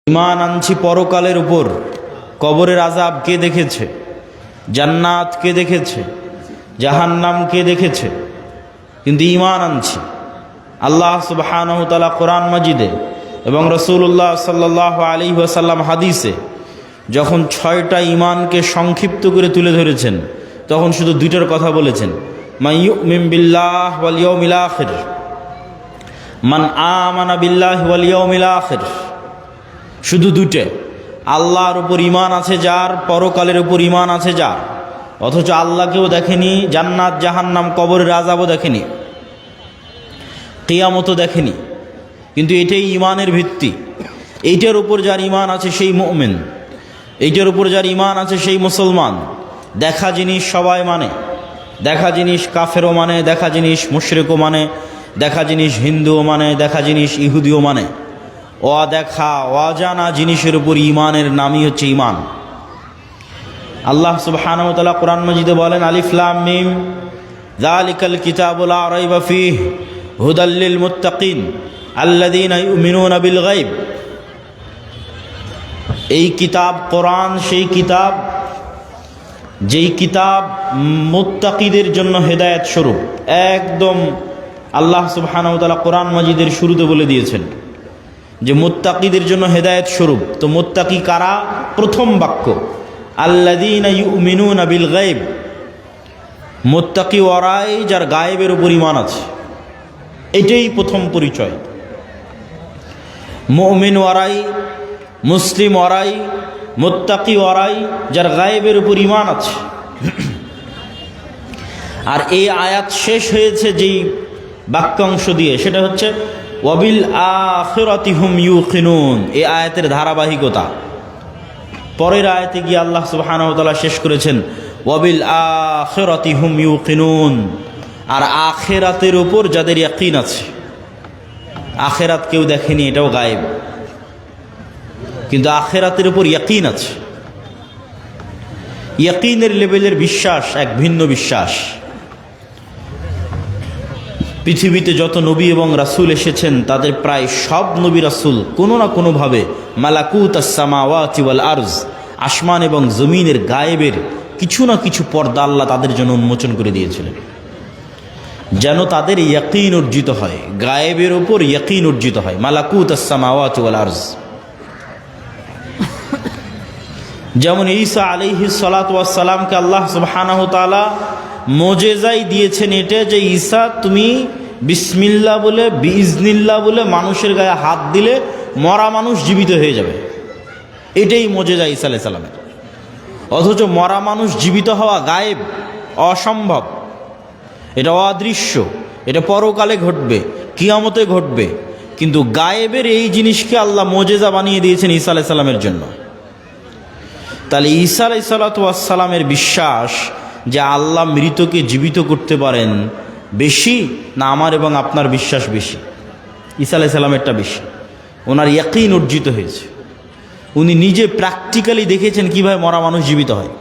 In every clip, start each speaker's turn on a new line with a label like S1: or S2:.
S1: ঈমান আনছি পরকালের উপর। কবরের আযাব কে দেখেছে? জান্নাত কে দেখেছে? জাহান্নাম কে দেখেছে? কিন্তু ঈমান আনছি। আল্লাহ সুবহানাহু ওয়া তাআলা কোরআন মাজিদে এবং রাসূলুল্লাহ সাল্লাল্লাহু আলাইহি ওয়াসাল্লাম হাদিসে যখন ৬টা ঈমানকে সংক্ষিপ্ত করে তুলে ধরেছেন, তখন শুধু দুইটার কথা বলেছেন, মান ইউমিন বিল্লাহ ওয়াল ইয়াউমিল আখির, মান আমানা বিল্লাহি ওয়াল ইয়াউমিল আখির। শুধু দুটো, আল্লাহর উপর ঈমান আছে যার, পরকালের উপর ঈমান আছে যার। অথচ আল্লাহকেও দেখেনি, জান্নাত জাহান্নাম কবরের আযাবও দেখেনি, কিয়ামতও দেখেনি, কিন্তু এটাই ঈমানের ভিত্তি। এইটার উপর যার ঈমান আছে সেই মুমিন, এইটার উপর যার ঈমান আছে সেই মুসলমান। দেখা জিনিস সবাই মানে, দেখা জিনিস কাফেরও মানে, দেখা জিনিস মুশরিকও মানে, দেখা জিনিস হিন্দুও মানে, দেখা জিনিস ইহুদিও মানে। অদেখা অজানা জিনিসের উপর ঈমানের নামই হচ্ছে ঈমান। আল্লাহ সুবহানাহু ওয়া তাআলা কোরআন মাজিদে বলেন, আলিফ লাম মিম যালিকাল কিতাবু লা রাইবা ফীহি হুদাল লিল মুত্তাকিন আল্লাযীনা ইউমিনুনা বিল গায়ব। এই কিতাব কোরআন সেই কিতাব যেই কিতাব মুত্তাকিদের জন্য হেদায়েত স্বরূপ। একদম আল্লাহ সুবহানাহু ওয়া তাআলা কোরআন মাজিদের শুরুতে বলে দিয়েছেন যে মুত্তাকিদের জন্য হেদায়েত স্বরূপ। তো মুত্তাকি কারা? প্রথম বাক্য আল্লাযীনা ইউমিনুনা বিল গায়ব। মুত্তাকি ওরাই যার গায়েবের উপর ঈমান আছে, এটাই প্রথম পরিচয়। মুমিন ওরাই, মুসলিম ওরাই, মুত্তাকি ওরাই যার গায়েবের উপর ঈমান আছে। আর এই আয়াত শেষ হয়েছে যেই বাক্যাংশ দিয়ে, সেটা হচ্ছে ওয়াবিল আখিরাতি হুম ইউকিনুন। এই আয়াতের ধারাবাহিকতা। পরের আয়াতে গিয়ে আল্লাহ সুবহানাহু ওয়া তাআলা শেষ করেছেন ওয়াবিল আখিরাতি হুম ইউকিনুন। আর আখিরাতের উপর যাদের ইয়াকিন আছে। আখিরাত কেউ দেখেনি, এটাও গায়েব, কিন্তু আখিরাতের উপর ইয়াকিন আছে। ইয়াকিনের লেভেলের বিশ্বাস এক ভিন্ন বিশ্বাস। পৃথিবীতে যত নবী এবং রাসূল এসেছেন তাদের প্রায় সব নবী রাসূল কোনো না কোনোভাবে মালাকুত আস-সামাওয়াতি ওয়াল আরজ, আসমান এবং জমিনের গায়েবের কিছু না কিছু পর্দা আল্লাহ তাদের জন্য উন্মোচন করে দিয়েছিলেন, যেন তাদের ইয়াকিন অর্জিত হয়, গায়েবের উপর ইয়াকিন অর্জিত হয়। মালাকুত আস-সামাওয়াতি ওয়াল আরজ। যেমন ঈসা আলাইহিস সালাতু ওয়াস সালামকে আল্লাহ সুবহানাহু ওয়া তাআলা মুজিজাই দিয়েছেন এটা যে ঈসা তুমি বিসমিল্লাহ বলে বিইজনিল্লাহ বলে মানুষের গায়ে হাত দিলে মরা মানুষ জীবিত হয়ে যাবে। এটাই মুজিজা ঈসা আলাইহিস সালামের। অথচ মরা মানুষ জীবিত হওয়া গায়েব, অসম্ভব, এটা অদৃশ্য, এটা পরকালে ঘটবে, কিয়ামতে ঘটবে। কিন্তু গায়েবের এই জিনিসকে আল্লাহ মুজিজা বানিয়ে দিয়েছেন ঈসা আলাইহিস সালামের জন্য। তাহলে ঈসা আলাইহিস সালামের বিশ্বাস যে আল্লাহ মৃতকে জীবিত করতে পারেন বেশি, না আমার এবং আপনার বিশ্বাস বেশি? ঈসা আলাইহিস সালামেরটা বেশি। ওনার ইয়াকিন অর্জিত হয়েছে, উনি নিজে প্র্যাকটিক্যালি দেখেছেন কিভাবে মরা মানুষ জীবিত হয়।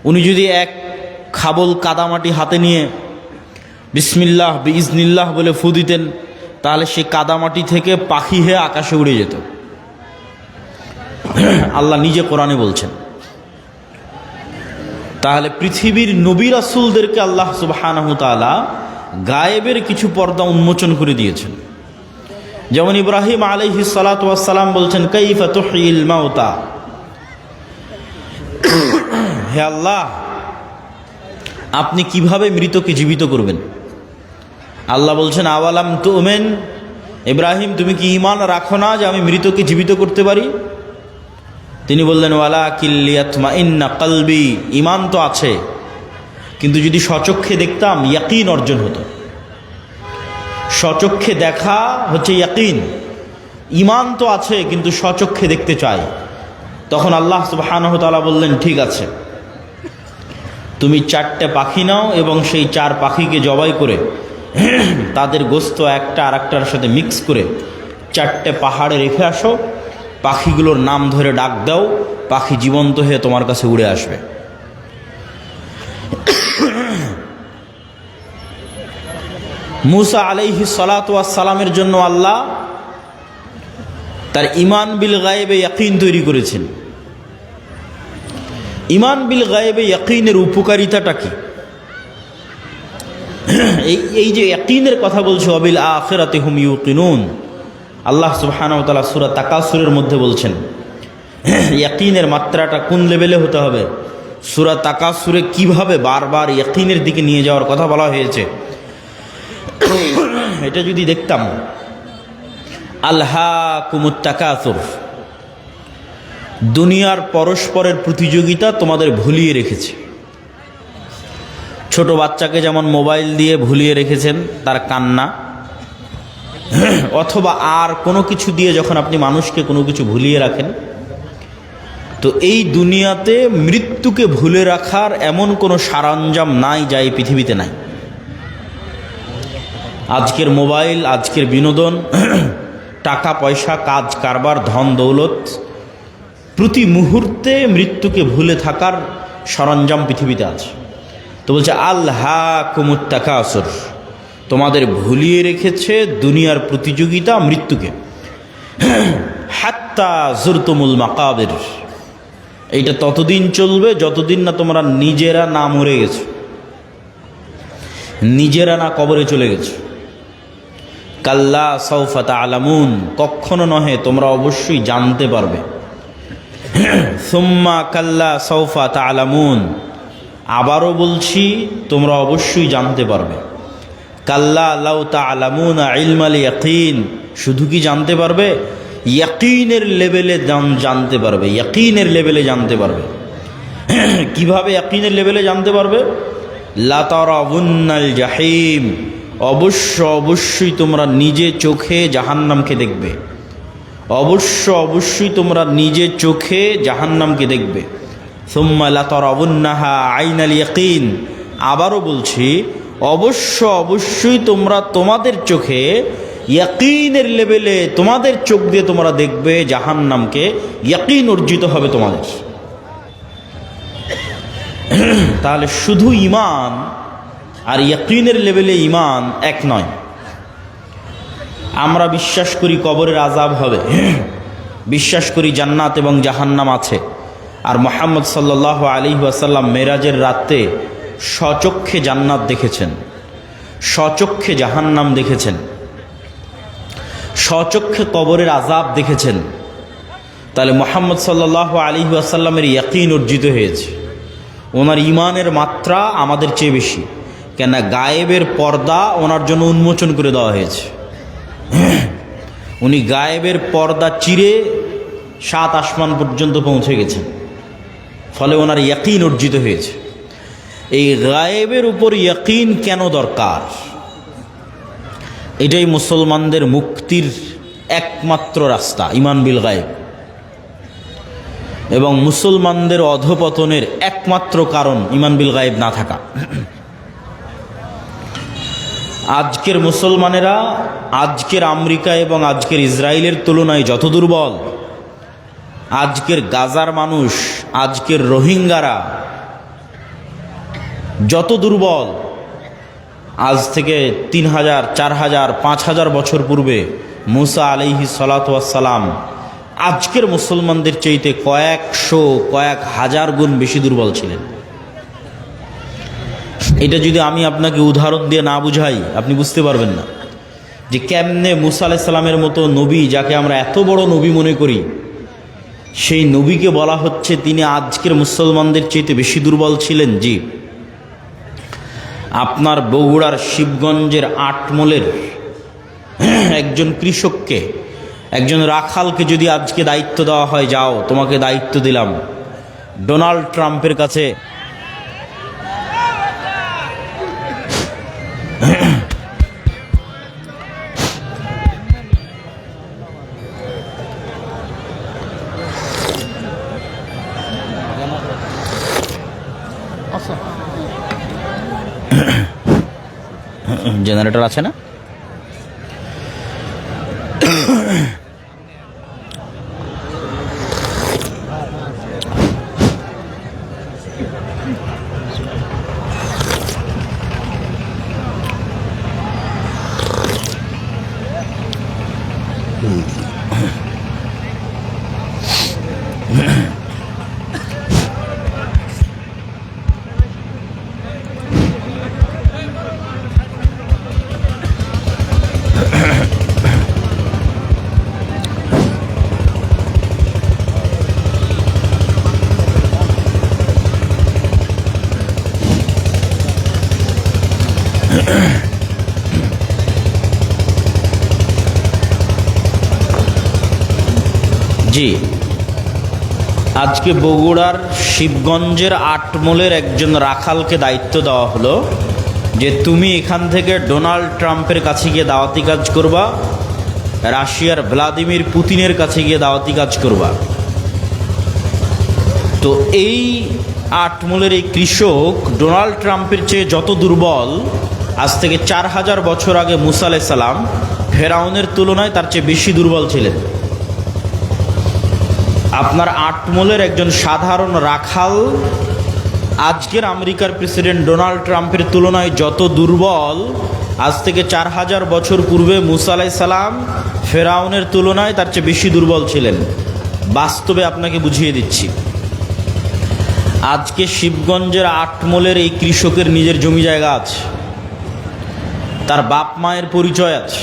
S1: উনি যদি এক খাবল কাদামাটি হাতে নিয়ে বিসমিল্লাহ বিইজনিল্লাহ বলে ফু দিতেন, তাহলে সে কাদামাটি থেকে পাখি হয়ে আকাশে উড়ে যেত। আল্লাহ নিজে কোরআনে বলছেন। তাহলে পৃথিবীর নবী রাসূলদেরকে আল্লাহ সুবহানাহু ওয়া তাআলা গায়েবের কিছু পর্দা উন্মোচন করে দিয়েছেন। যেমন ইব্রাহিম আলাইহিস সালাতু ওয়াস সালাম বলছেন, কাইফা তুহয়িল মাউতা। হে আল্লাহ, আপনি কিভাবে মৃতকে জীবিত করবেন? আল্লাহ বলছেন, আওয়ালাম তুমিন, ইব্রাহিম তুমি কি ঈমান রাখো না যে আমি মৃতকে জীবিত করতে পারি? তিনি বললেন, ওয়ালাকিন লিয়াতমাইন্না কলবি। ঈমান তো আছে, কিন্তু যদি স্বচক্ষে দেখতাম ইয়াকিন অর্জন হতো। স্বচক্ষে দেখা হচ্ছে ইয়াকিন। ঈমান তো আছে কিন্তু স্বচক্ষে দেখতে চাই। তখন আল্লাহ সুবহানাহু ওয়া তাআলা বললেন, ঠিক আছে, তুমি 4টে পাখি নাও এবং সেই 4 পাখিকে জবাই করে তাদের গোস্ত একটা আরেকটার সাথে মিক্স করে 4টে পাহাড়ে রেখে আসো। পাখিগুলোর নাম ধরে ডাক দাও, পাখি জীবন্ত হয়ে তোমার কাছে উড়ে আসবে। মুসা আলাইহিস সালাতু ওয়াস সালামের জন্য আল্লাহ তার ইমান বিল গায়েবে ইয়াকিন তৈরি করেছেন। ইমান বিল গায়েবে ইয়াকিনের উপকারিতাটা কি? এই যে ইয়াকিনের কথা বলছে, ওয়াবিল আখিরাতি হুম ইউকিনুন, আল্লাহ সুবহানাহু ওয়া তাআলা সূরা তাকাসুরের মধ্যে বলছেন ইয়াকিনের মাত্রাটা কোন লেভেলে হতে হবে। সূরা তাকাসুরে কিভাবে বারবার ইয়াকিনের দিকে নিয়ে যাওয়ার কথা বলা হয়েছে, এটা যদি দেখতাম। আলহাকুমুত তাকাসুর, দুনিয়ার পরস্পরের প্রতিযোগিতা তোমাদের ভুলিয়ে রেখেছে। ছোট বাচ্চাকে যেমন মোবাইল দিয়ে ভুলিয়ে রেখেছেন তার কান্না, অথবা আর কোনো কিছু দিয়ে যখন আপনি মানুষকে কোনো কিছু ভুলিয়ে রাখেন, তো এই দুনিয়াতে মৃত্যুকে ভুলে রাখার এমন কোনো সরঞ্জাম নাই যা এই পৃথিবীতে নাই। আজকের মোবাইল, আজকের বিনোদন, টাকা পয়সা, কাজ কারবার, ধন দৌলত, প্রতি মুহূর্তে মৃত্যুকে ভুলে থাকার সরঞ্জাম পৃথিবীতে আছে। তো বলছে আলহাকুমুত তাকাসুর, তোমাদের ভুলিয়ে রেখেছে দুনিয়ার প্রতিযোগিতা মৃত্যুকে। হাত্তা জুরতুমুল মাকাবির, এইটা ততদিন চলবে যতদিন না তোমরা নিজেরা না মরে গেছো, নিজেরা না কবরে চলে গেছো। কাল্লা সাউফা তা'লামুন, কখনো নহে, তোমরা অবশ্যই জানতে পারবে। সুম্মা কাল্লা সাউফা তা'লামুন, আবারও বলছি তোমরা অবশ্যই জানতে পারবে। কাল্লা লাউ তা'লামুনা ইলমাল ইয়াকিন, শুধু কি জানতে পারবে, ইয়াকিনের লেভেলে জানতে পারবে, ইয়াকিনের লেভেলে জানতে পারবে। কিভাবে ইয়াকিনের লেভেলে জানতে পারবে? লা তারাউন্নাল জাহিম, অবশ্যই তোমরা নিজে চোখে জাহান্নামকে দেখবে, অবশ্যই তোমরা নিজে চোখে জাহান্নামকে দেখবে। সুম্মা লা তারাউন্নাহা আইনাল ইয়াকিন, আবারও বলছি অবশ্যই তোমরা তোমাদের চোখে ইয়াকিনের লেভেলে, তোমাদের চোখ দিয়ে তোমরা দেখবে জাহান্নামকে, ইয়াকিন অর্জিত হবে তোমাদের। তাহলে শুধু ঈমান আর ইয়াকিনের লেভেলে ঈমান এক নয়। আমরা বিশ্বাস করি কবরের আযাব হবে, বিশ্বাস করি জান্নাত এবং জাহান্নাম আছে, আর মুহাম্মদ সাল্লাল্লাহু আলাইহি ওয়াসাল্লাম মেরাজের রাতে স্বচক্ষে জান্নাত দেখেছেন, স্বচক্ষে জাহান্নাম দেখেছেন, স্বচক্ষে কবরের আযাব দেখেছেন। তাহলে মুহাম্মদ সাল্লাল্লাহু আলাইহি ওয়াসাল্লামের ইয়াকিন অর্জিত হয়েছে, ওনার ঈমানের মাত্রা আমাদের চেয়ে বেশি। কেন? গায়েবের পর্দা ওনার জন্য উন্মোচন করে দেওয়া হয়েছে। উনি গায়েবের পর্দা চিরে 7 আসমান পর্যন্ত পৌঁছে গেছেন, ফলে ওনার ইয়াকিন অর্জিত হয়েছে। এই গায়েবের উপর ইয়াকিন কেন দরকার? এটাই মুসলমানদের মুক্তির একমাত্র রাস্তা, ঈমান বিল গায়েব, এবং মুসলমানদের অধপতনের একমাত্র কারণ ঈমান বিল গায়েব না থাকা। আজকের মুসলমানেরা আজকের আমেরিকা এবং আজকের ইসরায়েলের তুলনায় যত দুর্বল, আজকের গাজার মানুষ, আজকের রোহিঙ্গারা যত দুর্বল, আজ থেকে 3000, 4000, 5000 বছর পূর্বে মুসা আলাইহিস সালাতু ওয়াস সালাম আজকের মুসলমানদের চাইতে কয়েকশো, কয়েক হাজার গুণ বেশি দুর্বল ছিলেন। এটা যদি আমি আপনাকে উদাহরণ দিয়ে না বুঝাই, আপনি বুঝতে পারবেন না যে কেমনে মুসা আলাইহিস সালামের মতো নবী, যাকে আমরা এত বড় নবী মনে করি, সেই নবীকে বলা হচ্ছে তিনি আজকের মুসলমানদের চাইতে বেশি দুর্বল ছিলেন। জি, আপনার বগুড়ার শিবগঞ্জের আটমলের একজন কৃষককে, একজন রাখালকে যদি আজকে দায়িত্ব দেওয়া হয়, যাও তোমাকে দায়িত্ব দিলাম ডোনাল্ড ট্রাম্পের কাছে জেনারেটর আছে না? জি, আজকে বগুড়ার শিবগঞ্জের আটমোলের একজন রাখালকে দায়িত্ব দেওয়া হলো যে তুমি এখান থেকে ডোনাল্ড ট্রাম্পের কাছে গিয়ে দাওয়াতি কাজ করবা, রাশিয়ার ভ্লাদিমির পুতিনের কাছে গিয়ে দাওয়াতি কাজ করবা। তো এই আটমোলের এই কৃষক ডোনাল্ড ট্রাম্পের চেয়ে যত দুর্বল, আজ থেকে 4000 বছর আগে মুসা আলাইহিস সালাম ফেরাউনের তুলনায় তার চেয়ে বেশি দুর্বল ছিলেন। আপনার আটমোলের একজন সাধারণ রাখাল আজকের আমেরিকার প্রেসিডেন্ট ডোনাল্ড ট্রাম্পের তুলনায় যত দুর্বল, আজ থেকে 4000 বছর পূর্বে মুসা আলাইহিস সালাম ফেরাউনের তুলনায় তার চেয়ে বেশি দুর্বল ছিলেন। বাস্তবে আপনাকে বুঝিয়ে দিচ্ছি। আজকে শিবগঞ্জের আটমোলের এই কৃষকের নিজের জমি জায়গা আছে, তার বাপ মায়ের পরিচয় আছে,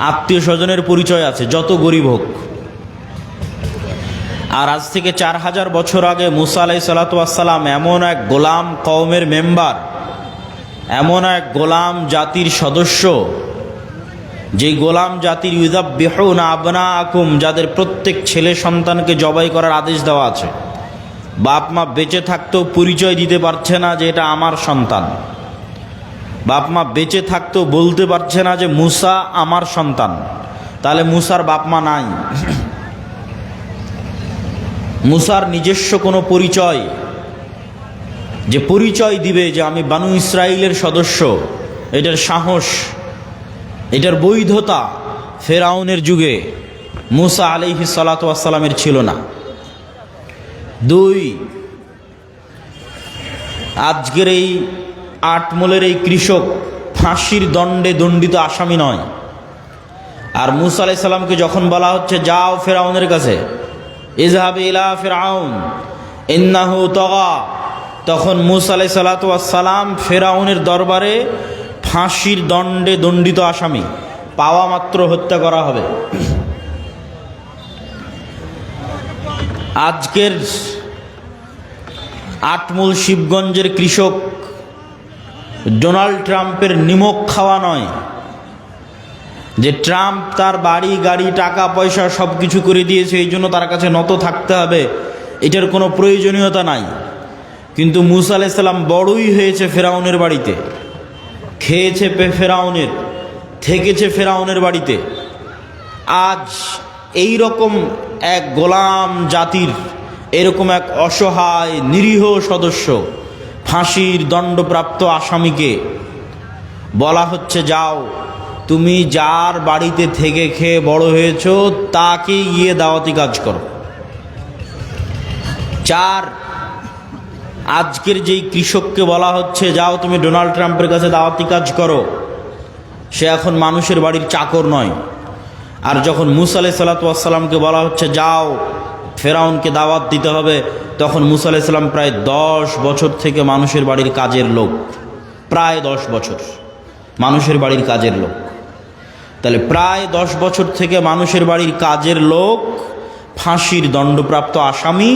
S1: আত্মীয় স্বজনের পরিচয় আছে, যত গরিব হোক। আর আজ থেকে 4000 বছর আগে মুসা আলাইহিস সালাম এমন এক গোলাম কওমের মেম্বার, এমন এক গোলাম জাতির সদস্য, যেই গোলাম জাতির ইউযাব্বিহুনা আবনাআকুম, যাদের প্রত্যেক ছেলে সন্তানকে জবাই করার আদেশ দেওয়া আছে। বাপ মা বেঁচে থাকতেও পরিচয় দিতে পারছে না যে এটা আমার সন্তান। বাপ মা বেঁচে থাকতেও বলতে পারছে না যে মুসা আমার সন্তান। তাহলে মুসার বাপ মা নাই, মুসার নিজস্ব কোনো পরিচয়, যে পরিচয় দিবে যে আমি বানু ইসরাইলের সদস্য, এটার সাহস, এটার বৈধতা ফেরাউনের যুগে মুসা আলাইহিস সালাতু ওয়াস সালামের ছিল না। 2, আজকের এই আটমোলের এই কৃষক ফাঁসির দণ্ডে দণ্ডিত আসামি নয়। আর মুসা আলাইহিস সালামকে যখন বলা হচ্ছে যাও ফেরাউনের কাছে, ইযহাব ইলা ফিরআউন ইন্নাহু তাগা, তখন মুসা আলাইহিস সালাতু ওয়াস সালাম ফেরাউনের দরবারে ফাঁসির দণ্ডে দণ্ডিত আসামি, পাওয়া মাত্র হত্যা করা হবে। আজকের আটমূল শিবগঞ্জের কৃষক ডোনাল্ড ট্রাম্পের নিমক খাওয়া নয়, যে ট্রাম্প তার বাড়ি গাড়ি টাকা পয়সা সব কিছু করে দিয়েছে, এই জন্য তার কাছে নত থাকতে হবে, এটার কোনো প্রয়োজনীয়তা নাই। কিন্তু মুসা আলাইহিস সালাম বড়ই হয়েছে ফেরাউনের বাড়িতে, খেয়েছে ফেরাউনের, থেকেছে ফেরাউনের বাড়িতে। আজ এই রকম এক গোলাম জাতির এরকম এক অসহায় নিরীহ সদস্য, ফাঁসির দণ্ডপ্রাপ্ত আসামিকে বলা হচ্ছে যাও তুমি যার বাড়িতে থেকে খেয়ে বড় হয়েছ তাকে গিয়ে দাওয়াতি কাজ করো। 4, আজকের যেই কৃষককে বলা হচ্ছে যাও তুমি ডোনাল্ড ট্রাম্পের কাছে দাওয়াতি কাজ করো, সে এখন মানুষের বাড়ির চাকর নয়। আর যখন মুসা আলাইহিস সালামকে বলা হচ্ছে যাও ফেরাউনকে দাওয়াত দিতে হবে, তখন মুসা আলাইহিস সালাম প্রায় 10 বছর থেকে মানুষের বাড়ির কাজের লোক, প্রায় 10 বছর মানুষের বাড়ির কাজের লোক। তাহলে প্রায় 10 বছর থেকে মানুষের বাড়ির কাজের লোক, ফাঁসির দণ্ডপ্রাপ্ত আসামি,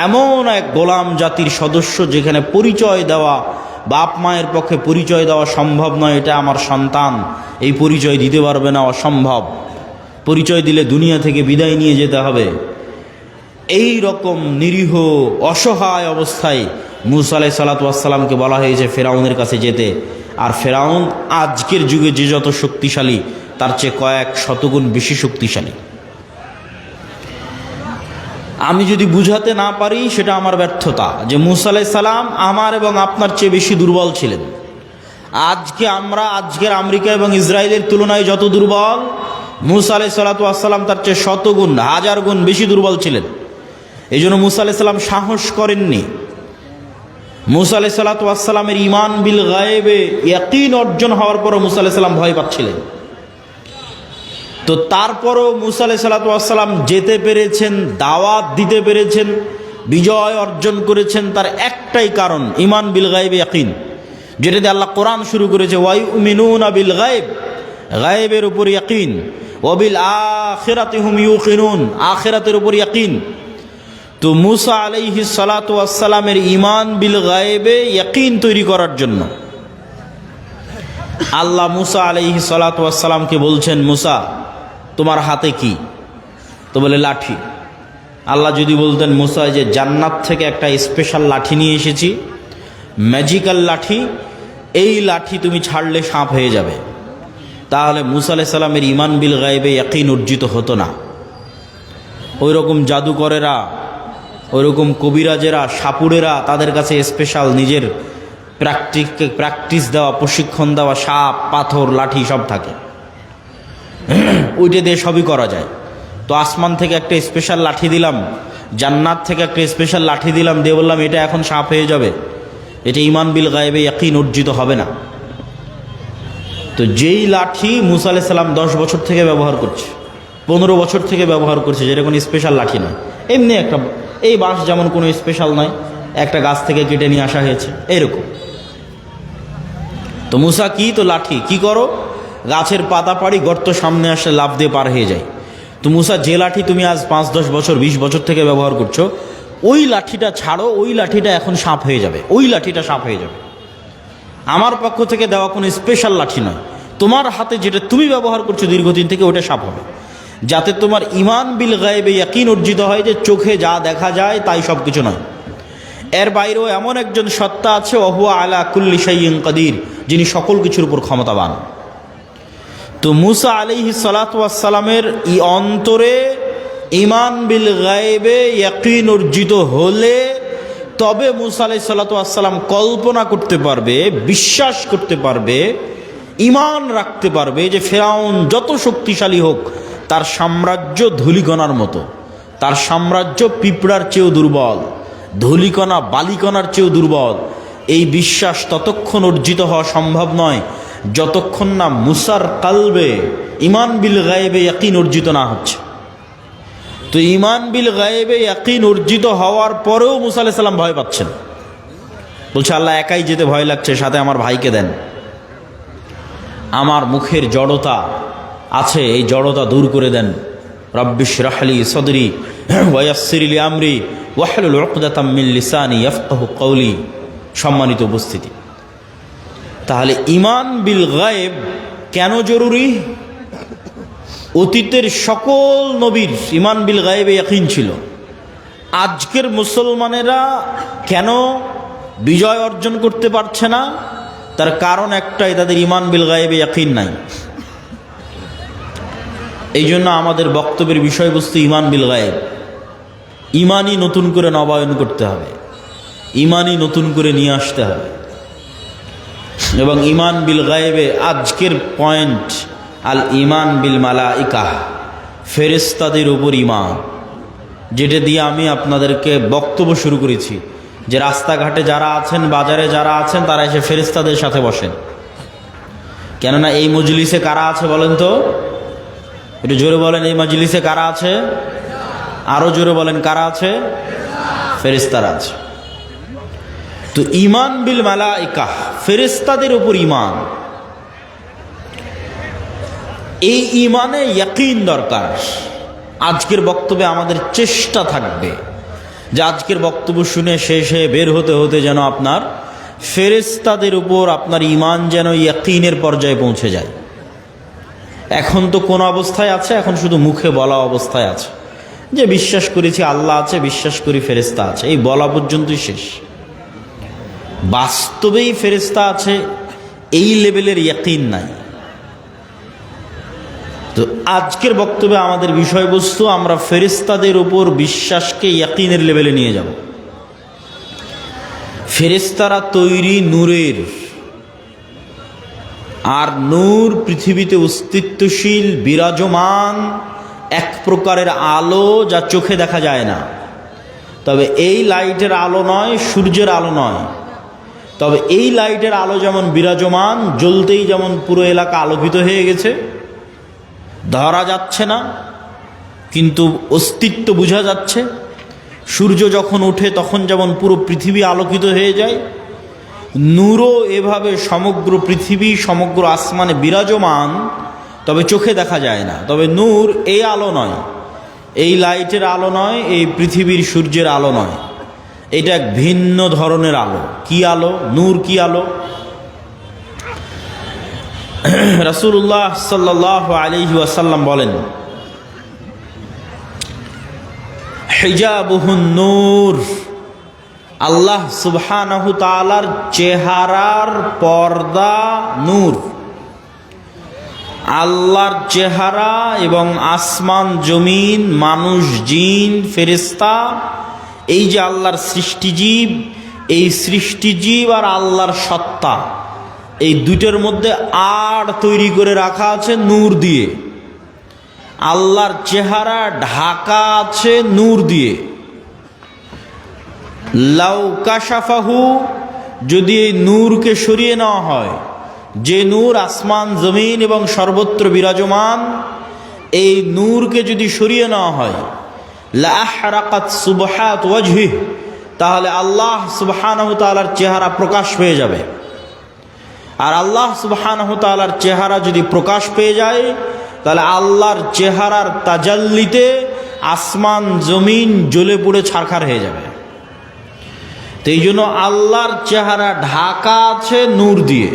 S1: এমন এক গোলাম জাতির সদস্য যেখানে পরিচয় দেওয়া, বাপ মায়ের পক্ষে পরিচয় দেওয়া সম্ভব নয়, এটা আমার সন্তান, এই পরিচয় দিতে পারবে না, অসম্ভব, পরিচয় দিলে দুনিয়া থেকে বিদায় নিয়ে যেতে হবে। এই রকম নিরীহ অসহায় অবস্থায় মুসা আলাইহিস সালামকে বলা হয়েছে ফেরাউনের কাছে যেতে। আর ফেরাউন আজকের যুগে যে যত শক্তিশালী, তার চেয়ে কয়েক শতগুণ বেশি শক্তিশালী। আমি যদি বুঝাতে না পারি সেটা আমার ব্যর্থতা, যে মুসা আলাইহিস সালাম আমার এবং আপনার চেয়ে বেশি দুর্বল ছিলেন। আজকে আমরা আজকের আমেরিকা এবং ইসরায়েলের তুলনায় যত দুর্বল, মুসা আলাইহিস সালাম তার চেয়ে শতগুণ, 1000 গুণ বেশি দুর্বল ছিলেন। এই জন্য মুসা আলাইহিস সালাম সাহস করেননি। মুসা আলাইহিস সালামের ঈমান বিল গায়েবে ইয়াকিন অর্জন হওয়ার পরও মুসা আলাইহিস সালাম ভয় পাচ্ছিলেন। তো তারপরও মুসা আলাইহিস সালাতু ওয়াস সালাম যেতে পেরেছেন, দাওয়াত দিতে পেরেছেন, বিজয় অর্জন করেছেন, তার একটাই কারণ ঈমান বিল গায়ব ইয়াকিন, যেটা দিয়ে আল্লাহ কোরআন শুরু করেছে, ওয়ায়ুমিনুনা বিল গায়ব, গায়বের উপর ইয়াকিন, ওয়া বিল আখিরাতি হুম ইউকিনুন, আখিরাতের উপর ইয়াকিন। তো মুসা আলাইহিস সালাতু ওয়াস সালামের ঈমান বিল গায়বে ইয়াকিন তৈরি করার জন্য আল্লাহ মুসা আলাইহিস সালাতু ওয়াস সালামকে বলছেন, মুসা তোমার হাতে কি? তো বলে লাঠি। আল্লাহ যদি বলতেন, মুসা যে জান্নাত থেকে একটা স্পেশাল লাঠি নিয়ে এসেছি, ম্যাজিক্যাল লাঠি, এই লাঠি তুমি ছাড়লে সাপ হয়ে যাবে, তাহলে মুসা আলাইহিস সালামের ঈমান বিল গায়বে ইয়াকিন অর্জিত হতো না। ওই রকম জাদুকরেরা, ওই রকম কবিরাজেরা, সাপুড়েরা, তাদের কাছে স্পেশাল নিজের প্র্যাকটিস দেওয়া, প্রশিক্ষণ দেওয়া সাপ, পাথর, লাঠি সব থাকে, ওইটা দিয়ে সবই করা যায়। তো আসমান থেকে একটা স্পেশাল লাঠি দিলাম, জান্নাত থেকে একটা স্পেশাল লাঠি দিলাম, দিয়ে বললাম এটা এখন সাপ হয়ে যাবে, এটা ঈমান বিল গায়বে ইয়াকিন অর্জিত হবে না। তো যেই লাঠি মুসা আলাইহিস সালাম 10 বছর থেকে ব্যবহার করছে, 15 বছর থেকে ব্যবহার করছে, যেটা কোনো স্পেশাল লাঠি নয়, এমনি একটা, এই বাঁশ যেমন কোনো স্পেশাল নয়, একটা গাছ থেকে কেটে নিয়ে আসা হয়েছে, এরকম। তো মুসা কি? তো লাঠি। কি করো? গাছের পাতা পাড়ি, গর্ত সামনে আসলে লাফ দিয়ে পার হয়ে যায়। তো মুসা, যে লাঠি তুমি আজ 5-10 বছর 20 বছর থেকে ব্যবহার করছো, ওই লাঠিটা ছাড়ো, ওই লাঠিটা এখন সাপ হয়ে যাবে, ওই লাঠিটা সাপ হয়ে যাবে। আমার পক্ষ থেকে দেওয়া কোনো স্পেশাল লাঠি নয়, তোমার হাতে যেটা তুমি ব্যবহার করছো দীর্ঘদিন থেকে, ওটা সাপ হবে, যাতে তোমার ঈমান বিল গায়বে ইয়াকিন অর্জিত হয় যে চোখে যা দেখা যায় তাই সব কিছু নয়, এর বাইরেও এমন একজন সত্তা আছে, ওহুয়া আলা কুল্লি শাইইন কাদির, যিনি সকল কিছুর উপর ক্ষমতাবান। তো মুসা আলাইহিস সালাতু ওয়াস সালামের অন্তরে ঈমান বিল গায়বে ইয়াকিন অর্জিত হলে তবে মুসা আলাইহিস সালাতু ওয়াস সালাম কল্পনা করতে পারবে, বিশ্বাস করতে পারবে, ঈমান রাখতে পারবে যে ফিরআউন যত শক্তিশালী হোক, তার সাম্রাজ্য ধূলিকণার মতো, তার সাম্রাজ্য পিঁপড়ার চেয়েও দুর্বল, ধূলিকণা বালিকণার চেয়েও দুর্বল। এই বিশ্বাস ততক্ষণ অর্জিত হওয়া সম্ভব নয় যতক্ষণ না মুসার কালবে ঈমান বিল গায়বে ইয়াকিন অর্জিত না হচ্ছে। তো ঈমান বিল গায়বে ইয়াকিন অর্জিত হওয়ার পরেও মুসা আলাইহিস সালাম ভয় পাচ্ছেন, বলছে আল্লাহ একাই যেতে ভয় লাগছে, সাথে আমার ভাইকে দেন, আমার মুখের জড়তা আছে, এই জড়তা দূর করে দেন। রব্বিশ রাহলি সদরি ওয়া ইয়াসসির লি আমরি ওয়াহলুল উকদাতাম মিন লিসানি ইয়াফকাহু কওলি। সম্মানিত উপস্থিতি, তাহলে ঈমান বিল গায়ব কেন জরুরি? অতীতের সকল নবীর ঈমান বিল গায়বে ইয়াকিন ছিল, আজকের মুসলমানেরা কেন বিজয় অর্জন করতে পারছে না? তার কারণ একটাই, তাদের ঈমান বিল গায়বে ইয়াকিন নাই। এই জন্য আমাদের বক্তব্যের বিষয়বস্তু ঈমান বিল গায়ব। ঈমানই নতুন করে নবায়ন করতে হবে, ঈমানই নতুন করে নিয়ে আসতে হবে। এবং ঈমান বিল গায়বে আজকের পয়েন্ট, আল ঈমান বিল মালাইকা, ফেরেশতাদের উপর ঈমান, যেটা দিয়ে আমি আপনাদেরকে বক্তব্য শুরু করেছি, যে রাস্তাঘাটে যারা আছেন, বাজারে যারা আছেন, তারা এসে ফেরেশতাদের সাথে বসেন। কেননা এই মজলিসে কারা আছে বলেন তো? একটু জোরে বলেন, এই মজলিসে কারা আছে? আরো জোরে বলেন, কারা আছে? ফেরেশতারা আছে। তো ঈমান বিল মালাইকা, ফেরেশতাদের উপর ঈমান, এই ঈমানে ইয়াকিন দরকার। আজকের বক্তব্যে আমাদের চেষ্টা থাকবে যে আজকের বক্তব্য শুনে শেষে বের হতে হতে যেন আপনার ফেরেশতাদের উপর আপনার ঈমান যেন ইয়াকিনের পর্যায়ে পৌঁছে যায়। এখন তো কোন অবস্থায় আছে? এখন শুধু মুখে বলা অবস্থায় আছে, যে বিশ্বাস করেছি আল্লাহ আছে, বিশ্বাস করি ফেরেশতা আছে, এই বলা পর্যন্তই শেষ। বাস্তবেই ফেরেশতা আছে এই লেভেলের ইয়াকিন নাই। তো আজকের বক্তব্যে আমাদের বিষয়বস্তু, আমরা ফেরেশতাদের উপর বিশ্বাসকে ইয়াকিনের লেভেলে নিয়ে যাব। ফেরেশতারা তৈরি নূরের, আর নূর পৃথিবীতে অস্তিত্বশীল বিরাজমান এক প্রকারের আলো, যা চোখে দেখা যায় না। তবে এই লাইটের আলো নয়, সূর্যের আলো নয়, তবে এই লাইটের আলো যেমন বিরাজমান, জ্বলতেই যেমন পুরো এলাকা আলোকিত হয়ে গেছে, ধরা যাচ্ছে না কিন্তু অস্তিত্ব বোঝা যাচ্ছে। সূর্য যখন ওঠে তখন যেমন পুরো পৃথিবী আলোকিত হয়ে যায়, নূরও এভাবে সমগ্র পৃথিবী সমগ্র আসমানে বিরাজমান, তবে চোখে দেখা যায় না। তবে নূর এই আলো নয়, এই লাইটের আলো নয়, এই পৃথিবীর সূর্যের আলো নয়, এটা এক ভিন্ন ধরনের আলো। কি আলো? নূর কি আলো? রাসূলুল্লাহ সাল্লাল্লাহু আলাইহি ওয়াসাল্লাম বলেন, হিজাবুহুন নূর, আল্লাহ সুবহানাহু তাআলার চেহারার পর্দা নূর। আল্লাহর চেহারা এবং আসমান জমিন, মানুষ, জিন, ফেরেশতা, এই যে আল্লাহর সৃষ্টিজীব, এই সৃষ্টিজীব আর আল্লাহর সত্তা, এই দুটোর মধ্যে আড় তৈরি করে রাখা আছে নূর দিয়ে। আল্লাহর চেহারা ঢাকা আছে নূর দিয়ে। লাউ কাশাফাহু, যদি এই নূরকে সরিয়ে নেওয়া হয়, যে নূর আসমান জমিন এবং সর্বত্র বিরাজমান, এই নূরকে যদি সরিয়ে নেওয়া হয়, লা আহরাকাত সুবহাত ওয়াজহিহি, তাহলে আল্লাহ সুবহানাহু তাআলার চেহারা প্রকাশ পেয়ে যাবে। আর আল্লাহ সুবহানাহু তাআলার চেহারা যদি প্রকাশ পেয়ে যায়, তাহলে আল্লাহর চেহারার তাজাল্লিতে আসমান জমিন জ্বলে পুড়ে ছারখার হয়ে যাবে। তো এই জন্য আল্লাহর চেহারা ঢাকা আছে নূর দিয়ে।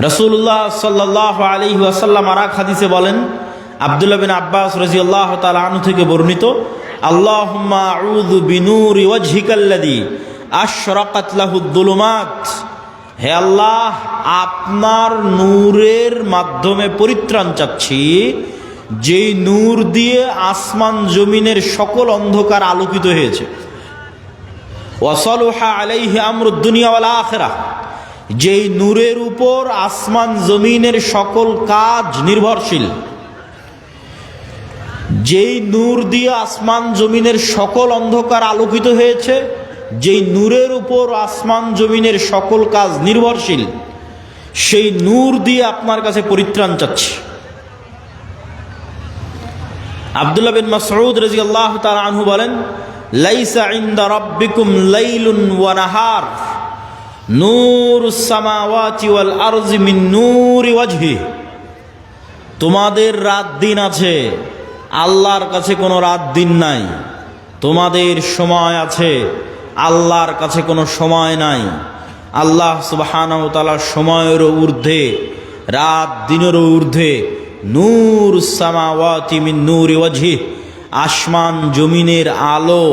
S1: রাসূলুল্লাহ সাল্লাল্লাহু আলাইহি ওয়াসাল্লাম আর এক হাদিসে বলেন, আব্দুল্লাহ বিন আব্বাস রাদিয়াল্লাহু তাআলা আনহু থেকে বর্ণিত, আল্লাহুম্মা আউযু বিনূরি ওয়াজহিকাল্লাযী আশরাকাত লাহুদ-দুলুমাত, হে আল্লাহ, আপনার নূরের মাধ্যমে পরিত্রাণ চাচ্ছি, যেই নূর দিয়ে আসমান জমিনের সকল অন্ধকার আলোকিত হয়েছে। ওয়াসালুহা আলাইহি আমরুদ দুনিয়া ওয়াল আখিরাহ, যেই নূরের উপর আসমান জমিনের সকল কাজ নির্ভরশীল। যেই নূর দিয়ে আসমান জমিনের সকল অন্ধকার আলোকিত হয়েছে, যেই নূরের উপর আসমান জমিনের সকল কাজ নির্ভরশীল, সেই নূর দিয়ে আপনার কাছে পরিত্রাণ চাচ্ছি। আব্দুল্লাহ বিন মাসউদ রাদিয়াল্লাহু তাআলা আনহু বলেন, লাইসা ইনদা রাব্বিকুম লাইলুন ওয়া নাহার নূরুস সামাওয়াতি ওয়াল আরজি মিন নূরি ওয়াজহি, তোমাদের রাত দিন আছে, আল্লাহর কাছে কোনো রাত দিন নাই। তোমাদের সময় আছে, আল্লাহর কাছে কোনো সময় নাই। আল্লাহ সুবহানাহু ওয়া তাআলা সময়েরও ঊর্ধ্বে, রাত দিনেরও ঊর্ধ্বে। নূরুস সামাওয়াতি মিন নূরি ওয়াজহি, আসমান জমিনের আলো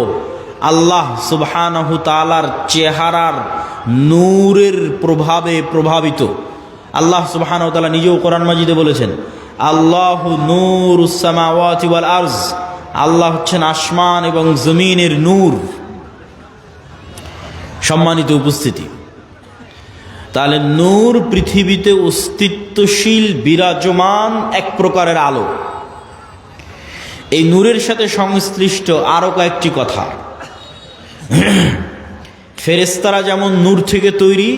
S1: আল্লাহ সুবহানাহু তাআলার চেহারার নূরের প্রভাবে প্রভাবিত। আল্লাহ সুবহানাহু ওয়া তাআলা নিজেও কোরআন মাজিদে বলেছেন, আল্লাহু নূরুস সামাওয়াতি ওয়াল আরজ, আল্লাহ হচ্ছেন আসমান এবং জমিনের নূর। সম্মানিত উপস্থিতি, তাহলে নূর পৃথিবীতে অস্তিত্বশীল বিরাজমান এক প্রকারের আলো। এই নূরের সাথে সংশ্লিষ্ট আরো কয়েকটি কথা। ফেরেশতারা যেমন নূর থেকে তৈরি,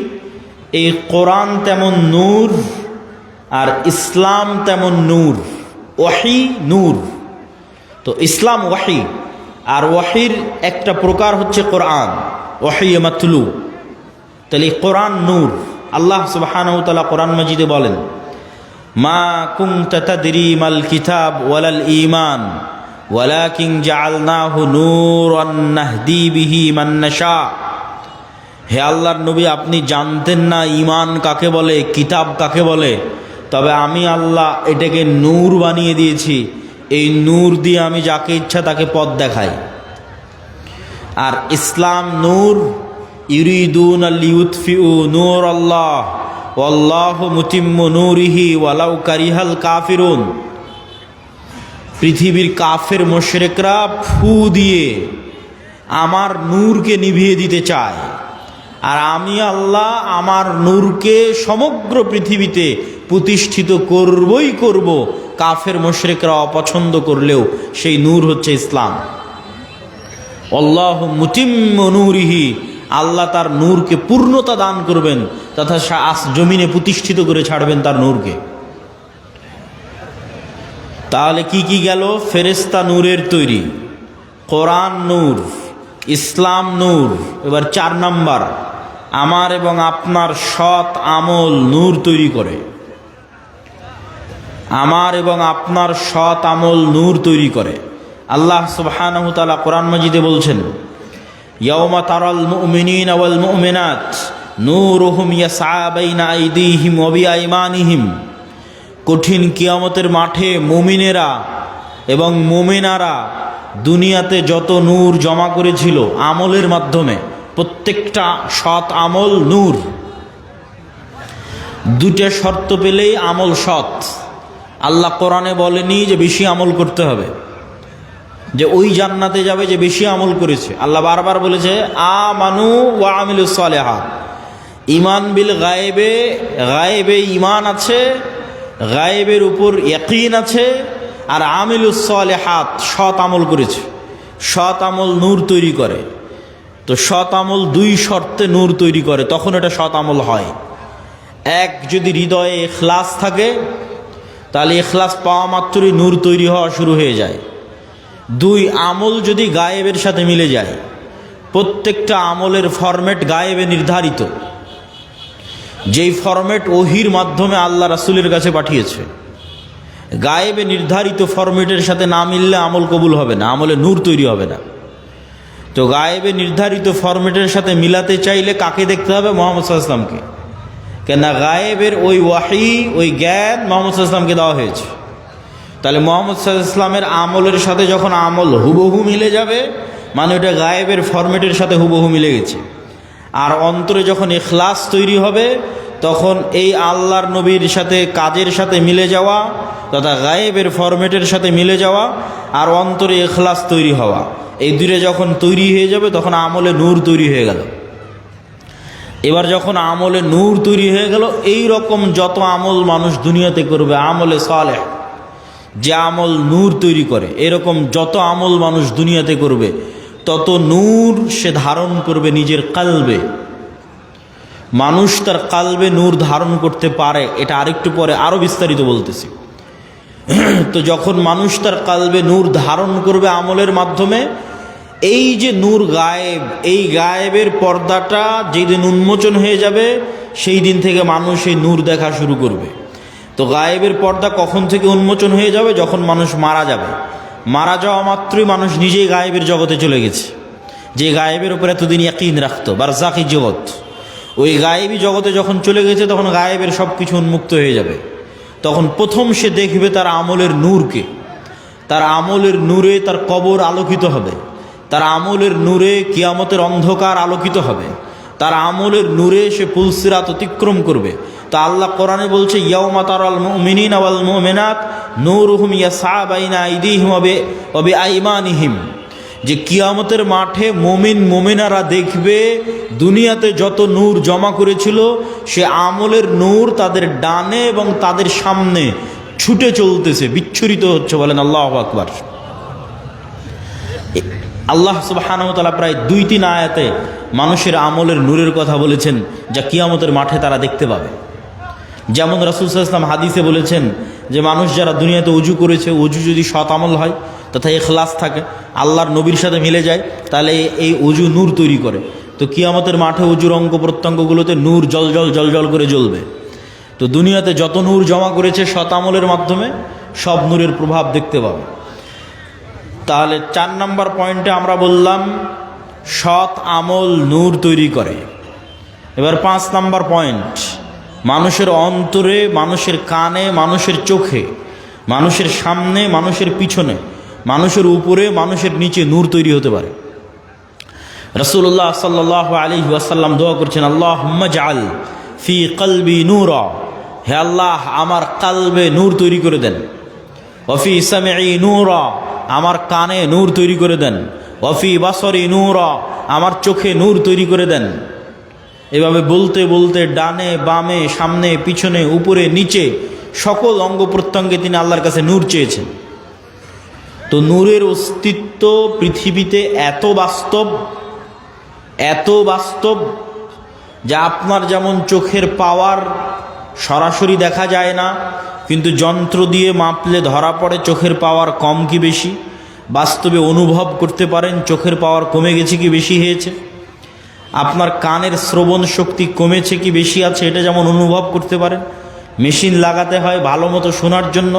S1: এই কোরআন তেমন নূর, আর ইসলাম তেমন নূর। ওয়াহি নূর, তো ইসলাম ওয়াহি, আর ওয়াহির একটা প্রকার হচ্ছে কোরআন, ওয়াহি মাতলু। তাহলে কোরআন নূর। আল্লাহ সুবহানাহু ওয়া তাআলা কোরআন মাজিদে বলেন, মা কুনতা তাদরি মাল কিতাব ওয়ালাল ঈমান ওয়ালাকিন জাআলনাহু নূরান নাহদি বিহি মান নাশা। হে আল্লাহর নবী, আপনি জানতেন না ঈমান কাকে বলে, কিতাব কাকে বলে, তবে আমি আল্লাহ এটাকে নূর বানিয়ে দিয়েছি। এই নূর দিয়ে আমি যাকে ইচ্ছা তাকে পথ দেখাই। আর ইসলাম নূর, ইউরিদুনা লিইউতফিউ নূরাল্লাহ ওয়াল্লাহু মুতিম্মু নূরিহি ওয়ালাউ কারিহাল কাফিরুন। পৃথিবীর কাফের মুশরিকরা ফু দিয়ে আমার নূরকে নিভিয়ে দিতে চায়, আর আমি আল্লাহ আমার নূরকে সমগ্র পৃথিবীতে প্রতিষ্ঠিত করবই করব। কাফের মুশরিকরা অপছন্দ করলেও সেই নূর হচ্ছে ইসলাম। আল্লাহু মুতিম্মু নূরিহি, আল্লাহ তার নূরকে পূর্ণতা দান করবেন তথা জমিনে প্রতিষ্ঠিত করে ছাড়বেন তার নূরকে। তাহলে কি কি গেল? ফেরেশতা নূরের তৈরি, কোরআন নূর, ইসলাম নূর। এবার 4 নাম্বার, আমার এবং আপনার সৎ আমল নূর তৈরি করে। আমার এবং আপনার সৎ আমল নূর তৈরি করে। আল্লাহ সুবহানাহু ওয়া তাআলা কোরআন মাজিদে বলছেন, ইয়াউমা তারাল মুমিনিনা ওয়াল মুমিনাত নূরুহুম ইয়াসআ বাইনা আইদিহিম ওয়া বিআইমানিহিম। কঠিন কিয়ামতের মাঠে মুমিনেরা এবং মুমিনারা দুনিয়াতে যত নূর জমা করেছিল আমলের মাধ্যমে, প্রত্যেকটা সৎ আমল নূর। 2টা শর্ত পেলেই আমল সৎ। আল্লাহ কোরআনে বলেনি যে বেশি আমল করতে হবে, যে ওই জান্নাতে যাবে যে বেশি আমল করেছে। আল্লাহ বারবার বলেছে আমানু ওয়া আমিলুস সালিহাত। ঈমান বিল গায়েবে, গায়েবে ঈমান আছে, গায়েবের উপর ইয়াকিন আছে, আর আমিলুস সালিহাত সৎ আমল করেছে। সৎ আমল নূর তৈরি করে। তো সৎ আমল 2 শর্তে নূর তৈরি করে, তখন এটা সৎ আমল হয়। 1, যদি হৃদয়ে ইখলাস থাকে, তাহলে ইখলাস পাওয়া মাত্রই নূর তৈরি হওয়া শুরু হয়ে যায়। 2, আমল যদি গায়েবের সাথে মিলে যায়। প্রত্যেকটা আমলের ফরম্যাট গায়েবে নির্ধারিত, যেই ফরম্যাট ওহির মাধ্যমে আল্লাহ রাসূলের কাছে পাঠিয়েছে। গায়েবে নির্ধারিত ফরম্যাটের সাথে না মিললে আমল কবুল হবে না, আমলে নূর তৈরি হবে না। তো গায়েবে নির্ধারিত ফরম্যাটের সাথে মিলাতে চাইলে কাকে দেখতে হবে? মুহাম্মদ সাল্লাল্লাহু আলাইহি ওয়াসাল্লামকে। কেননা গায়েবের ওই ওয়াহি, ওই জ্ঞান মুহাম্মদ সাল্লাল্লাহু আলাইহি ওয়াসাল্লামকে দেওয়া হয়েছে। তাহলে মুহাম্মদ সাল্লাল্লাহু আলাইহি ওয়াসাল্লামের আমলের সাথে যখন আমল হুবহু মিলে যাবে, মানে ওটা গায়েবের ফরম্যাটের সাথে হুবহু মিলে গেছে। আর অন্তরে যখন ইখলাস তৈরি হবে, তখন এই আল্লাহর নবীর সাথে কাজের সাথে মিলে যাওয়া তথা গায়েবের ফরম্যাটের সাথে মিলে যাওয়া আর অন্তরে ইখলাস তৈরি হওয়া, এই 2টা যখন তৈরি হয়ে যাবে তখন আমলে নূর তৈরি হয়ে গেল। এবার যখন আমলে নূর তৈরি হয়ে গেল, এই রকম যত আমল মানুষ দুনিয়াতে করবে, আমলে সালেহ, যে আমল নূর তৈরি করে, এরকম যত আমল মানুষ দুনিয়াতে করবে, তত নূর সে ধারণ করবে নিজের কালবে। মানুষ তার কালবে নূর ধারণ করতে পারে, এটা আরেকটু পরে আরো বিস্তারিত বলতেছি। তো যখন মানুষ তার কালবে নূর ধারণ করবে আমলের মাধ্যমে, এই যে নূর গায়েব, এই গায়েবের পর্দাটা যেদিন উন্মোচন হয়ে যাবে, সেই দিন থেকে মানুষ এই নূর দেখা শুরু করবে। তো গায়েবের পর্দা কখন থেকে উন্মোচন হয়ে যাবে? যখন মানুষ মারা যাবে। মারা যাওয়া মাত্রই মানুষ নিজেই গায়েবের জগতে চলে গেছে। যে গায়েবের উপরে এতদিন ইয়াকিন রাখতো, বারজাকি জগৎ, ওই গায়েবী জগতে যখন চলে গেছে, তখন গায়েবের সব কিছু উন্মুক্ত হয়ে যাবে। তখন প্রথম সে দেখবে তার আমলের নূরকে। তার আমলের নূরে তার কবর আলোকিত হবে, তার আমলের নূরে কিয়ামতের অন্ধকার আলোকিত হবে, তার আমলের নূরে সে পুলসিরাত অতিক্রম করবে। তা আল্লাহ কোরআনে বলছে, ইয়াউমা তারাল মুমিনিনা ওয়াল মুমিনাত নূরুহুম ইয়াসআ বাইনা আইদিহিম ওয়া বিআইমানিহিম। যে কিয়ামতের মাঠে মুমিন মুমিনারা দেখবে দুনিয়াতে যত নূর জমা করেছিল, সে আমলের নূর তাদের ডানে এবং তাদের সামনে ছুটে চলতেছে, বিচ্ছুরিত হচ্ছে। বলেন আল্লাহু আকবার। আল্লাহ সুবহানাহু ওয়া তাআলা প্রায় 2-3 আয়াতে মানুষের আমলের নূরের কথা বলেছেন, যা কিয়ামতের মাঠে তারা দেখতে পাবে। যেমন রাসূল সাল্লাল্লাহু আলাইহি ওয়াসাল্লাম হাদিসে বলেছেন যে মানুষ যারা দুনিয়াতে ওযু করেছে, ওযু যদি সৎ আমল হয় তথা ইখলাস থাকে, আল্লাহর নবীর সাথে মিলে যায়, তাহলে এই ওযু নূর তৈরি করে। তো কিয়ামতের মাঠে ওযুর অঙ্গ প্রত্যঙ্গগুলোতে নূর জল জল করে জ্বলবে। তো দুনিয়াতে যত নূর জমা করেছে সৎ আমলের মাধ্যমে, সব নূরের প্রভাব দেখতে পাবে। তাহলে 4 নম্বর পয়েন্টে আমরা বললাম সৎ আমল নূর তৈরি করে। এবার 5 নম্বর পয়েন্ট, মানুষের অন্তরে, মানুষের কানে, মানুষের চোখে, মানুষের সামনে, মানুষের পিছনে, মানুষের উপরে, মানুষের নিচে নূর তৈরি হতে পারে। রাসূলুল্লাহ সাল্লাল্লাহু আলাইহি ওয়াসাল্লাম দোয়া করছেন, আল্লাহুম্মা জাআল ফি কলবি নূরা, হে আল্লাহ আমার কালবে নূর তৈরি করে দেন। ওয়া ফি সামঈ নূরা, আমার কানে নূর তৈরি করে দেন। ওয়া ফি বাসরি নূরা, আমার চোখে নূর তৈরি করে দেন। এভাবে বলতে বলতে ডানে বামে, সামনে পিছনে, উপরে নিচে সকল অঙ্গ প্রত্যঙ্গে তিনি আল্লাহর কাছে নূর চেয়েছেন। তো নূরের অস্তিত্ব পৃথিবীতে এত বাস্তব যা আপনার যেমন চোখের পাওয়ার সরাসরি দেখা যায় না, কিন্তু যন্ত্র দিয়ে মাপলে ধরা পড়ে চোখের পাওয়ার কম কি বেশি। বাস্তবে অনুভব করতে পারেন চোখের পাওয়ার কমে গেছে কি বেশি হয়েছে। আপনার কানের শ্রবণ শক্তি কমেছে কি বেশি আছে, এটা যেমন অনুভব করতে পারেন। মেশিন লাগাতে হয় ভালো মতো শোনার জন্য।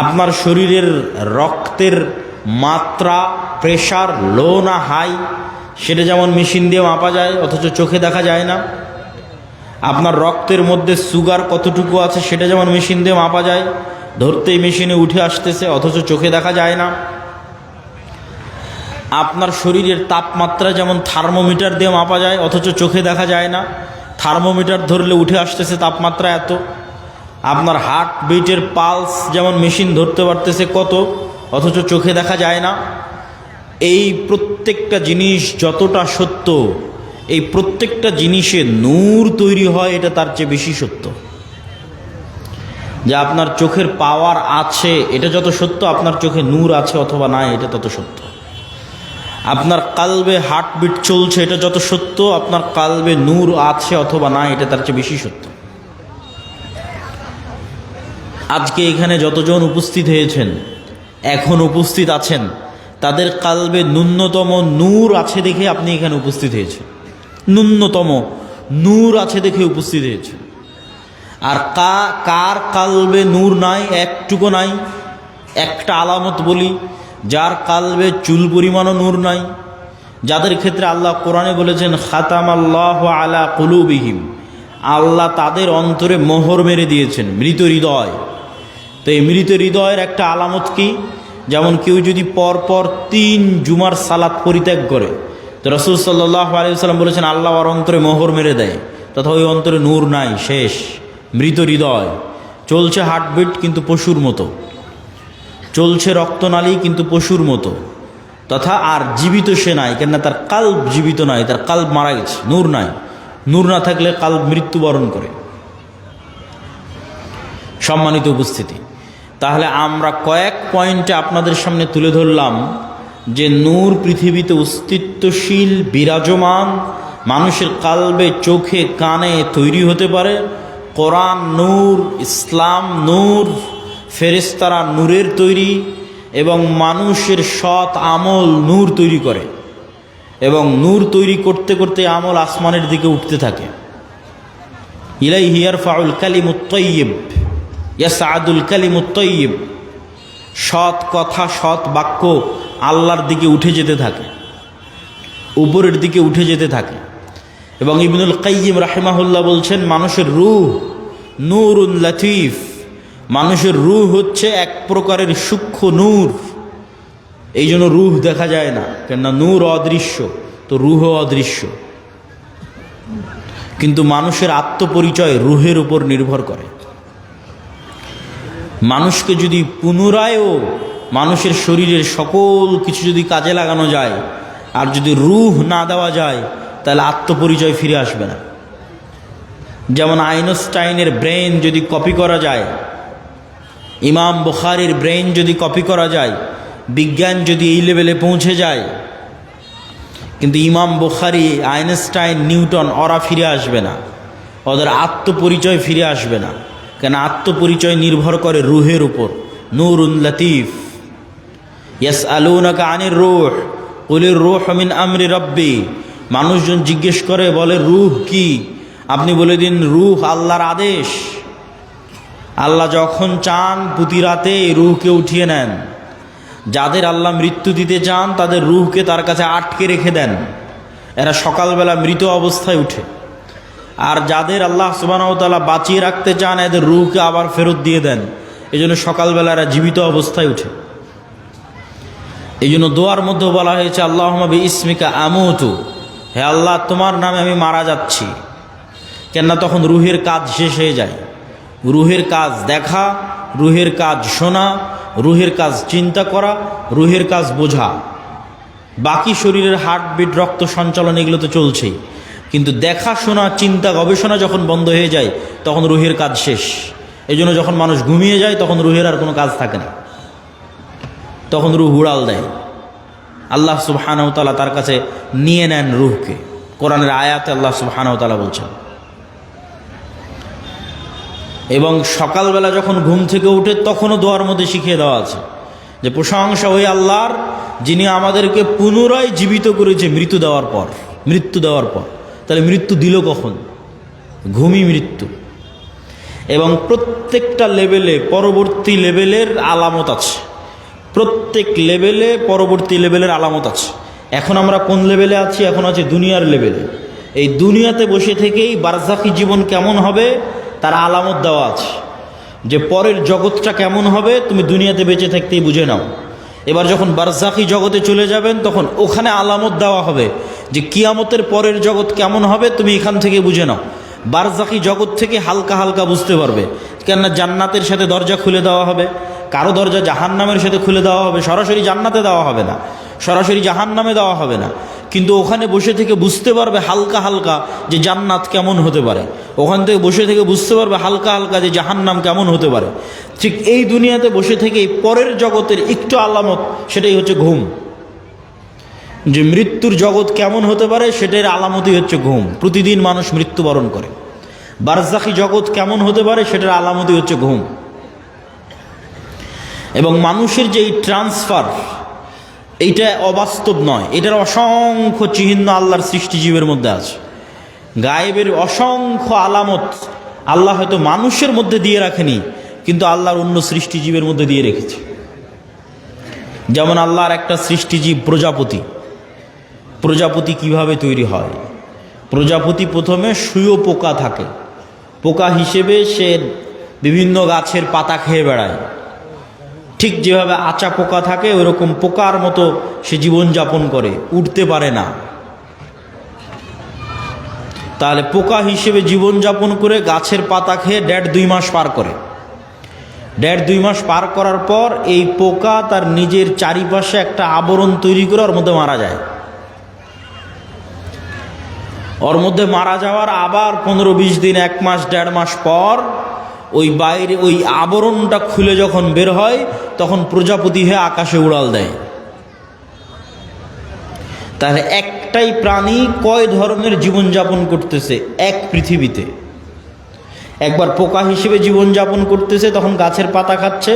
S1: আপনার শরীরের রক্তের মাত্রা, প্রেশার লো না হাই, সেটা যেমন মেশিন দিয়ে মাপা যায়, অথচ চোখে দেখা যায় না। আপনার রক্তের মধ্যে সুগার কতটুকু আছে সেটা যেমন মেশিন দিয়ে মাপা যায়, ধরতেই মেশিনে উঠে আসতেছে, অথচ চোখে দেখা যায় না। আপনার শরীরের তাপমাত্রা যেমন থার্মোমিটার দিয়ে মাপা যায়, অথচ চোখে দেখা যায় না। থার্মোমিটার ধরলে উঠে আসতেছে তাপমাত্রা এত। আপনার হার্ট বিটের পালস যেমন মেশিন ধরতে পারতেছে কত, অথচ চোখে দেখা যায় না। এই প্রত্যেকটা জিনিস যতটা সত্য, এই প্রত্যেকটা জিনিসে নূর তৈরি হয়, এটা তার চেয়ে বেশি সত্য। যে আপনার চোখের পাওয়ার আছে এটা যত সত্য, আপনার চোখে নূর আছে অথবা নাই এটা তত সত্য। আপনার কালবে হার্টবিট চলছে এটা যত সত্য, আপনার কালবে নূর আছে অথবা নাই এটা তার চেয়ে বেশি সত্য। আজকে এখানে যতজন উপস্থিত হয়েছেন, এখন উপস্থিত আছেন, তাদের কালবে ন্যূনতম নূর আছে দেখে আপনি এখানে উপস্থিত হয়েছেন। ন্যূনতম নূর আছে দেখে উপস্থিত হয়েছেন। আর কার কালবে নূর নাই, একটুকু নাই। একটা আলামত বলি, যার কালবে চুল পরিমাণও নূর নাই, যাদের ক্ষেত্রে আল্লাহ কোরআনে বলেছেন খাতামাল্লাহু আলা কুলুবিহিম, আল্লাহ তাদের অন্তরে মোহর মেরে দিয়েছেন, মৃত হৃদয়। তো এই মৃত হৃদয়ের একটা আলামত কি? যেমন কেউ যদি পরপর 3 জুমার সালাত পরিত্যাগ করে, তো রাসূল সাল্লাল্লাহু আলাইহি ওয়াসাল্লাম বলেছেন আল্লাহ ওর অন্তরে মোহর মেরে দেয়, তথা ওই অন্তরে নূর নাই, শেষ, মৃত হৃদয়। চলছে হার্টবিট কিন্তু পশুর মতো, চলছে রক্তনালী কিন্তু পশুর মতো, তথা আর জীবিত সে নাই, কেননা তার কাল্ব জীবিত নাই, তার কাল্ব মারা গেছে, নূর নাই। নূর না থাকলে কাল্ব মৃত্যুবরণ করে। সম্মানিত উপস্থিতি, তাহলে আমরা কয়েক পয়েন্টে আপনাদের সামনে তুলে ধরলাম যে নূর পৃথিবীতে অস্তিত্বশীল, বিরাজমান, মানুষের কালবে, চোখে, কানে তৈরি হতে পারে। কোরআন নূর, ইসলাম নূর, ফেরেশতারা নূরের তৈরি, এবং মানুষের সৎ আমল নূর তৈরি করে, এবং নূর তৈরি করতে করতে আমল আসমানের দিকে উঠতে থাকে। ইলাইহি ইয়ারফাউল কালিমুত তাইয়্যিব ইয়াসআদুল কালিমুত তাইয়্যিব, সৎ কথা, সৎ বাক্য আল্লাহর দিকে উঠে যেতে থাকে, উপরের দিকে উঠে যেতে থাকে। এবং ইবনুল কাইয়্যিম রাহিমাহুল্লাহ বলছেন মানুষের রূহ নূরুন লাতীফ, মানুষের রূহ হচ্ছে এক প্রকারের সূক্ষ্ম নূর। এই জন্য রূহ দেখা যায় না, কেননা নূর অদৃশ্য, তো রূহ অদৃশ্য। কিন্তু মানুষের আত্মপরিচয় রূহের উপর নির্ভর করে। মানুষকে যদি পুনরায়ও মানুষের শরীরের সকল কিছু যদি কাজে লাগানো যায়, আর যদি রূহ না দেওয়া যায়, তাহলে আত্মপরিচয় ফিরে আসবে না। যেমন আইনস্টাইনের ব্রেন যদি কপি করা যায়, ইমাম বুখারীর ব্রেন যদি কপি করা যায়, বিজ্ঞান যদি এই লেভেলে পৌঁছে যায়, কিন্তু ইমাম বুখারী, আইনস্টাইন, নিউটন ওরা ফিরে আসবে না, ওদের আত্মপরিচয় ফিরে আসবে না। কেন? আত্মপরিচয় নির্ভর করে রূহের উপর। নূরুন লতিফ। ইয়াসআলুনাকা আনির রূহ কুলির রূহু মিন আমরি রাব্বি, মানুষজন জিজ্ঞেস করে, বলে রূহ কি? আপনি বলে দিন রূহ আল্লাহর আদেশ। আল্লাহ যখন চান প্রতি রাতে রূহকে উঠিয়ে নেন। যাদের আল্লাহ মৃত্যু দিতে চান তাদের রূহকে তার কাছে আটকে রেখে দেন, এরা সকালবেলা মৃত অবস্থায় উঠে। আর যাদের আল্লাহ সুবহানাহু ওয়া তাআলা বাঁচিয়ে রাখতে চান, এদের রূহকে আবার ফেরত দিয়ে দেন। এই জন্য সকালবেলা এরা জীবিত অবস্থায় উঠে। এই জন্য দোয়ার মধ্যে বলা হয়েছে আল্লাহুম্মা বিইসমিকা আমুতু, হে আল্লাহ তোমার নামে আমি মারা যাচ্ছি। কেননা তখন রূহের কাজ শেষ হয়ে যায়। রূহের কাজ দেখা, রূহের কাজ শোনা, রূহের কাজ চিন্তা করা, রূহের কাজ বোঝা। বাকি শরীরের হার্টবিট, রক্ত সঞ্চালন এগুলো তো চলছেই, কিন্তু দেখা, শোনা, চিন্তা, গবেষণা যখন বন্ধ হয়ে যায় তখন রূহের কাজ শেষ। এই জন্য যখন মানুষ ঘুমিয়ে যায় তখন রূহের আর কোনো কাজ থাকে না, তখন রূহ উড়াল দেয়। আল্লাহ সুবহানাহু ওয়া তাআলা তার কাছে নিয়ে নেন রূহকে। কোরআনের আয়াতে আল্লাহ সুবহানাহু ওয়া তাআলা বলছেন। এবং সকালবেলা যখন ঘুম থেকে উঠে তখনও দোয়ার মধ্যে শিখিয়ে দেওয়া আছে যে প্রশংসা ওই আল্লাহর, যিনি আমাদেরকে পুনরায় জীবিত করেছে মৃত্যু দেওয়ার পর। তাহলে মৃত্যু দিল কখন? ঘুমই মৃত্যু। এবং প্রত্যেকটা লেভেলে পরবর্তী লেভেলের আলামত আছে, প্রত্যেক লেভেলে পরবর্তী লেভেলের আলামত আছে। এখন আমরা কোন লেভেলে আছি? এখন আছে দুনিয়ার লেভেলে। এই দুনিয়াতে বসে থেকেই বারজাখি জীবন কেমন হবে তার আলামত দেওয়া আছে, যে পরের জগৎটা কেমন হবে তুমি দুনিয়াতে বেঁচে থাকতেই বুঝে নাও। এবার যখন বারজাখি জগতে চলে যাবেন তখন ওখানে আলামত দেওয়া হবে যে কিয়ামতের পরের জগৎ কেমন হবে তুমি এখান থেকে বুঝে নাও। বারজাখি জগৎ থেকে হালকা হালকা বুঝতে পারবে, কেননা জান্নাতের সাথে দরজা খুলে দেওয়া হবে, কারো দরজা জাহান্নামের সাথে খুলে দেওয়া হবে, সরাসরি জান্নাতে দেওয়া হবে না, সরাসরি জাহান্নামে দেওয়া হবে না, কিন্তু ওখানে বসে থেকে বুঝতে পারবে হালকা হালকা যে জান্নাত কেমন হতে পারে, ওখান থেকে বসে থেকে বুঝতে পারবে হালকা হালকা যে জাহান্নাম কেমন হতে পারে। ঠিক এই দুনিয়াতে বসে থেকে পরের জগতের একটু আলামত, সেটাই হচ্ছে ঘুম। যে মৃত্যুর জগৎ কেমন হতে পারে সেটার আলামতই হচ্ছে ঘুম। প্রতিদিন মানুষ মৃত্যুবরণ করে। বারজাখি জগৎ কেমন হতে পারে সেটার আলামতই হচ্ছে ঘুম। এবং মানুষের যে এই ট্রান্সফার, এইটা অবাস্তব নয়, এটার অসংখ্য চিহ্ন আল্লাহর সৃষ্টিজীবের মধ্যে আছে। গায়েবের অসংখ্য আলামত আল্লাহ হয়তো মানুষের মধ্যে দিয়ে রাখেনি, কিন্তু আল্লাহর অন্য সৃষ্টিজীবের মধ্যে দিয়ে রেখেছে। যেমন আল্লাহর একটা সৃষ্টিজীব প্রজাপতি। প্রজাপতি কিভাবে তৈরি হয়? প্রজাপতি প্রথমে শুঁয়ো পোকা থাকে, পোকা হিসেবে সে বিভিন্ন গাছের পাতা খেয়ে বেড়ায়। ঠিক যেভাবে আচা পোকা থাকে ওইরকম পোকার মতো সে জীবনযাপন করে, উঠতে পারে না। তাহলে পোকা হিসেবে জীবনযাপন করে গাছের পাতা খেয়ে 1.5-2 মাস পার করে। 1.5-2 মাস পার করার পর এই পোকা তার নিজের চারিপাশে একটা আবরণ তৈরি করে ওর মধ্যে মারা যায়। ওর মধ্যে মারা যাওয়ার আবার 15-20 দিন, 1 মাস 1.5 মাস পর ওই বাইরে ওই আবরণটা খুলে যখন বের হয় তখন প্রজাপতি হয়ে আকাশে উড়াল দেয়। তাহলে একটাই প্রাণী কয় ধরনের জীবনযাপন করতেছে এক পৃথিবীতে? একবার পোকা হিসেবে জীবনযাপন করতেছে, তখন গাছের পাতা খাচ্ছে,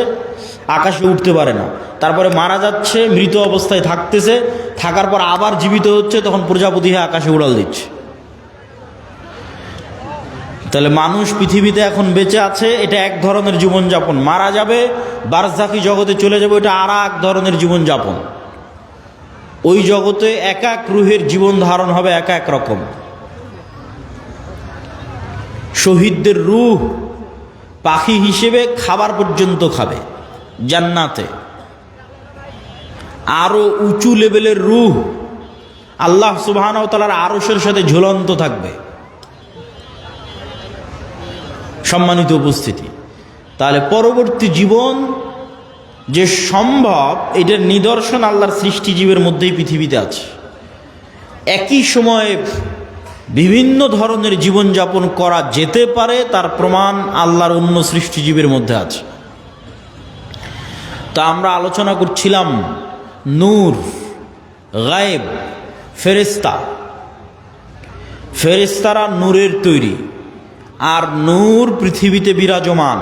S1: আকাশে উঠতে পারে না, তারপরে মারা যাচ্ছে, মৃত অবস্থায় থাকতেছে, থাকার পর আবার জীবিত হচ্ছে, তখন প্রজাপতি হয়ে আকাশে উড়াল দিচ্ছে। তাহলে মানুষ পৃথিবীতে এখন বেঁচে আছে, এটা এক ধরনের জীবনযাপন। মারা যাবে, বারজাখি জগতে চলে যাবে, এটা আর এক ধরনের জীবনযাপন। ওই জগতে এক এক রুহের জীবন ধারণ হবে এক এক রকম। শহীদদের রূহ পাখি হিসেবে খাবার পর্যন্ত খাবে জান্নাতে। আরো উঁচু লেভেলের রূহ আল্লাহ সুবহানাহু ওয়া তাআলার আরশের সাথে ঝুলন্ত থাকবে। সম্মানিত উপস্থিতি, তাহলে পরবর্তী জীবন যে সম্ভব, এটার নিদর্শন আল্লাহর সৃষ্টিজীবের মধ্যেই পৃথিবীতে আছে। একই সময়ে বিভিন্ন ধরনের জীবনযাপন করা যেতে পারে, তার প্রমাণ আল্লাহর অন্য সৃষ্টিজীবের মধ্যে আছে। তা আমরা আলোচনা করছিলাম নূর, গায়েব, ফেরেশতা। ফেরেশতারা নূরের তৈরি, আর নূর পৃথিবীতে বিরাজমান।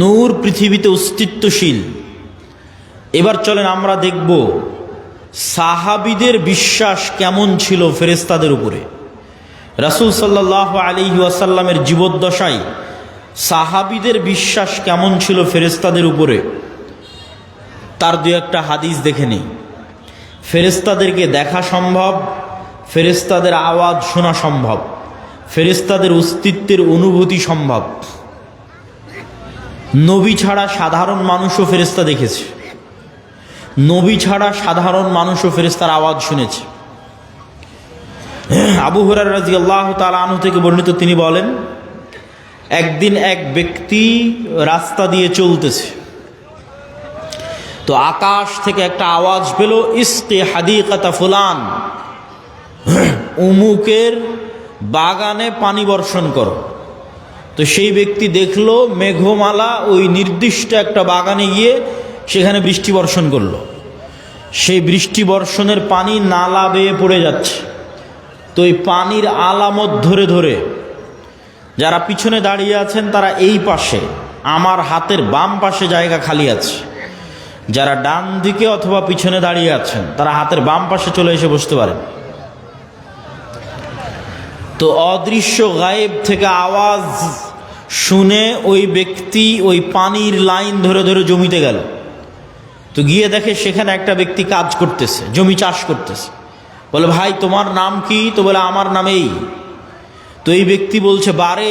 S1: নূর পৃথিবীতে অস্তিত্বশীল। এবার চলেন আমরা দেখব সাহাবীদের বিশ্বাস কেমন ছিল ফেরেশতাদের উপরে। রাসূল সাল্লাল্লাহু আলাইহি ওয়াসাল্লামের জীবদ্দশায় সাহাবীদের বিশ্বাস কেমন ছিল ফেরেশতাদের উপরে, তার দু একটা হাদিস দেখে নিই। ফেরেশতাদেরকে দেখা সম্ভব, ফেরেশতাদের আওয়াজ শোনা সম্ভব, ফেরেশতাদের অস্তিত্বের অনুভূতি সম্ভব। নবী ছাড়া সাধারণ মানুষও ফেরেশতা দেখেছে, নবী ছাড়া সাধারণ মানুষও ফেরেশতার আওয়াজ শুনেছে। আবু হুরায়রা রাদিয়াল্লাহু তাআলা আনহু থেকে বর্ণিত, তিনি বলেন, একদিন এক ব্যক্তি রাস্তা দিয়ে চলতেছে, তো আকাশ থেকে একটা আওয়াজ পেল, ইসকি হাদিকাতা ফুলান, অমুকের বাগানে পানি বর্ষণ করো। তো সেই ব্যক্তি দেখলো মেঘমালা ওই নির্দিষ্ট একটা বাগানে গিয়ে সেখানে বৃষ্টি বর্ষণ করলো। সেই বৃষ্টি বর্ষণের পানি নালা বেয়ে পড়ে যাচ্ছে। তো এই পানির আলামত ধরে ধরে যারা পিছনে দাঁড়িয়ে আছেন তারা এই পাশে, আমার হাতের বাম পাশে জায়গা খালি আছে। যারা ডান দিকে অথবা পিছনে দাঁড়িয়ে আছেন তারা হাতের বাম পাশে চলে এসে বসতে পারেন। তো অদৃশ্য গায়েব থেকে আওয়াজ শুনে ওই ব্যক্তি ওই পানির লাইন ধরে ধরে জমিতে গেল। তো গিয়ে দেখে সেখানে একটা ব্যক্তি কাজ করতেছে, জমি চাষ করতেছে। বলে, ভাই তোমার নাম কি? তো বলে, আমার নাম এই। তো এই ব্যক্তি বলছে, বারে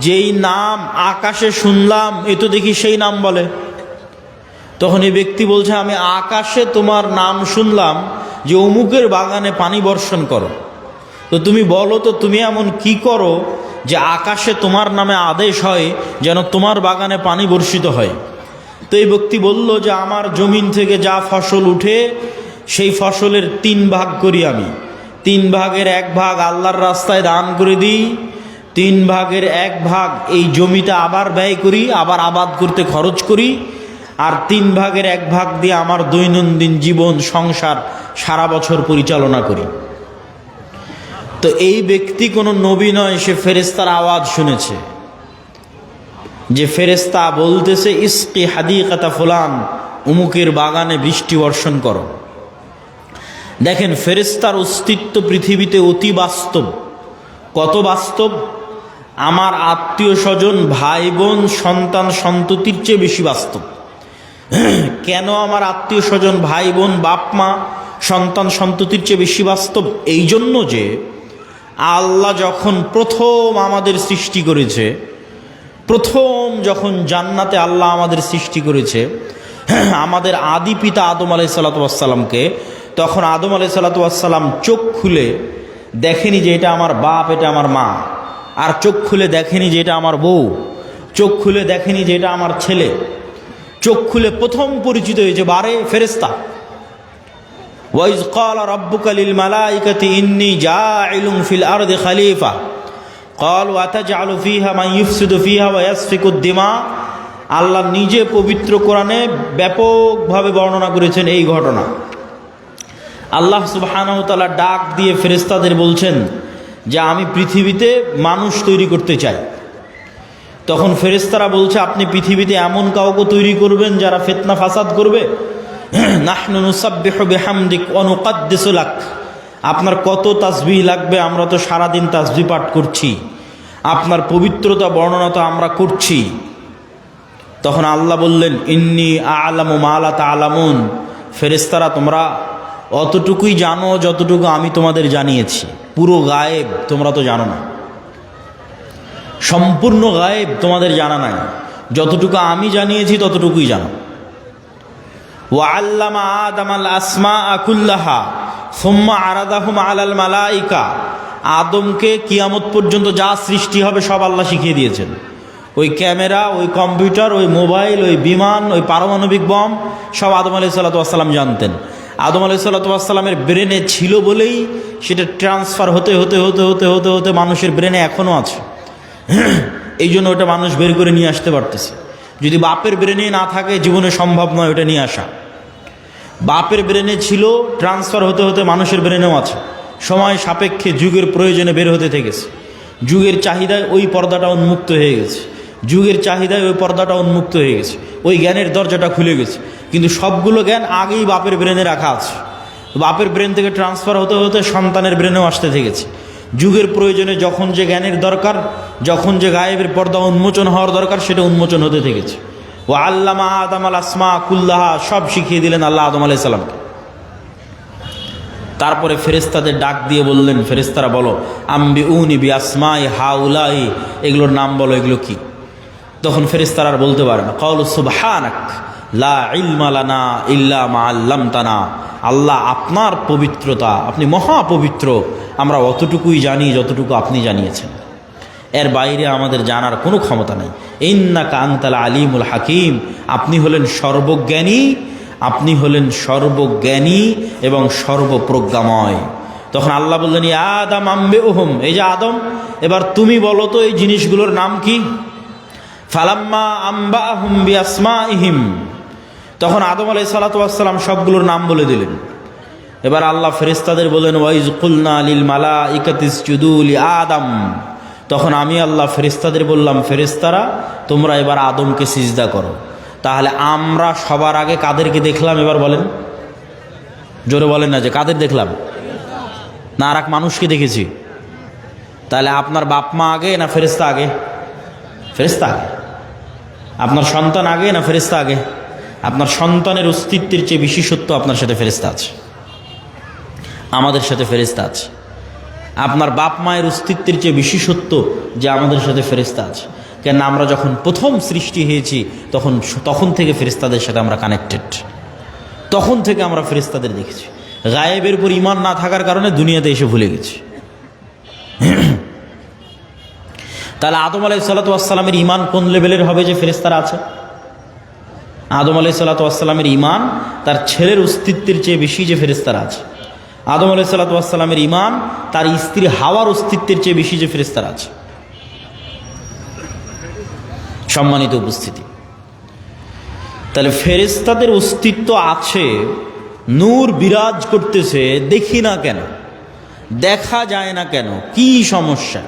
S1: যেই নাম আকাশে শুনলাম এ তো দেখি সেই নাম বলে। তখন এই ব্যক্তি বলছে, আমি আকাশে তোমার নাম শুনলাম যে অমুকের বাগানে পানি বর্ষণ করো। তো তুমি বলো তো তুমি এমন কি করো যে আকাশে তোমার নামে আদেশ হয় যেন তোমার বাগানে পানি বর্ষিত হয়। তো এই ব্যক্তি বলল যে আমার জমিন থেকে যা ফসল উঠে সেই ফসলের 3 ভাগ করি আমি। 3 ভাগের 1 ভাগ আল্লাহর রাস্তায় দান করে দিই, 3 ভাগের 1 ভাগ এই জমিতে আবার ব্যয় করি, আবার আবাদ করতে খরচ করি, আর 3 ভাগের 1 ভাগ দিয়ে আমার দৈনন্দিন জীবন সংসার সারা বছর পরিচালনা করি। তো এই ব্যক্তি কোনো নবী নয়, সে ফেরেশতার আওয়াজ শুনেছে যে ফেরেশতা বলতেছে, ইসকি হাদিকাতা ফুলান, উমুকের বাগানে বৃষ্টি বর্ষণ করো। দেখেন ফেরেশতার অস্তিত্ব পৃথিবীতে অতি বাস্তব। কত বাস্তব? আমার আত্মীয় স্বজন, ভাই বোন, সন্তান সন্ততির চেয়ে বেশি বাস্তব। কেন আমার আত্মীয় স্বজন, ভাই বোন, বাপ মা, সন্তান সন্ততির চেয়ে বেশি বাস্তব? এই জন্য যে আল্লাহ যখন প্রথম আমাদের সৃষ্টি করেছে, প্রথম যখন জান্নাতে আল্লাহ আমাদের সৃষ্টি করেছে আমাদের আদি পিতা আদম আলাইহিসসালাতু ওয়াসসালামকে, তখন আদম আলাইহিসসালাতু ওয়াসসালাম চোখ খুলে দেখেনি যে এটা আমার বাপ, এটা আমার মা, আর চোখ খুলে দেখেনি যে এটা আমার বউ, চোখ খুলে দেখেনি যে এটা আমার ছেলে। চোখ খুলে প্রথম পরিচিত হয়েছে বারে ফেরেশতা। ওয়াইজ ক্বালা রাব্বুকা লিল মালাইকাতি ইন্নী জাইলুন ফিল আরদি খলিফা ক্বালু আতাজআলু ফিহা মান ইউফসিদু ফিহা ওয়া ইয়াসফিকুদ দিমা। আল্লাহ নিজে পবিত্র কোরআনে ব্যাপকভাবে বর্ণনা করেছেন এই ঘটনা। আল্লাহ সুবহানাহু ওয়া তাআলা ডাক দিয়ে ফেরেশতাদের বলছেন যে আমি পৃথিবীতে মানুষ তৈরি করতে চাই। তখন ফেরেশতারা বলছে, আপনি পৃথিবীতে এমন কাউকে তৈরি করবেন যারা ফিতনা ফাসাদ করবে? নাহনু নুসাব্বিহু বিহামদিক ওয়া নুকদ্দিসু লাক। আপনার কত তাসবিহ লাগবে? আমরা তো সারাদিন তাসবিহ পাঠ করছি, আপনার পবিত্রতা বর্ণনা তো আমরা করছি। তখন আল্লাহ বললেন, ইন্নী আ'লামু মা লা তা'লামুন। ফেরেশতারা তোমরা অতটুকুই জানো যতটুকু আমি তোমাদের জানিয়েছি, পুরো গায়েব তোমরা তো জানো না, সম্পূর্ণ গায়েব তোমাদের জানা নাই, যতটুকু আমি জানিয়েছি ততটুকুই জানো। ওয়া আল্লামা আদামাল আসমাআ কুল্লাহা সুম্মা আরাদাহুম আলাল মালাইকা। আদমকে কিয়ামত পর্যন্ত যা সৃষ্টি হবে সব আল্লাহ শিখিয়ে দিয়েছেন। ওই ক্যামেরা, ওই কম্পিউটার, ওই মোবাইল, ওই বিমান, ওই পারমাণবিক বম সব আদম আলাইহিসসালাতু ওয়াসসালাম জানতেন। আদম আলাইহিসসালাতু ওয়াসসালামের ব্রেনে ছিল বলেই সেটা ট্রান্সফার হতে হতে হতে হতে হতে হতে মানুষের ব্রেনে এখনও আছে। এই জন্য ওটা মানুষ বের করে নিয়ে আসতে পারতেছে। যদি বাপের ব্রেনে না থাকে জীবনে সম্ভব নয় ওটা নিয়ে আসা। বাপের ব্রেনে ছিল, ট্রান্সফার হতে হতে মানুষের ব্রেনেও আছে। সময় সাপেক্ষে যুগের প্রয়োজনে বের হতে থেকেছে। যুগের চাহিদায় ওই পর্দাটা উন্মুক্ত হয়ে গেছে, যুগের চাহিদায় ওই পর্দাটা উন্মুক্ত হয়ে গেছে, ওই জ্ঞানের দরজাটা খুলে গেছে। কিন্তু সবগুলো জ্ঞান আগেই বাপের ব্রেনে রাখা আছে। বাপের ব্রেন থেকে ট্রান্সফার হতে হতে সন্তানের ব্রেনেও আসতে থেকেছে। যুগের প্রয়োজনে যখন যে জ্ঞানের দরকার, যখন যে গায়েবের পর্দা উন্মোচন হওয়ার দরকার, সেটা উন্মোচন হতে থেকেছে। ও আল্লামা আদামাল আসমা কুল্লাহা, সব শিখিয়ে দিলেন আল্লাহ আদম আলাইহিস সালামকে। তারপরে ফেরেশতাদের ডাক দিয়ে বললেন, ফেরেশতারা বলো, আম্বিউনি বি আসমাই হাউলাই, এগুলোর নাম বলো, এগুলো কি? তখন ফেরেশতারা আর বলতে পারে না। ক্বালু সুবহানাক লা ইলমা লানা ইল্লা মা আল্লামতানা। আল্লাহ আপনার পবিত্রতা, আপনি মহাপবিত্র, আমরা অতটুকুই জানি যতটুকু আপনি জানিয়েছেন, এর বাইরে আমাদের জানার কোনো ক্ষমতা নেই। ইন্নাকা আনতাল আলিমুল হাকিম, আপনি হলেন সর্বজ্ঞানী, আপনি হলেন সর্বজ্ঞানী এবং সর্বপ্রজ্ঞাময়। তখন আল্লাহ বললেন, ইয়া আদম আম্বিউহুম, এই যে আদম, এবার তুমি বলো তো এই জিনিসগুলোর নাম কি? ফালাম্মা আম্বাহুম বিআসমাইহিম, তখন আদম আলাইহিসসালাতু ওয়াসসালাম সবগুলোর নাম বলে দিলেন। এবার আল্লাহ ফেরেশতাদের বলেন, ওয়াইজ কুলনা লিল মালাইকাতি ইসজুদু লি আদম, তখন আমি আল্লাহ ফেরেশতাদের বললাম, ফেরেশতারা তোমরা এবার আদমকে সিজদা করো। তাহলে আমরা সবার আগে কাদেরকে দেখলাম এবার বলেন? জোরে বলেন না যে কাদের দেখলাম? না আর এক মানুষকে দেখেছি। তাহলে আপনার বাপ মা আগে না ফেরেশতা আগে? ফেরেশতা আগে। আপনার সন্তান আগে না ফেরেশতা আগে? আপনার সন্তানের অস্তিত্বের চেয়ে বিশেষত্ব আপনার সাথে ফেরেশতা আছে, আমাদের সাথে ফেরেশতা আছে। আপনার বাপ মায়ের অস্তিত্বের চেয়ে বিশেষত্ব যে আমাদের সাথে ফেরেশতা আছে। কেন আমরা যখন প্রথম সৃষ্টি হয়েছি তখন থেকে ফেরেশতাদের সাথে আমরা কানেক্টেড, তখন থেকে আমরা ফেরেশতাদের দেখেছি। গায়েবের উপর ঈমান না থাকার কারণে দুনিয়াতে এসে ভুলে গেছি। তাহলে আদম আলাইহিসসালাতু ওয়াসসালামের ঈমান কোন লেভেলের হবে যে ফেরেশতারা আছে? আদম আলাইহিসসালাতু ওয়াসসালামের ঈমান তার ছেলের অস্তিত্বের চেয়ে বেশি যে ফেরেশতারা আছে। আদম আলাইহিসসালাতু ওয়াসসালামের ঈমান তার স্ত্রী হাওয়ার অস্তিত্বের চেয়ে বেশি যে ফেরেশতারা আছে। সম্মানিত উপস্থিতি, তাহলে ফেরেশতাদের অস্তিত্ব আছে, নূর বিরাজ করতেছে, দেখি না কেন? দেখা যায় না কেন? কি সমস্যা?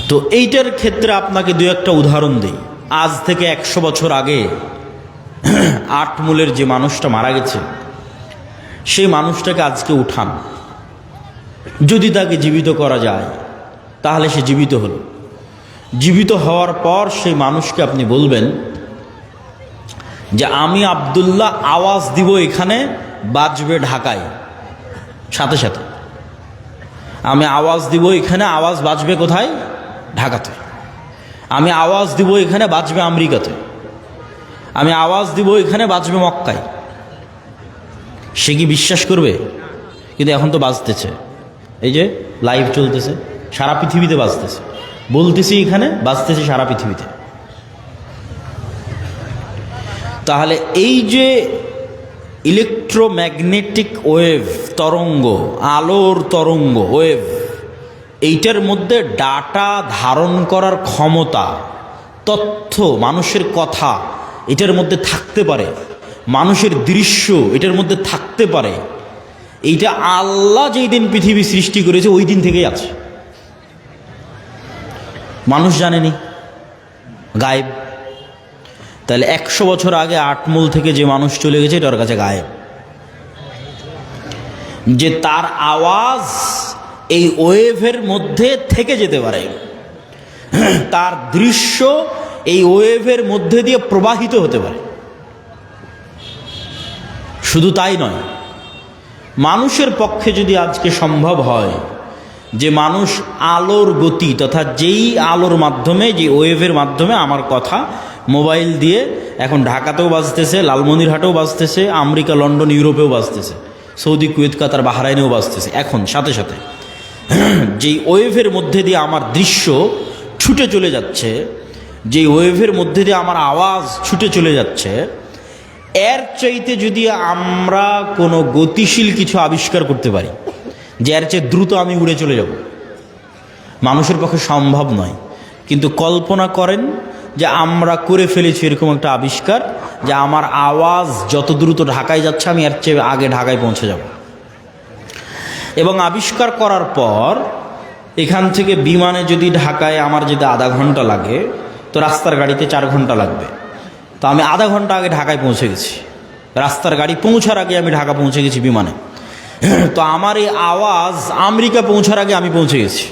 S1: তো এইটার ক্ষেত্রে আপনাকে দু একটা উদাহরণ দিই। আজ থেকে 100 বছর আগে আটমূলের যে মানুষটা মারা গেছে, সেই মানুষটাকে আজকে উঠান, যদি তাকে জীবিত করা যায় তাহলে সে জীবিত হলো। জীবিত হওয়ার পর সেই মানুষকে আপনি বলবেন যে আমি আব্দুল্লাহ আওয়াজ দিব, এখানে বাজবে ঢাকায়, সাথে সাথে আমি আওয়াজ দিব, এখানে আওয়াজ বাজবে কোথায়? ঢাকাতে। আমি আওয়াজ দিব, এখানে বাজবে আমেরিকাতে। আমি আওয়াজ দিব, এখানে বাজবে মক্কায়। সে কি বিশ্বাস করবে? কিন্তু এখন তো বাজতেছে, এই যে লাইভ চলতেছে, সারা পৃথিবীতে বাজতেছে। বলতেছি এখানে, বাজতেছে সারা পৃথিবীতে। তাহলে এই যে ইলেকট্রোম্যাগনেটিক ওয়েভ, তরঙ্গ, আলোর তরঙ্গ ওয়েভ, এইটার মধ্যে ডাটা ধারণ করার ক্ষমতা, তথ্য, মানুষের কথা এটার মধ্যে থাকতে পারে, মানুষের দৃশ্য এটার মধ্যে থাকতে পারে। এইটা আল্লাহ যেই দিন পৃথিবী সৃষ্টি করেছে ওই দিন থেকেই আছে। মানুষ জানেনি, গায়েব। তাহলে 100 বছর আগে আটমূল থেকে যে মানুষ চলে গেছে এটার কাছে গায়েব। যে তার আওয়াজ এই ওয়েভের মধ্যে থেকে যেতে পারে, তার দৃশ্য এই ওয়েভের মধ্যে দিয়ে প্রবাহিত হতে পারে। শুধু তাই নয়, মানুষের পক্ষে যদি আজকে সম্ভব হয় যে মানুষ আলোর গতি তথা যেই আলোর মাধ্যমে, যে ওয়েভের মাধ্যমে আমার কথা মোবাইল দিয়ে এখন ঢাকাতেও বাজতেছে, লালমনিরহাটেও বাজতেছে, আমেরিকা, লন্ডন, ইউরোপেও বাজতেছে, সৌদি, কুয়েত, কাতার, বাহরাইনেও বাজতেছে, এখন সাথে সাথে যেই ওয়েভের মধ্যে দিয়ে আমার দৃশ্য ছুটে চলে যাচ্ছে, যেই ওয়েভের মধ্যে দিয়ে আমার আওয়াজ ছুটে চলে যাচ্ছে, এর চাইতে যদি আমরা কোনো গতিশীল কিছু আবিষ্কার করতে পারি যে এর চেয়ে দ্রুত আমি উড়ে চলে যাব, মানুষের পক্ষে সম্ভব নয়। কিন্তু কল্পনা করেন যে আমরা করে ফেলেছি এরকম একটা আবিষ্কার যে আমার আওয়াজ যত দ্রুত ঢাকায় যাচ্ছে আমি এর চেয়ে আগে ঢাকায় পৌঁছে যাব। এবং আবিষ্কার করার পর এখান থেকে বিমানে যদি ঢাকায় আমার যেতে আধা ঘন্টা লাগে, তো রাস্তার গাড়িতে 4 ঘন্টা লাগবে। তো আমি আধা ঘন্টা আগে ঢাকায় পৌঁছে গেছি, রাস্তার গাড়ি পৌঁছার আগে আমি ঢাকা পৌঁছে গেছি বিমানে। তো আমার এই আওয়াজ আমেরিকা পৌঁছার আগে আমি পৌঁছে গেছি।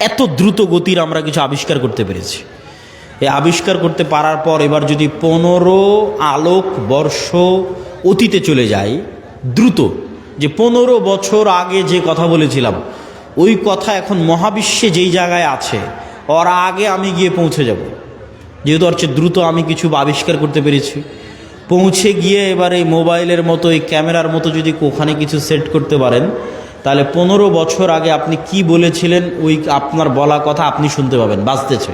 S1: এত দ্রুত গতির আমরা কিছু আবিষ্কার করতে পেরেছি। এই আবিষ্কার করতে পারার পর এবার যদি 15 আলোক বর্ষ অতীতে চলে যাই দ্রুত, যে 15 বছর আগে যে কথা বলেছিলাম ওই কথা এখন মহাবিশ্বে যেই জায়গায় আছে ওর আগে আমি গিয়ে পৌঁছে যাব, যেহেতু ওর চেয়ে দ্রুত আমি কিছু আবিষ্কার করতে পেরেছি। পৌঁছে গিয়ে এবার এই মোবাইলের মতো, এই ক্যামেরার মতো যদি ওখানে কিছু সেট করতে পারেন, তাহলে 15 বছর আগে আপনি কি বলেছিলেন ওই আপনার বলা কথা আপনি শুনতে পাবেন, বাজতেছে।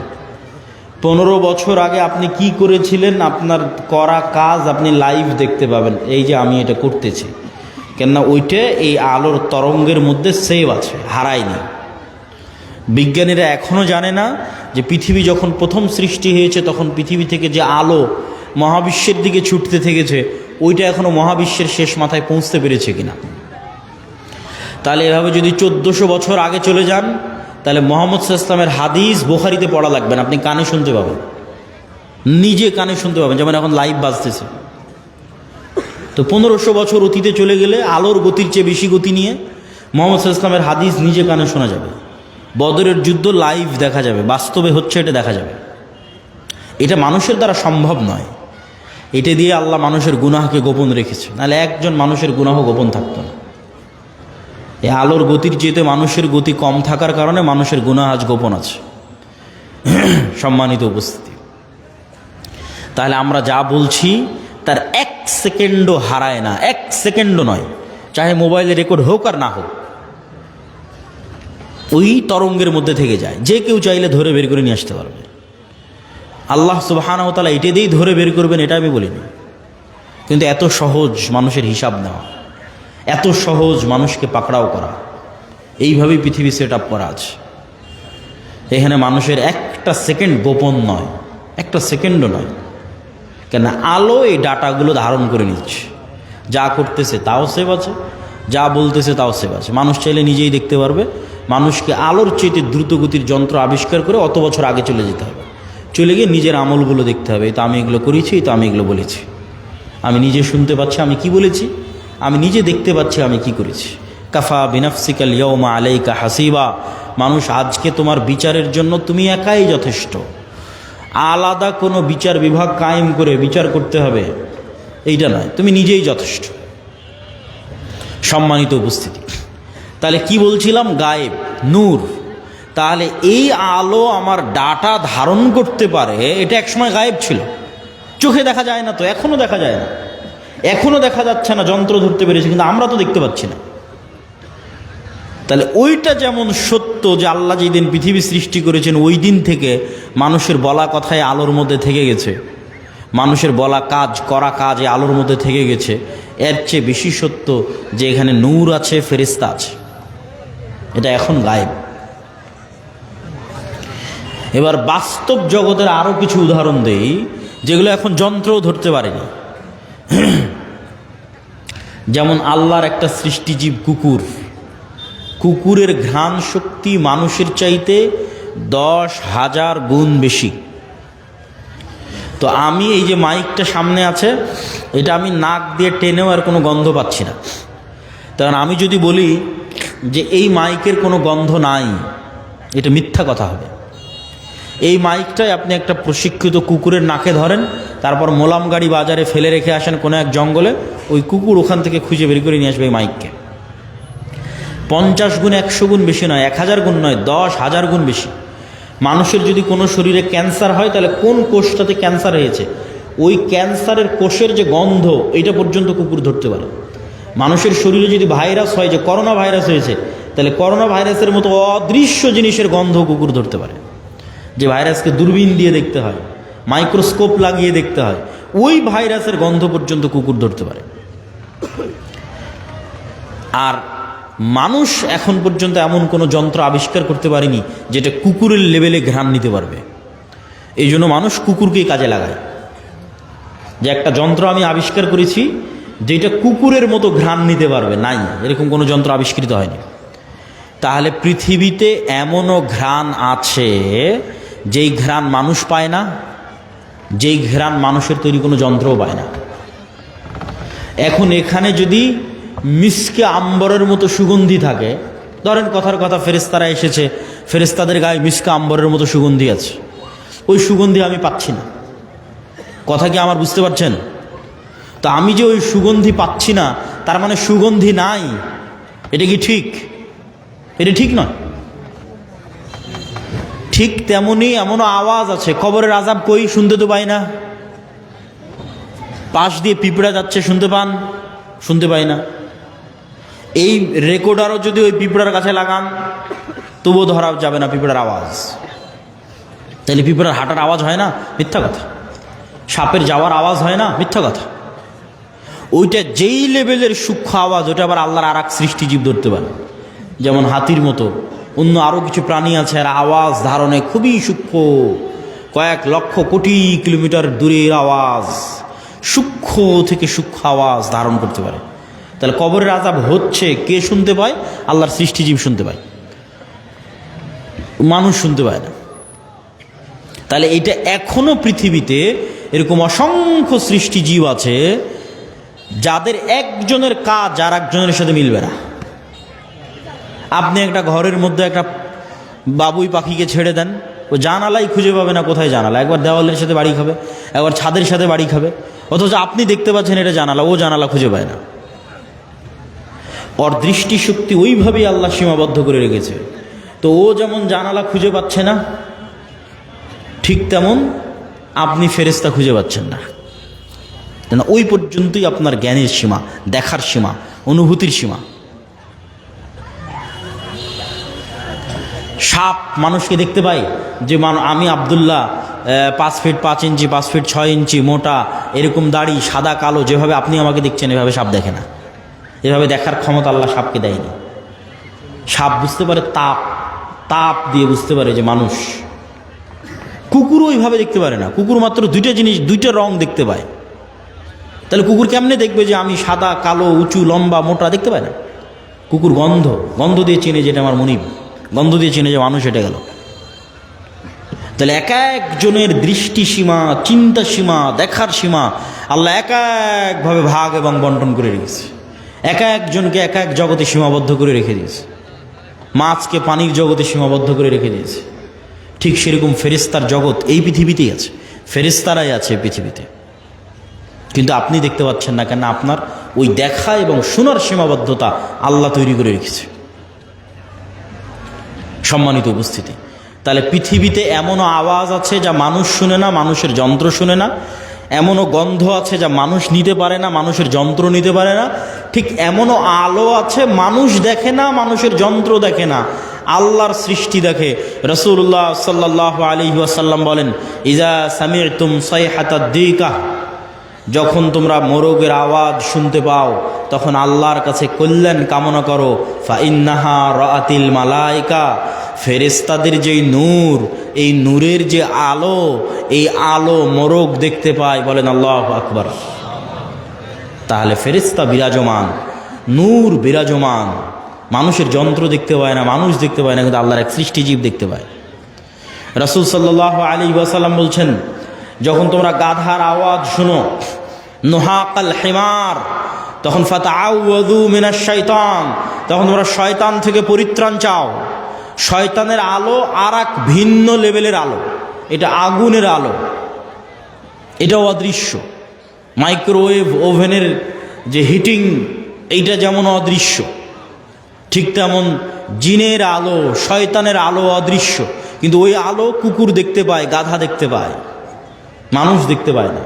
S1: 15 বছর আগে আপনি কি করেছিলেন, আপনার করা কাজ আপনি লাইভ দেখতে পাবেন, এই যে আমি এটা করতেছি। কেননা ওইটা এই আলোর তরঙ্গের মধ্যে সেভ আছে, হারায়নি। বিজ্ঞানীরা এখনও জানে না যে পৃথিবী যখন প্রথম সৃষ্টি হয়েছে তখন পৃথিবী থেকে যে আলো মহাবিশ্বের দিকে ছুটতে থেকেছে ওইটা এখনও মহাবিশ্বের শেষ মাথায় পৌঁছতে পেরেছে কিনা। তাহলে এভাবে যদি 1400 বছর আগে চলে যান, তাহলে মুহাম্মদ সাল্লাল্লাহু আলাইহি ওয়াসাল্লামের হাদিস বুখারীতে পড়া লাগবে না, আপনি কানে শুনতে পাবেন, নিজে কানে শুনতে পাবেন, যেমন এখন লাইভ বাজতেছে। তো 1500 বছর অতীতে চলে গেলে আলোর গতির চেয়ে বেশি গতি নিয়ে মুহাম্মদ সাল্লাল্লাহু আলাইহি ওয়াসাল্লামের হাদিস নিজে কানে শোনা যাবে, বদরের যুদ্ধ লাইভ দেখা যাবে, বাস্তবে হচ্ছে এটা দেখা যাবে। এটা মানুষের দ্বারা সম্ভব নয়, এটা দিয়ে আল্লাহ মানুষের গুনাহকে গোপন রেখেছে, নাহলে একজন মানুষের গুনাহ গোপন থাকতো না। এই আলোর গতির চেয়েতে মানুষের গতি কম থাকার কারণে মানুষের গুনাহ আজ গোপন আছে। সম্মানিত উপস্থিতি, তাহলে আমরা যা বলছি তার 1 সেকেন্ডও হারায় না, 1 সেকেন্ডও নয়, চাহে মোবাইলে রেকর্ড হোক আর না হোক, ওই তরঙ্গের মধ্যে থেকে যায়, যে কেউ চাইলে ধরে বের করে নিয়ে আসতে পারবে। আল্লাহ সুবহানাহু ওয়া তাআলা এটা দিয়েই ধরে বের করবেন এটা আমি বলিনি, কিন্তু এত সহজ মানুষের হিসাব নেওয়া, এত সহজ মানুষকে পাকড়াও করা, এইভাবেই পৃথিবী সেট আপ করা আছে। এখানে মানুষের একটা সেকেন্ড গোপন নয়, একটা সেকেন্ডও নয়, কেন আলো এই ডাটাগুলো ধারণ করে নিচ্ছে, যা করতেছে তাও সেভ আছে, যা বলতেছে তাও সেভ আছে। মানুষ চাইলে নিজেই দেখতে পারবে। মানুষকে আলোর চেয়ে দ্রুতগতির যন্ত্র আবিষ্কার করে অত বছর আগে চলে যেতে হবে, চলে গিয়ে নিজের আমলগুলো দেখতে হবে, তো আমি এগুলো করেছি, তো আমি এগুলো বলেছি, আমি নিজে শুনতে পাচ্ছি আমি কি বলেছি, আমি নিজে দেখতে পাচ্ছি আমি কি করেছি। কাফা বিনাফসিকাল ইয়াউমা আলাইকা হাসিবা, মানুষ আজকে তোমার বিচারের জন্য তুমি একাই যথেষ্ট, আলাদা কোনো বিচার বিভাগ কায়েম করে বিচার করতে হবে এইটা নয়, তুমি নিজেই যথেষ্ট। সম্মানিত উপস্থিতি, তাহলে কি বলছিলাম, গায়েব নূর, তাহলে এই আলো আমার ডাটা ধারণ করতে পারে, এটা একসময় গায়েব ছিল, চোখে দেখা যায় না, তো এখনো দেখা যায় না, এখনো দেখা যাচ্ছে না, যন্ত্র ধরতে পেরেছে কিন্তু আমরা তো দেখতে পাচ্ছি না। তাহলে ওইটা যেমন সত্য যে আল্লাহ যেদিন পৃথিবী সৃষ্টি করেছেন ওই দিন থেকে মানুষের বলা কথায় আলোর মধ্যে থেকে গেছে, মানুষের বলা কাজ করা কাজ এই আলোর মধ্যে থেকে গেছে, এর চেয়ে বেশি সত্য যে এখানে নূর আছে, ফেরেশতা আছে, এটা এখন গায়েব। এবার বাস্তব জগতের আরও কিছু উদাহরণ দেই যেগুলো এখন যন্ত্রও ধরতে পারেনি। যেমন আল্লাহর একটা সৃষ্টিজীব কুকুর, কুকুরের ঘ্রাণ শক্তি মানুষের চাইতে 10,000 গুণ বেশি। তো আমি এই যে মাইকটা সামনে আছে, এটা আমি নাক দিয়ে টেনেও আর কোনো গন্ধ পাচ্ছি না। কারণ আমি যদি বলি যে এই মাইকের কোনো গন্ধ নাই, এটা মিথ্যা কথা হবে। এই মাইকটাই আপনি একটা প্রশিক্ষিত কুকুরের নাকে ধরেন, তারপর মোলাম গাড়ি বাজারে ফেলে রেখে আসেন কোনো এক জঙ্গলে, ওই কুকুর ওখান থেকে খুঁজে বের করে নিয়ে আসবে এই মাইককে। 50 গুণ 100 গুণ বেশি নয়, 1000 গুণ নয়, 10,000 গুণ বেশি। মানুষের যদি কোনো শরীরে ক্যান্সার হয়, তাহলে কোন কোষটাতে ক্যান্সার হয়েছে ওই ক্যান্সারের কোষের যে গন্ধ, এটা পর্যন্ত কুকুর ধরতে পারে। মানুষের শরীরে যদি ভাইরাস হয়, যে করোনা ভাইরাস হয়েছে, তাহলে করোনা ভাইরাসের মতো অদৃশ্য জিনিসের গন্ধ কুকুর ধরতে পারে। যে ভাইরাসকে দূরবীন দিয়ে দেখতে হয়, মাইক্রোস্কোপ লাগিয়ে দেখতে হয়, ওই ভাইরাসের গন্ধ পর্যন্ত কুকুর ধরতে পারে। আর মানুষ এখন পর্যন্ত এমন কোনো যন্ত্র আবিষ্কার করতে পারেনি যেটা কুকুরের লেভেলে ঘ্রাণ নিতে পারবে। এই জন্য মানুষ কুকুরকেই কাজে লাগায়, যে একটা যন্ত্র আমি আবিষ্কার করেছি যেটা কুকুরের মতো ঘ্রাণ নিতে পারবে, নাই, এরকম কোনো যন্ত্র আবিষ্কৃত হয়নি। তাহলে পৃথিবীতে এমনও ঘ্রাণ আছে যেই ঘ্রাণ মানুষ পায় না, যেই ঘ্রাণ মানুষের তৈরি কোনো যন্ত্রও পায় না। এখন এখানে যদি মিসকে আম্বরের মতো সুগন্ধি থাকে, ধরেন কথার কথা ফেরেশতারা এসেছে, ফেরেশতাদের গায়ে মিসকে আম্বরের মতো সুগন্ধি আছে, ওই সুগন্ধি আমি পাচ্ছি না, কথা কি আমার বুঝতে পারছেন? তো আমি যে ওই সুগন্ধি পাচ্ছি না, তার মানে সুগন্ধি নাই, এটা কি ঠিক? এটা ঠিক নয়। ঠিক তেমনি এমনও আওয়াজ আছে, কবরের আযাব কই, শুনতে তো পাই না, পাশ দিয়ে পিঁপড়া যাচ্ছে শুনতে পান, শুনতে পাই না। এই রেকর্ডারও যদি ওই পিঁপড়ার কাছে লাগান তবুও ধরা যাবে না পিঁপড়ার আওয়াজ। তাহলে পিঁপড়ার হাঁটার আওয়াজ হয় না? মিথ্যা কথা। সাপের যাওয়ার আওয়াজ হয় না? মিথ্যা কথা। ওইটা যেই লেভেলের সূক্ষ্ম আওয়াজ, ওটা আবার আল্লাহর আর এক সৃষ্টিজীব ধরতে পারে। যেমন হাতির মতো অন্য আরও কিছু প্রাণী আছে, আর আওয়াজ ধারণে খুবই সূক্ষ্ম, কয়েক লক্ষ কোটি কিলোমিটার দূরের আওয়াজ, সূক্ষ্ম থেকে সূক্ষ্ম আওয়াজ ধারণ করতে পারে। তাহলে কবরের আযাব হচ্ছে, কে শুনতে পায়? আল্লাহর সৃষ্টিজীব শুনতে পায়, মানুষ শুনতে পায় না। তাহলে এটা এখনো পৃথিবীতে এরকম অসংখ্য সৃষ্টিজীব আছে যাদের একজনের কাজ আর একজনের সাথে মিলবে না। আপনি একটা ঘরের মধ্যে একটা বাবুই পাখিকে ছেড়ে দেন, ও জানালাই খুঁজে পাবে না কোথায় জানালা, একবার দেওয়ালের সাথে বাড়ি খাবে, একবার ছাদের সাথে বাড়ি খাবে, অথচ আপনি দেখতে পাচ্ছেন এটা জানালা, ও জানালা খুঁজে পায় না। ওর দৃষ্টিশক্তি ওইভাবেই আল্লাহ সীমাবদ্ধ করে রেখেছে। তো ও যেমন জানালা খুঁজে পাচ্ছে না, ঠিক তেমন আপনি ফেরেশতা খুঁজে পাচ্ছেন না। ওই পর্যন্তই আপনার জ্ঞানের সীমা, দেখার সীমা, অনুভূতির সীমা। সাপ মানুষকে দেখতে পাই যে আমি আব্দুল্লাহ 5 ফিট 5 ইঞ্চি 5 ফিট 6 ইঞ্চি মোটা, এরকম দাড়ি, সাদা কালো, যেভাবে আপনি আমাকে দেখছেন এভাবে সাপ দেখে না। এভাবে দেখার ক্ষমতা আল্লাহ সাপকে দেয়নি। সাপ বুঝতে পারে তাপ দিয়ে বুঝতে পারে যে মানুষ। কুকুরও ওইভাবে দেখতে পারে না, কুকুর মাত্র দুইটা রং দেখতে পায়। তাহলে কুকুর কেমনে দেখবে যে আমি সাদা কালো উঁচু লম্বা মোটা? দেখতে পায় না। কুকুর গন্ধ দিয়ে চেনে যেটা আমার মনিব, গন্ধ দিয়ে চেনে যে মানুষ এটা গেল। তাহলে এক একজনের দৃষ্টি সীমা, চিন্তা সীমা, দেখার সীমা আল্লাহ এক একভাবে ভাগ এবং বন্টন করে রেখেছে। এক একজনকে এক এক জগতে সীমাবদ্ধ করে রেখে দিয়েছে। মাছকে পানির জগতে সীমাবদ্ধ করে রেখে দিয়েছে। ঠিক সেরকম ফেরেশতার জগৎ এই পৃথিবীতেই আছে, ফেরেশতারাই আছে পৃথিবীতে, কিন্তু আপনি দেখতে পাচ্ছেন না কেন? আপনার ওই দেখা এবং শোনার সীমাবদ্ধতা আল্লাহ তৈরি করে রেখেছে। সম্মানিত উপস্থিতি, তাহলে পৃথিবীতে এমনও আওয়াজ আছে যা মানুষ শুনে না, মানুষের যন্ত্র শুনে না। এমনও গন্ধ আছে যা মানুষ নিতে পারে না, মানুষের যন্ত্র নিতে পারে না। ঠিক এমনও আলো আছে মানুষ দেখে না, মানুষের যন্ত্র দেখে না, আল্লাহর সৃষ্টি দেখে। রাসূলুল্লাহ সাল্লাল্লাহু আলাইহি ওয়াসাল্লাম বলেন, ইজা সামি'তুম সাইহাতাদ দিকাহ, যখন তোমরা মোরগের আওয়াজ শুনতে পাও তখন আল্লাহর কাছে কল্যাণ কামনা করো। ফাইন্নাহা রাআতিল মালাইকা, ফেরেশতাদের যেই নূর, এই নূরের যে আলো, এই আলো মোরগ দেখতে পায়। বলেন আল্লাহু আকবার। তাহলে ফেরেশতা বিরাজমান, নূর বিরাজমান। মানুষের যন্ত্র দেখতে পায় না, মানুষ দেখতে পায় না, কিন্তু আল্লাহর এক সৃষ্টিজীব দেখতে পায়। রাসূল সাল্লাল্লাহু আলাইহি ওয়াসাল্লাম বলছেন, যখন তোমরা গাধার আওয়াজ শুনো, নুহাকাল হিমার, তখন ফাতাআউযু মিনাশ শাইতান, তখন তোমরা শয়তান থেকে পরিত্রাণ চাও। শয়তানের আলো আর এক ভিন্ন লেভেলের আলো, এটা আগুনের আলো, এটাও অদৃশ্য। মাইক্রোওয়েভ ওভেনের যে হিটিং, এইটা যেমন অদৃশ্য, ঠিক তেমন জিনের আলো, শয়তানের আলো অদৃশ্য, কিন্তু ওই আলো কুকুর দেখতে পায়, গাধা দেখতে পায়, মানুষ দেখতে পায় না।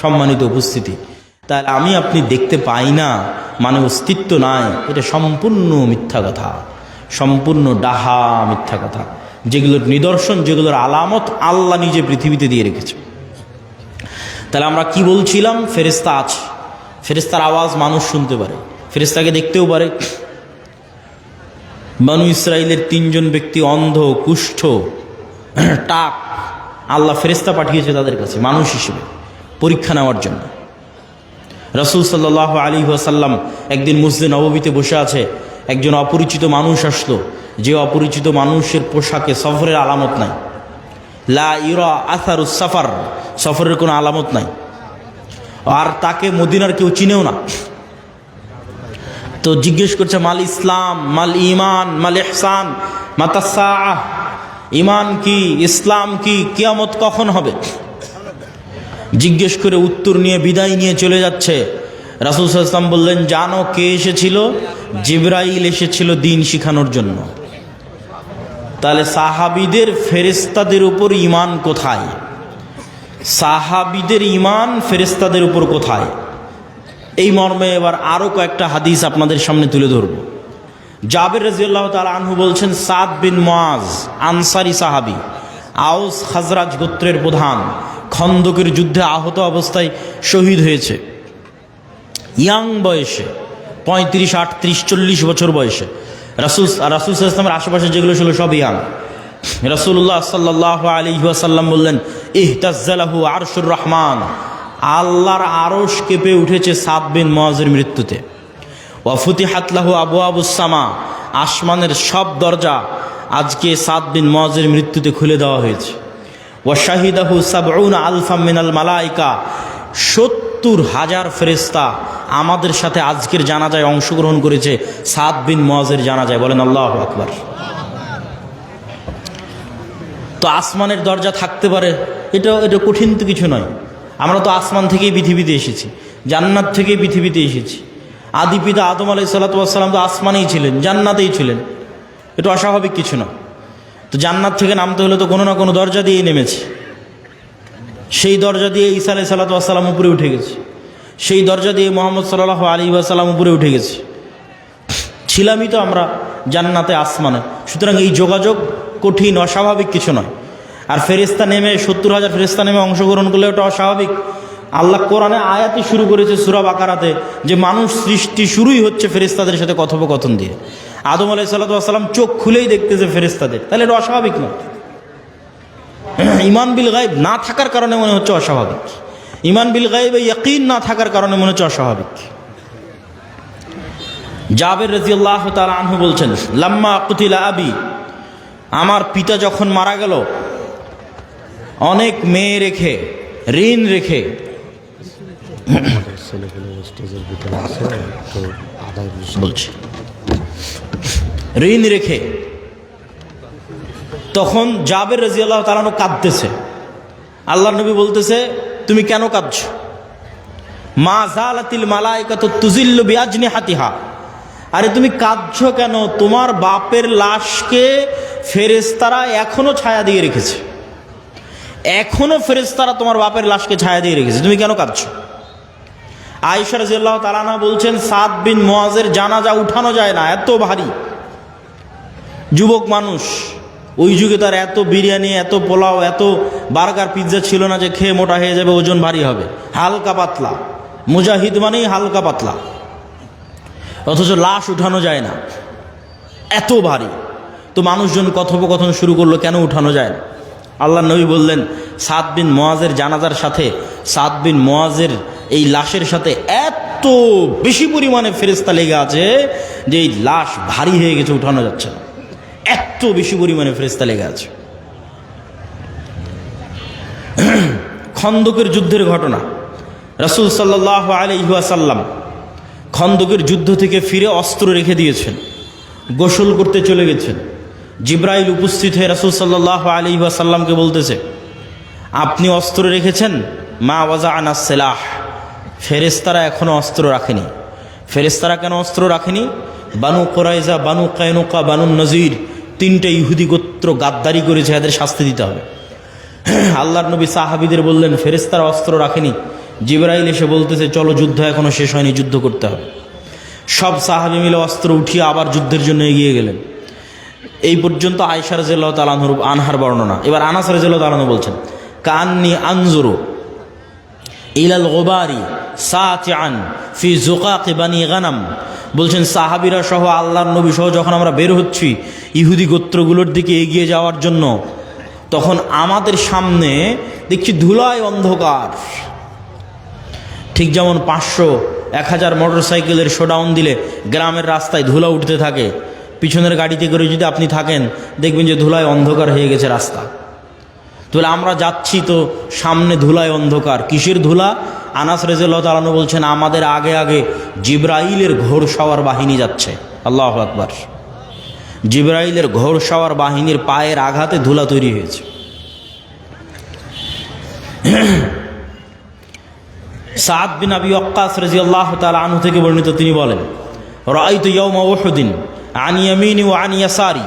S1: সম্মানিত উপস্থিতি, তাহলে আমি আপনি দেখতে পাই না মানে অস্তিত্ব নাই, এটা সম্পূর্ণ মিথ্যা কথা, সম্পূর্ণ ডাহা মিথ্যা কথা। যেগুলোর নিদর্শন, যেগুলোর আলামত আল্লাহ নিজে পৃথিবীতে দিয়ে রেখেছে। তাহলে আমরা কি বলছিলাম? ফেরেশতা আছে, ফেরেশতার আওয়াজ মানুষ শুনতে পারে, ফেরেশতাকে দেখতেও পারে। বনু ইসরাইলের 3 জন ব্যক্তি অন্ধ, কুষ্ঠ, টাক, আল্লাহ ফেরেশতা পাঠিয়েছে তাদের কাছে মানুষ হিসেবে পরীক্ষা নেওয়ার জন্য। রাসূল সাল্লাল্লাহু আলাইহি ওয়াসাল্লাম একদিন মসজিদে নববীতে বসে আছে, একজন অপরিচিত মানুষ আসলো, যে অপরিচিত মানুষের পোশাকে সফরের আলামত নাই, লা ইউরা আসারুস সাফার, সফরের কোনো আলামত নাই, আর তাকে মদিনার কেউ চিনেও না। তো জিজ্ঞেস করছে, মাল ইসলাম, মাল ইমান, মাল ইহসান, মাতাসাআহ, ইমান কি, ইসলাম কি, কিয়ামত কখন হবে? জিজ্ঞেস করে উত্তর নিয়ে বিদায় নিয়ে চলে যাচ্ছে। রাসূল সাল্লাল্লাহু আলাইহি ওয়াসাল্লাম বললেন, জানো কে এসেছিল? জিবরাইল এসেছিল দিন শিখানোর জন্য। তাহলে সাহাবীদের ফেরেশতাদের উপর ঈমান কোথায়? সাহাবীদের ঈমান ফেরেশতাদের উপর কোথায়? এই মর্মে এবার আরো কয়েকটা হাদিস আপনাদের সামনে তুলে ধরব। জাবের রাদিয়াল্লাহু তাআলা আনহু বলছেন, সাদ বিন মুআজ আনসারী সাহাবী, আউস খাজরাজ গোত্রের প্রধান, খন্দকের যুদ্ধে আহত অবস্থায় শহীদ হয়েছে। ইয়াং বয়সে, 35, 38, 40 বছর বয়সে। রাসূল সাল্লাল্লাহু আলাইহি ওয়াসাল্লামের আশেপাশে যেগুলো ছিল সব ইয়াং। রাসূলুল্লাহ সাল্লাল্লাহু আলাইহি ওয়াসাল্লাম বললেন, ইহতাজ্জালাহু আরশুর রহমান, আল্লাহর আরশ কেঁপে উঠেছে সাদ বিন মুআজের মৃত্যুতে। ওয়া ফুতিহাত লাহু আবওয়াবুস সামা, আসমানের সব দরজা আজকে সাদ বিন মুআযের মৃত্যুতে খুলে দেওয়া হয়েছে। ওয়া শাহিদাহু সাবউনা আলফাম মিনাল মালাইকা, 70,000 ফেরেশতা আমাদের সাথে আজকের জানাজায় অংশগ্রহণ করেছে সাদ বিন মুআযের জানাজায়। বলেন আল্লাহু আকবার। তো আসমানের দরজা থাকতে পারে, এটা কঠিন তো কিছু নয়। আমরা তো আসমান থেকেই পৃথিবীতে এসেছি, জান্নাত থেকেই পৃথিবীতে এসেছি। আদি পিতা আদম আলাইহিস সালাতু ওয়াস সালাম তো আসমানেই ছিলেন, জান্নাতেই ছিলেন, এটা অস্বাভাবিক কিছু না। তো জান্নাত থেকে নামতে হলে তো কোনো না কোনো দরজা দিয়েই নেমেছে। সেই দরজা দিয়ে ঈসা আলাইহিস সালাতু ওয়াস সালাম উপরে উঠে গেছে, সেই দরজা দিয়ে মুহাম্মদ সাল্লাল্লাহু আলাইহি ওয়াসাল্লাম উপরে উঠে গেছে। ছিলামই তো আমরা জান্নাতে, আসমানে। সুতরাং এই যোগাযোগ কঠিন, অস্বাভাবিক কিছু নয়। আর ফেরেশতা নেমে 70,000 ফেরেশতা নেমে অংশগ্রহণ করলে ওটা অস্বাভাবিক। আল্লাহ কোরআনে আয়াতই শুরু করেছে সূরা বাকারাতে যে মানুষ সৃষ্টি শুরুই হচ্ছে ফেরেশতাদের সাথে কথোপকথন দিয়ে। আদম আলাইহিস সালাতু ওয়াস সালাম চোখ খুলেই দেখতেছে ফেরেশতাদের, তাহলে এটা অস্বাভাবিক না। ঈমান বিল গায়ব না থাকার কারণে মনে হচ্ছে অস্বাভাবিক, ঈমান বিল গায়বে ইয়াকিন না থাকার কারণে মনে হচ্ছে অস্বাভাবিক। জাবের রাদিয়াল্লাহু তাআলা আনহু বলছেন, লাম্মা কুতিলা আবি, আমার পিতা যখন মারা গেল, অনেক মেয়ে রেখে, ঋণ রেখে, বলছি ঋণ রেখে, তখন জাবের রাদিয়াল্লাহু তাআলা আনহু কাঁদতেছে। আল্লাহর নবী বলতেছে, তুমি কেন কাঁদছো? মা জালাতিল মালাইকাতু তুজিল্লু বিআজনিহাতিহা, আরে তুমি কাঁদছো কেন? তোমার বাপের লাশকে ফেরেশতারা এখনো ছায়া দিয়ে রেখেছে, এখনো ফেরেশতারা তোমার বাপের লাশকে ছায়া দিয়ে রেখেছে, তুমি কেন কাঁদছো? আয়েশা রাদিয়াল্লাহু তাআলা আনহা বলছেন, সাদ বিন মুআযের জানাজা উঠানো যায় না, এত ভারী। যুবক মানুষ, ওই যুগে তার এত বিরিয়ানি, এত পোলাও, এত বার্গার, পিৎজা ছিল না যে খেয়ে মোটা হয়ে যাবে, ওজন ভারী হবে। হালকা পাতলা, মুজাহিদ মানেই হালকা পাতলা, অথচ লাশ উঠানো যায় না, এত ভারী। তো মানুষজন কথোপকথন শুরু করলো, কেন উঠানো যায় না? আল্লাহ নবী বললেন, সাদ বিন মুআযের জানাজার সাথে, সাদ বিন মুআযের এই লাশের সাথে এত বেশি পরিমাণে ফেরেশতা লেগে আছে যে এই লাশ ভারী হয়ে গেছে, উঠানো যাচ্ছে না, এত বেশি পরিমাণে ফেরেশতা লেগে আছে। খন্দকের যুদ্ধের ঘটনা, রাসূল সাল্লাল্লাহু আলাইহি ওয়াসাল্লাম খন্দকের যুদ্ধ থেকে ফিরে অস্ত্র রেখে দিয়েছেন, গোসল করতে চলে গেছেন। জিবরাইল উপস্থিত হয়ে রাসূল সাল্লাল্লাহু আলাইহি ওয়াসাল্লামকে বলতেছে, আপনি অস্ত্র রেখেছেন? মা ওয়াজা'না সিলাহ, ফেরেশতারা এখনো অস্ত্র রাখেনি। ফেরেশতারা কেন অস্ত্র রাখেনি? বানু কুরাইজা, বানু কায়নুকা, বানু নজির, 3টে ইহুদি গোত্র গাদ্দারি করেছে, এদের শাস্তি দিতে হবে। আল্লাহর নবী সাহাবীদের বললেন, ফেরেশতারা অস্ত্র রাখেনি। জিবরাইল এসে বলতেছে, চলো, যুদ্ধ এখনো শেষ হয়নি, যুদ্ধ করতে হবে। সব সাহাবী মিলে অস্ত্র উঠিয়ে আবার যুদ্ধের জন্য এগিয়ে গেলেন। এই পর্যন্ত আয়েশা রাদিয়াল্লাহু তাআলা আনহার বর্ণনা। এবার আনাস রাদিয়াল্লাহু তাআলা বলছেন, কান্নি আনজুরু ইলাল গুবারি সাতিআন ফি যুকাকি বানি গানাম, বলছেন সাহাবীরা সহ আল্লাহর নবী সহ যখন আমরা বের হচ্ছি ইহুদি গোত্রগুলোর দিকে এগিয়ে যাওয়ার জন্য, তখন আমাদের সামনে দেখছি ধুলায় অন্ধকার। ঠিক যেমন 500-1000 মোটরসাইকেলের শোডাউন দিলে গ্রামের রাস্তায় ধুলা উঠতে থাকে, পিছনের গাড়িতে করে যদি আপনি থাকেন দেখবেন যে ধুলায় অন্ধকার হয়ে গেছে রাস্তা। তাহলে আমরা যাচ্ছি তো সামনে ধুলায় অন্ধকার, কিসের ধুলা? আনাস রাদিয়াল্লাহু তাআলা বলছেন, আমাদের আগে আগে জিবরাইলের ঘোড়সাওয়ার বাহিনী যাচ্ছে। আল্লাহু আকবার। জিবরাইলের ঘোড়সাওয়ার বাহিনীর পায়ের আঘাতে ধুলা তৈরি হয়েছে। সাদ বিন আবি ওয়াক্কাস রাদিয়াল্লাহু তাআলা আনহু থেকে বর্ণিত, তিনি বলেন, রাআইতু ইয়াওমা উহুদিন আন ইয়ামিনি ওয়া আন ইয়াসারি,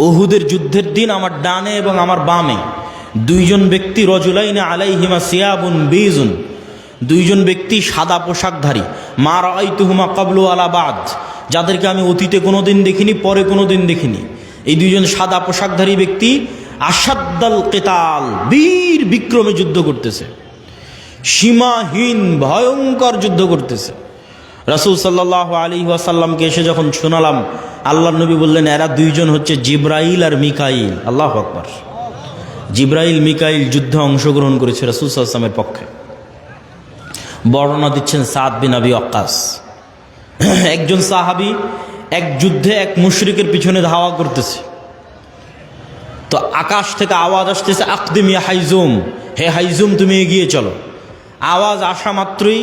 S1: উহুদের যুদ্ধের দিন আমার ডানে এবং আমার বামে 2জন ব্যক্তি, রজুলাইন আলাইহিমা সিয়াবুন বীজুন, 2জন ব্যক্তি সাদা পোশাকধারী, মা রাআইতুহুমা ক্বাবলু আলা বাদ, যাদেরকে আমি অতীতে কোনোদিন দেখিনি, পরে কোনোদিন দেখিনি। এই 2জন সাদা পোশাকধারী ব্যক্তি আশাদ্দাল কিতাল, বীর বিক্রমে যুদ্ধ করতেছে, সীমাহীন ভয়ঙ্কর যুদ্ধ করতেছে। রাসূল সাল্লাল্লাহু আলাইহি ওয়াসাল্লামকে এসে যখন শোনালাম, আল্লাহর নবী বললেন, এরা 2জন হচ্ছে জিবরাইল আর মিকাইল। আল্লাহু আকবার। জিবরাইল মিকাইল যুদ্ধে অংশগ্রহণ করেছে রাসূল সাল্লাল্লাহু আলাইহি ওয়াসাল্লামের পক্ষে। বর্ণনা দিচ্ছেন সাদ বিন আবি ওয়াক্কাস। একজন সাহাবী এক যুদ্ধে এক মুশরিকের পিছনে ধাওয়া করতেছে, তো আকাশ থেকে আওয়াজ আসতেছে, আকদিম ইয়া হাইজুম, হে হাইজুম তুমি এগিয়ে চলো। আওয়াজ আসা মাত্রই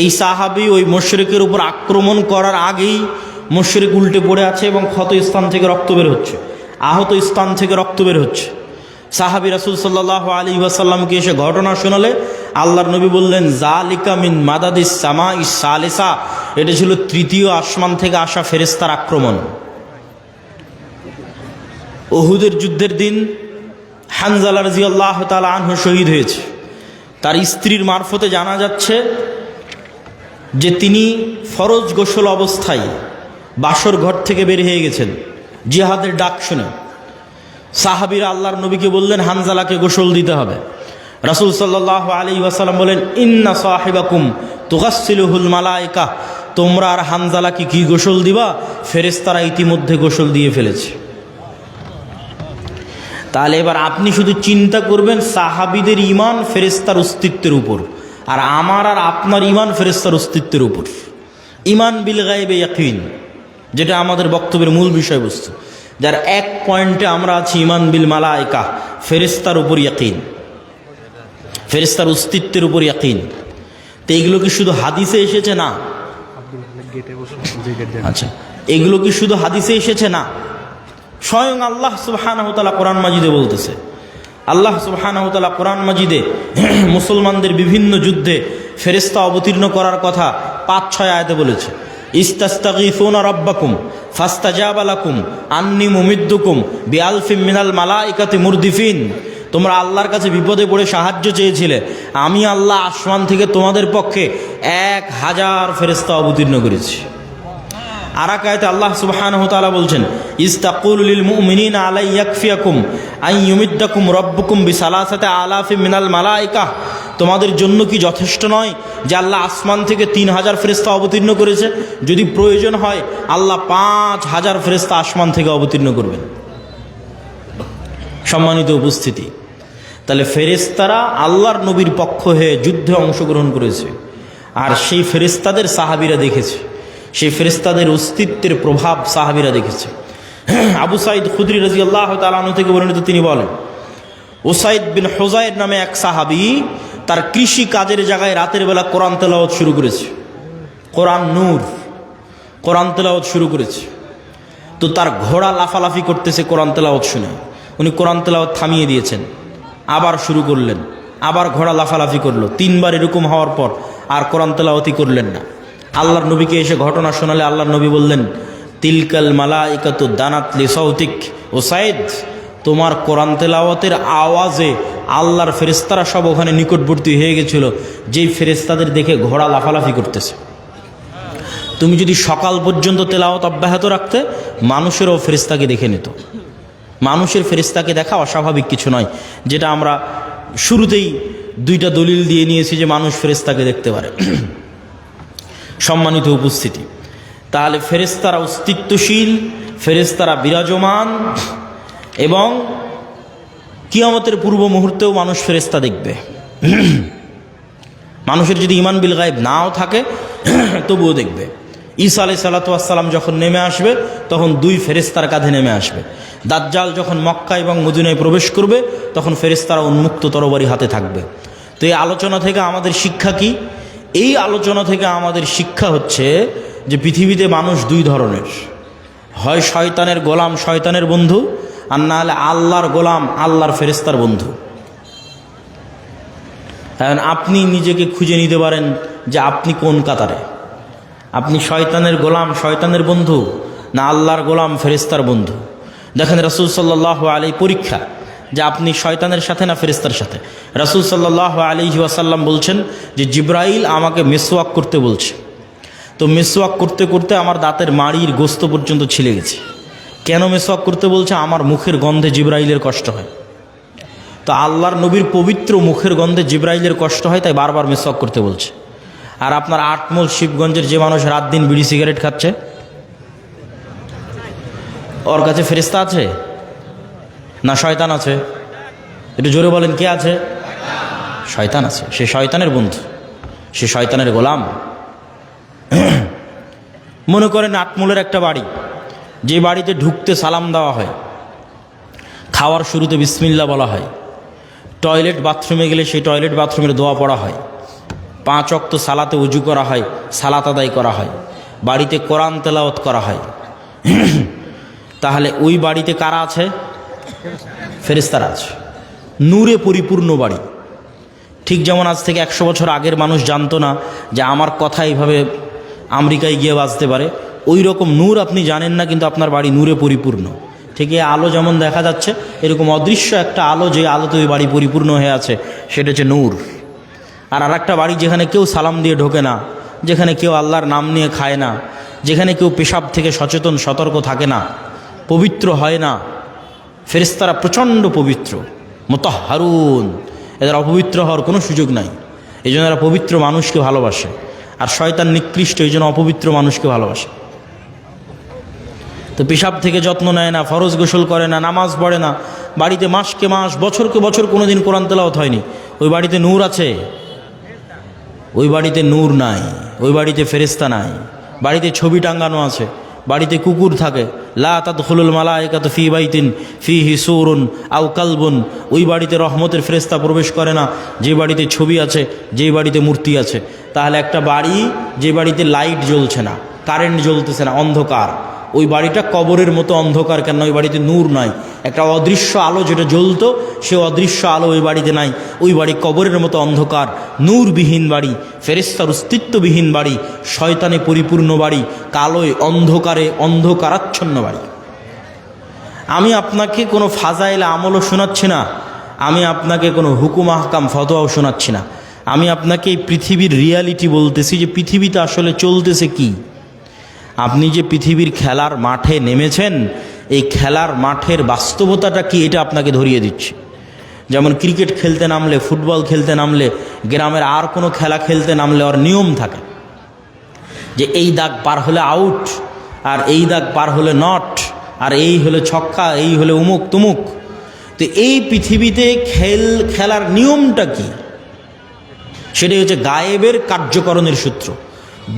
S1: এই সাহাবী ওই মুশরিকের উপর আক্রমণ করার আগেই মুশরিক উল্টে পড়ে আছে এবং ক্ষত স্থান থেকে রক্ত বের হচ্ছে, আহত স্থান থেকে রক্ত বের হচ্ছে। সাহাবী রাসূল সাল্লাল্লাহু আলাইহি ওয়াসাল্লামকে এসে ঘটনা শোনালে আল্লাহর নবী বললেন, যালিকা মিন মাদাদিস সামাইস সালিসা, এটা ছিল তৃতীয় আসমান থেকে আসা ফেরেশতার আক্রমণ। উহুদের যুদ্ধের দিন হানজালা রাদিয়াল্লাহু তাআলা আনহু শহীদ হয়েছে। তার স্ত্রীর মারফতে জানা যাচ্ছে যে তিনি ফরজ গোসল অবস্থায় বাসর ঘর থেকে বের হয়ে গেছেন জিহাদের ডাক শুনে। সাহাবীরা আল্লাহর নবীকে বললেন, হানজালাকে গোসল দিতে হবে। রাসূল সাল্লাল্লাহু আলাইহি ওয়াসাল্লাম বলেন, ইন্না সাহিবাকুম তুগাসসিলুহুল মালায়েকা, তোমরা আর হানজালাকে কি গোসল দিবা? ফেরেশতারা ইতিমধ্যে গোসল দিয়ে ফেলেছে। তাহলে এবার আপনি শুধু চিন্তা করবেন সাহাবীদের ঈমান ফেরেশতার অস্তিত্বের উপর, আর আমার আর আপনার ঈমান ফেরেশতার অস্তিত্বের উপর। ঈমান বিল গায়বে ইয়াকিন, যেটা আমাদের বক্তব্যের মূল বিষয়বস্তু, যার এক পয়েন্টে আমরা আছি ঈমান বিল মালায়েকা, ফেরেশতার উপর ইয়াকিন, ফেরেশতার অস্তিত্বের উপর ইয়াকিন। তো এইগুলো কি শুধু হাদিসে এসেছে? না। আচ্ছা, এগুলো কি শুধু হাদিসে এসেছে? না, স্বয়ং আল্লাহ সুবহানাহু ওয়া তাআলা কোরআন মাজিদে বলতেছে। আল্লাহ সুবহানাহু ওয়া তাআলা কোরআন মাজিদে মুসলমানদের বিভিন্ন যুদ্ধে ফেরেশতা অবতীর্ণ করার কথা ৫-৬ আয়াতে বলেছে। ইস্তাস্তাগীসুনা রাব্বাকুম ফাস্তাজাবা লাকুম আন্নী মুমিদ্দুকুম বিআলফিম মিনাল মালাইকাতি মুরদিফিন, তোমরা আল্লাহর কাছে বিপদে পড়ে সাহায্য চেয়েছিলে, আমি আল্লাহ আসমান থেকে তোমাদের পক্ষে ১,০০০ ফেরেশতা অবতীর্ণ করেছি। আর এক আয়াতে আল্লাহ সুবহানাহু ওয়া তাআলা বলছেন, ইস্তাকুলু লিল মুমিনিনা আলাই ইয়াকফিয়াকুম আন ইউমিদ্দাকুম রাব্বুকুম বিসালাসাতি আলাফিম মিনাল মালাইকা, তোমাদের জন্য কি যথেষ্ট নয় যে আল্লাহ আসমান থেকে ৩,০০০ ফেরেশতা অবতীর্ণ করেছে? যদি প্রয়োজন হয় আল্লাহ ৫,০০০ ফেরেশতা আসমান থেকে অবতীর্ণ করবেন। সম্মানিত উপস্থিতি, তাহলে ফেরেশতারা আল্লাহর নবীর পক্ষ হয়ে যুদ্ধে অংশগ্রহণ করেছে, আর সেই ফেরেশতাদের সাহাবীরা দেখেছে, সেই ফেরেশতাদের অস্তিত্বের প্রভাব সাহাবীরা দেখেছে। আবু সাঈদ খুদরি রাদিয়াল্লাহু তাআলা আনহু থেকে বর্ণিত, তিনি বলেন, উসাইদ বিন হুযাইর নামে এক সাহাবী তার কৃষি কাজের জায়গায় রাতের বেলা কোরআন তেলাওয়াত শুরু করেছে। কোরআন নূর, কোরআন তেলাওয়াত শুরু করেছে। তো তার ঘোড়া লাফালাফি করতেছে কোরআন তেলাওয়াত শুনে, উনি কোরআন তেলাওয়াত থামিয়ে দিয়েছেন, আবার শুরু করলেন, আবার ঘোড়া লাফালাফি করলো। ৩ বার এরকম হওয়ার পর আর কোরআন তেলাওয়াতই করলেন না। আল্লাহর নবীকে এসে ঘটনা শোনালে আল্লাহর নবী বললেন, তিলকাল মালাইকাতু দানাত লি সাউতিক, ও সাইদ, তোমার কোরআন তেলাওয়াতের আওয়াজে আল্লাহর ফেরেশতারা সব ওখানে নিকটবর্তী হয়ে গেছিল, যেই ফেরেশতাদের দেখে ঘোড়া লাফালাফি করতেছে। তুমি যদি সকাল পর্যন্ত তেলাওয়াত অব্যাহত রাখতে, মানুষেরও ফেরেশতাকে দেখে নিত। মানুষের ফেরেশতাকে দেখা অস্বাভাবিক কিছু নয়, যেটা আমরা শুরুতেই 2টা দলিল দিয়ে নিয়েছি যে মানুষ ফেরেশতাকে দেখতে পারে। সম্মানিত উপস্থিতি, তাহলে ফেরেশতারা অস্তিত্বশীল, ফেরেশতারা বিরাজমান, এবং কিয়ামতের পূর্ব মুহূর্তেও মানুষ ফেরেশতা দেখবে। মানুষের যদি ঈমান বিল গায়ব নাও থাকে তবুও দেখবে। ঈসা আলাইহিস সালাতু ওয়াস সালাম যখন নেমে আসবে তখন 2 ফেরেশতার কাঁধে নেমে আসবে। দাজ্জাল যখন মক্কা এবং মদিনায় প্রবেশ করবে তখন ফেরেশতারা উন্মুক্ত তরবারি হাতে থাকবে। তো এই আলোচনা থেকে আমাদের শিক্ষা কি? এই আলোচনা থেকে আমাদের শিক্ষা হচ্ছে যে পৃথিবীতে মানুষ 2 ধরনের, হয় শয়তানের গোলাম, শয়তানের বন্ধু, আর না হলে আল্লাহর গোলাম, আল্লাহর ফেরেশতার বন্ধু। এখন আপনি নিজেকে খুঁজে নিতে পারেন যে আপনি কোন কাতারে, আপনি শয়তানের গোলাম, শয়তানের বন্ধু, না আল্লাহর গোলাম, ফেরেশতার বন্ধু। দেখেন রাসূল সাল্লাল্লাহু আলাইহি পরীক্ষা যে আপনি শয়তানের সাথে না ফেরেশতার সাথে। রাসূল সাল্লাল্লাহু আলাইহি ওয়াসাল্লাম বলছেন যে জিবরাইল আমাকে মিসওয়াক করতে বলছে, তো মিসওয়াক করতে করতে আমার দাঁতের মাড়ির গোস্ত পর্যন্ত ছিলে গেছে। কেন মিসওয়াক করতে বলছে? আমার মুখের গন্ধে জিবরাইলের কষ্ট হয়। তো আল্লাহর নবীর পবিত্র মুখের গন্ধে জিবরাইলের কষ্ট হয়, তাই বারবার মিসওয়াক করতে বলছে। আর আপনার আটমল শিবগঞ্জের যে মানুষ রাত দিন বিড়ি সিগারেট খাচ্ছে, ওর কাছে ফেরেশতা আছে না শয়তান আছে? একটু জোরে বলেন, কে আছে? শয়তান আছে। সে শয়তানের বন্ধু, সে শয়তানের গোলাম। মনে করেন আটমূলের একটা বাড়ি, যে বাড়িতে ঢুকতে সালাম দেওয়া হয়, খাওয়ার শুরুতে বিসমিল্লাহ বলা হয়, টয়লেট বাথরুমে গেলে সেই টয়লেট বাথরুমের দোয়া পড়া হয়, 5 ওয়াক্ত সালাতে উজু করা হয়, সালাত আদায় করা হয়, বাড়িতে কোরআন তেলাওয়াত করা হয়, তাহলে ওই বাড়িতে কারা আছে? ফেরেশতারা আছে। নূরে পরিপূর্ণ বাড়ি। ঠিক যেমন আজ থেকে 100 বছর আগের মানুষ জানতো না যে আমার কথা এইভাবে আমেরিকায় গিয়ে বাজতে পারে, ওই রকম নূর আপনি জানেন না, কিন্তু আপনার বাড়ি নূরে পরিপূর্ণ। ঠিক এই আলো যেমন দেখা যাচ্ছে, এরকম অদৃশ্য একটা আলো, যে আলোতে ওই বাড়ি পরিপূর্ণ হয়ে আছে, সেটা হচ্ছে নূর। আর একটা বাড়ি যেখানে কেউ সালাম দিয়ে ঢোকে না, যেখানে কেউ আল্লাহর নাম নিয়ে খায় না, যেখানে কেউ পেশাব থেকে সচেতন সতর্ক থাকে না, পবিত্র হয় না, ফেরেশতারা প্রচণ্ড পবিত্র, মুতাহহারুন, এদের অপবিত্র হওয়ার কোনো সুযোগ নাই। এই জন্য এরা পবিত্র মানুষকে ভালোবাসে, আর শয়তান নিকৃষ্ট, এই জন্য অপবিত্র মানুষকে ভালোবাসে। তো পেশাব থেকে যত্ন নেয় না, ফরজ গোসল করে না, নামাজ পড়ে না, বাড়িতে মাসকে মাস বছরকে বছর কোনো দিন কোরআন তেলাওয়াত হয়নি, ওই বাড়িতে নূর আছে? ওই বাড়িতে নূর নাই, ওই বাড়িতে ফেরেশতা নাই। বাড়িতে ছবি টাঙ্গানো আছে, বাড়িতে কুকুর থাকে, লা তাদখুলুল মালায়েকাতু ফি বাইতিন ফিহি সূরুন আও কালবুন, ওই বাড়িতে রহমতের ফেরেশতা প্রবেশ করে না যে বাড়িতে ছবি আছে, যে বাড়িতে মূর্তি আছে। তাহলে একটা বাড়ি যে বাড়িতে লাইট জ্বলছে না, কারেন্ট জ্বলতেছে না, অন্ধকার, ওই বাড়িটা কবরের মতো অন্ধকার। কেন? ওই বাড়িতে নূর নাই। একটা অদৃশ্য আলো যেটা জ্বলতো, সে অদৃশ্য আলো ওই বাড়িতে নাই। ওই বাড়ি কবরের মতো অন্ধকার, নূরবিহীন বাড়ি, ফেরেশতার অস্তিত্ববিহীন বাড়ি, শয়তানে পরিপূর্ণ বাড়ি, কালোয় অন্ধকারে অন্ধকারাচ্ছন্ন বাড়ি। আমি আপনাকে কোনো ফাজাইল আমলও শোনাচ্ছি না, আমি আপনাকে কোনো হুকুম আহকাম ফতোয়াও শোনাচ্ছি না, আমি আপনাকে এই পৃথিবীর রিয়ালিটি বলতেছি, যে পৃথিবীতে আসলে চলতেছে কি। আপনি যে পৃথিবীর খেলার মাঠে নেমেছেন, এই খেলার মাঠের বাস্তবতাটা কি, এটা আপনাকে ধরিয়ে দিচ্ছি। যেমন ক্রিকেট খেলতে নামলে, ফুটবল খেলতে নামলে, গ্রামের আর কোনো খেলা খেলতে নামলে ওর নিয়ম থাকে, যে এই দাগ পার হলে আউট, আর এই দাগ পার হলে নট, আর এই হলে ছক্কা, এই হলে উমুক তুমুক। তো এই পৃথিবীতে খেলার নিয়মটা কি, সেটাই হচ্ছে গায়েবের কার্যকরণের সূত্র।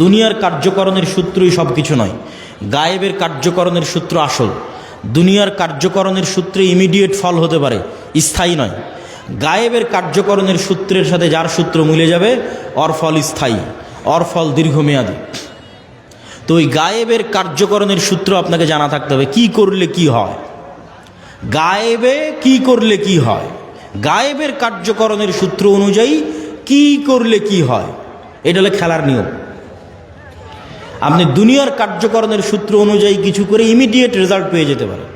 S1: দুনিয়ার কার্যকরণের সূত্রই সব কিছু নয়, গায়েবের কার্যকরণের সূত্র আসল। দুনিয়ার কার্যকরণের সূত্রে ইমিডিয়েট ফল হতে পারে, স্থায়ী নয়। গায়েবের কার্যকরণের সূত্রের সাথে যার সূত্র মিলে যাবে, ওর ফল স্থায়ী, ওর ফল দীর্ঘমেয়াদী। তো ওই গায়েবের কার্যকরণের সূত্র আপনাকে জানা থাকতে হবে, কি করলে কি হয়, গায়েবে কি করলে কি হয়, গায়েবের কার্যকরণের সূত্র অনুযায়ী কি করলে কি হয়, এটা হলো খেলার নিয়ম। আপনি দুনিয়ার কার্যকরণের সূত্র অনুযায়ী কিছু করে ইমিডিয়েট রেজাল্ট পেয়ে যেতে পারেন,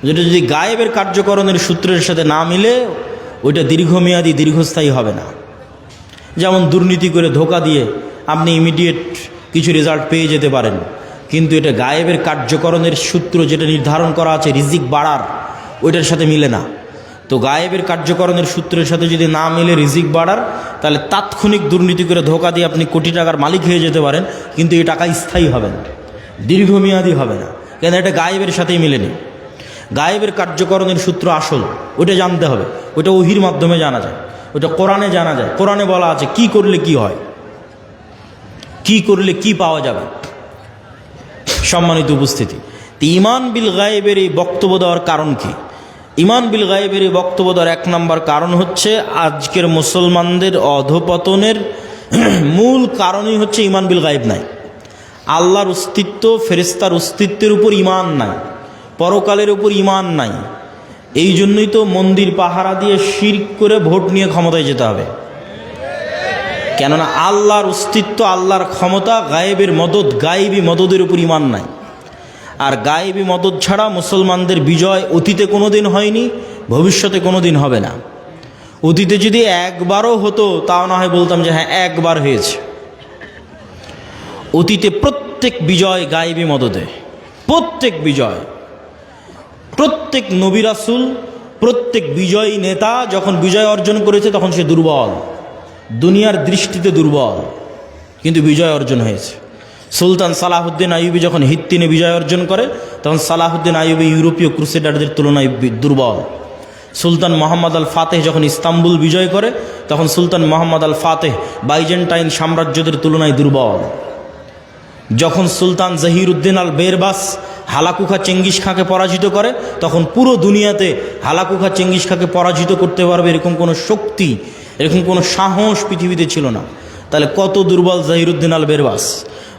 S1: যেটা যদি গায়েবের কার্যকরণের সূত্রের সাথে না মিলে, ওইটা দীর্ঘমেয়াদী দীর্ঘস্থায়ী হবে না। যেমন দুর্নীতি করে ধোঁকা দিয়ে আপনি ইমিডিয়েট কিছু রেজাল্ট পেয়ে যেতে পারেন, কিন্তু এটা গায়েবের কার্যকরণের সূত্র যেটা নির্ধারণ করা আছে রিজিক বাড়ার, ওইটার সাথে মিলে না। তো গায়েবের কার্যকরণের সূত্রের সাথে যদি না মিলে রিজিক বাড়ার, তাহলে তাৎক্ষণিক দুর্নীতি করে ধোঁকা দিয়ে আপনি কোটি টাকার মালিক হয়ে যেতে পারেন, কিন্তু এই টাকা স্থায়ী হবে না, দীর্ঘমেয়াদী হবে না, কেন? এটা গায়েবের সাথেই মিলেনি। গায়েবের কার্যকরণের সূত্র আসল, ওইটা জানতে হবে, ওইটা ওহির মাধ্যমে জানা যায়, ওইটা কোরআনে জানা যায়। কোরআনে বলা আছে কি করলে কি হয়, কি করলে কি পাওয়া যাবে। সম্মানিত উপস্থিতি, ঈমান বিল গায়েবের এই বক্তব্য দেওয়ার কারণ কি? ঈমান বিল গায়েবের এই বক্তব্য দেওয়ার 1 নম্বর কারণ হচ্ছে, আজকের মুসলমানদের অধপতনের মূল কারণই হচ্ছে ঈমান বিল গায়েব নাই। আল্লাহর অস্তিত্ব, ফেরেশতার অস্তিত্বের উপর ঈমান নাই, পরকালের উপর ঈমান নাই। এই জন্যই তো মন্দির পাহারা দিয়ে শিরক করে ভোট নিয়ে ক্ষমতায় যেতে হবে। কেননা আল্লাহর অস্তিত্ব, আল্লাহর ক্ষমতা, গায়েবের মদদ, গায়েবী মদদের উপর ঈমান নাই। আর গায়েবী মদদ ছাড়া মুসলমানদের বিজয় অতীতে কোনো দিন হয়নি, ভবিষ্যতে কোনো দিন হবে না। অতীতে যদি একবারও হতো, তাও না হয় বলতাম যে হ্যাঁ একবার হয়েছে। অতীতে প্রত্যেক বিজয় গায়েবী মদদে, প্রত্যেক বিজয়, প্রত্যেক নবী রাসূল, প্রত্যেক বিজয়ী নেতা যখন বিজয় অর্জন করেছে, তখন সে দুর্বল, দুনিয়ার দৃষ্টিতে দুর্বল, কিন্তু বিজয় অর্জন হয়েছে। সুলতান সালাহুদ্দিন আইয়ুবী যখন হিত্তিনে বিজয় অর্জন করে, তখন সালাহুদ্দিন আইয়ুবী ইউরোপীয় ক্রুসেডারদের তুলনায় দুর্বল। সুলতান মোহাম্মদ আল ফাতেহ যখন ইস্তাম্বুল বিজয় করে, তখন সুলতান মোহাম্মদ আল ফাতেহ বাইজেন্টাইন সাম্রাজ্যদের তুলনায় দুর্বল। যখন সুলতান জহিরুদ্দিন আল বেরবাস হালাকু খাঁ চেঙ্গিস খাঁকে পরাজিত করে, তখন পুরো দুনিয়াতে হালাকু খাঁ চেঙ্গিস খাঁকে পরাজিত করতে পারবে এরকম কোনো শক্তি, এরকম কোনো সাহস পৃথিবীতে ছিল না। তাহলে কত দুর্বল জহিরুদ্দিন আল বেরবাস।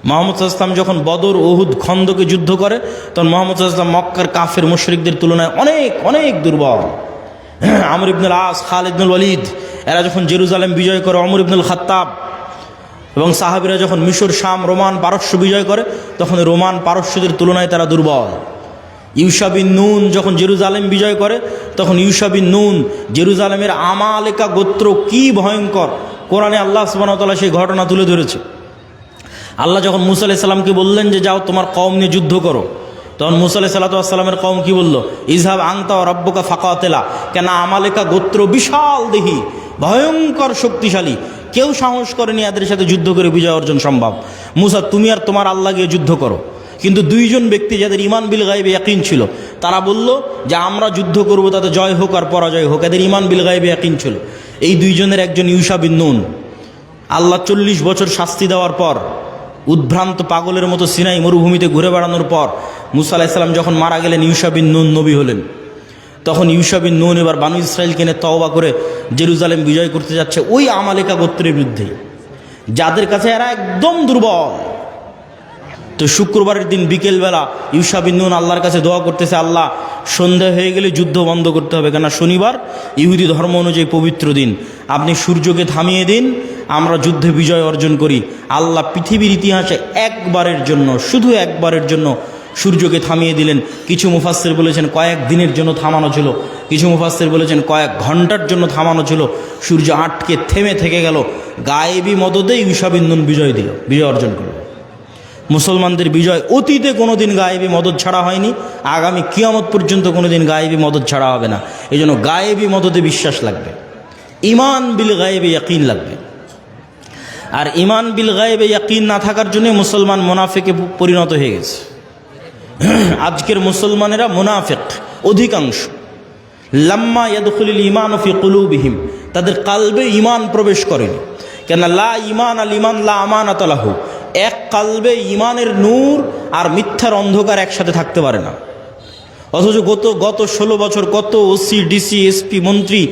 S1: মুহাম্মদ সাল্লাল্লাহু আলাইহি ওয়াসাল্লাম যখন বদর, উহুদ, খন্দকে যুদ্ধ করে, তখন মুহাম্মদ সাল্লাল্লাহু আলাইহি ওয়াসাল্লাম মক্কার কাফের মুশরিকদের তুলনায় অনেক অনেক দুর্বল। আমর ইবনুল আস, খালিদ ইবনুল ওয়ালিদ এরা যখন জেরুজালেম বিজয় করে, ওমর ইবনুল খাত্তাব এবং সাহাবীরা যখন মিশর, শাম, রোমান, পারস্য বিজয় করে, তখন রোমান পারস্যদের তুলনায় তারা দুর্বল। ইউশা বিন নুন যখন জেরুজালেম বিজয় করে, তখন ইউশা বিন নুন জেরুজালেমের আমালেকা গোত্র কি ভয়ঙ্কর, কোরআনে আল্লাহ সুবহানাহু ওয়া তাআলা সেই ঘটনা তুলে ধরেছে। আল্লাহ যখন মুসা আলাইহিস সালামকে বললেন যে যাও তোমার কওম নিয়ে যুদ্ধ করো, তখন মুসা আলাইহিস সালামের কওম কি বলল? ইযহাব আনতা ওয়া রাব্বুকা ফাকাতিলা। কেন? আমালেকা গোত্র বিশাল দেহি, ভয়ঙ্কর শক্তিশালী, কেউ সাহস করেনি এদের সাথে যুদ্ধ করে বিজয় অর্জন সম্ভব। মুসা তুমি আর তোমার আল্লাহ গিয়ে যুদ্ধ করো। কিন্তু দুইজন ব্যক্তি যাদের ঈমান বিল গায়বে ইয়াকিন ছিল, তারা বলল যে আমরা যুদ্ধ করব, তাতে জয় হোক আর পরাজয় হোক। এদের ঈমান বিল গায়বে ইয়াকিন ছিল। এই দুইজনের একজন ইউশা বিন নুন। আল্লাহ 40 বছর শাস্তি দেওয়ার পর, উদ্ভ্রান্ত পাগলের মতো সিনাই মরুভূমিতে ঘুরে বেড়ানোর পর মুসা আলাইহিস সালাম যখন মারা গেলেন, ইউশা বিন নুন নবী হলেন। তখন ইউশা বিন নুন এবার বানু ইসরাইলকে নিয়ে তওবা করে জেরুজালেম বিজয় করতে যাচ্ছে ওই আমালেকা গোত্রের বিরুদ্ধে, যাদের কাছে এরা একদম দুর্বল। তো শুক্রবারের দিন বিকেলবেলা ইউশা বিন নুন আল্লাহর কাছে দোয়া করতেছে, আল্লাহ সন্ধ্যা হয়ে গেলে যুদ্ধ বন্ধ করতে হবে, কেননা শনিবার ইহুদি ধর্ম অনুযায়ী পবিত্র দিন, আপনি সূর্যকে থামিয়ে দিন, আমরা যুদ্ধে বিজয় অর্জন করি। আল্লাহ পৃথিবীর ইতিহাসে একবারের জন্য, শুধু একবারের জন্য সূর্যকে থামিয়ে দিলেন। কিছু মুফাসসির বলেছেন কয়েক দিনের জন্য থামানো ছিল, কিছু মুফাসসির বলেছেন কয়েক ঘন্টার জন্য থামানো ছিল। সূর্য আটকে থেমে থেকে গেল। গায়েবী মদদে ইউশা বিন নুন বিজয় অর্জন করল। মুসলমানদের বিজয় অতীতে কোনোদিন গায়েবী মদদ ছাড়া হয়নি, আগামী কিয়ামত পর্যন্ত কোনোদিন গায়েবী মদদ ছাড়া হবে না। এই জন্য গায়েবী মদদে বিশ্বাস লাগবে, ঈমান বিল গায়েবে ইয়াকিন লাগবে। আর ঈমান বিল গায়েবে ইয়াকিন না থাকার জন্য মুসলমান মুনাফিকে পরিণত হয়ে গেছে। আজকের মুসলমানেরা মুনাফিক অধিকাংশ। লাম্মা ইয়াদখুলুল ঈমান ফি কুলুবিহিম, তাদের কালবে ঈমান প্রবেশ করেনি। কেন? লা ঈমান আল ঈমান লা আমানাত লাহু। এক কালবে ঈমানের নূর আর মিথ্যার অন্ধকার একসাথে থাকতে পারে না। অথচ গত 16 বছর কত ওসি, ডিসি, এসপি, মন্ত্রী,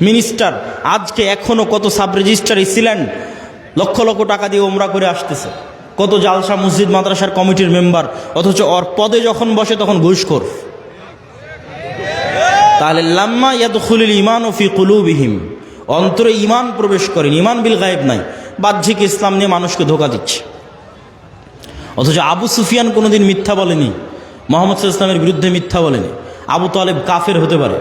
S1: মিনিস্টার, আজকে এখনও কত সাব রেজিস্ট্রার ইসিল্যান্ড লক্ষ লক্ষ টাকা দিয়ে ওমরা করে আসতেছে, কত জালসা মসজিদ মাদ্রাসার কমিটির মেম্বার, অথচ ওর পদে যখন বসে তখন ঘুষখোর। তাহলে লাম্মা ইয়াদখুলুল ঈমান ফি কুলুবিহিম, অন্তরে ঈমান প্রবেশ করেন, ঈমান বিল গায়েব নাই, বাহ্যিক ইসলাম নিয়ে মানুষকে ধোঁকা দিচ্ছে। অথচ আবু সুফিয়ান কোনোদিন মিথ্যা বলেনি, মুহাম্মদ সাল্লাল্লাহু আলাইহি ওয়াসাল্লামের বিরুদ্ধে মিথ্যা বলেনি। আবু তালেব কাফের হতে পারে,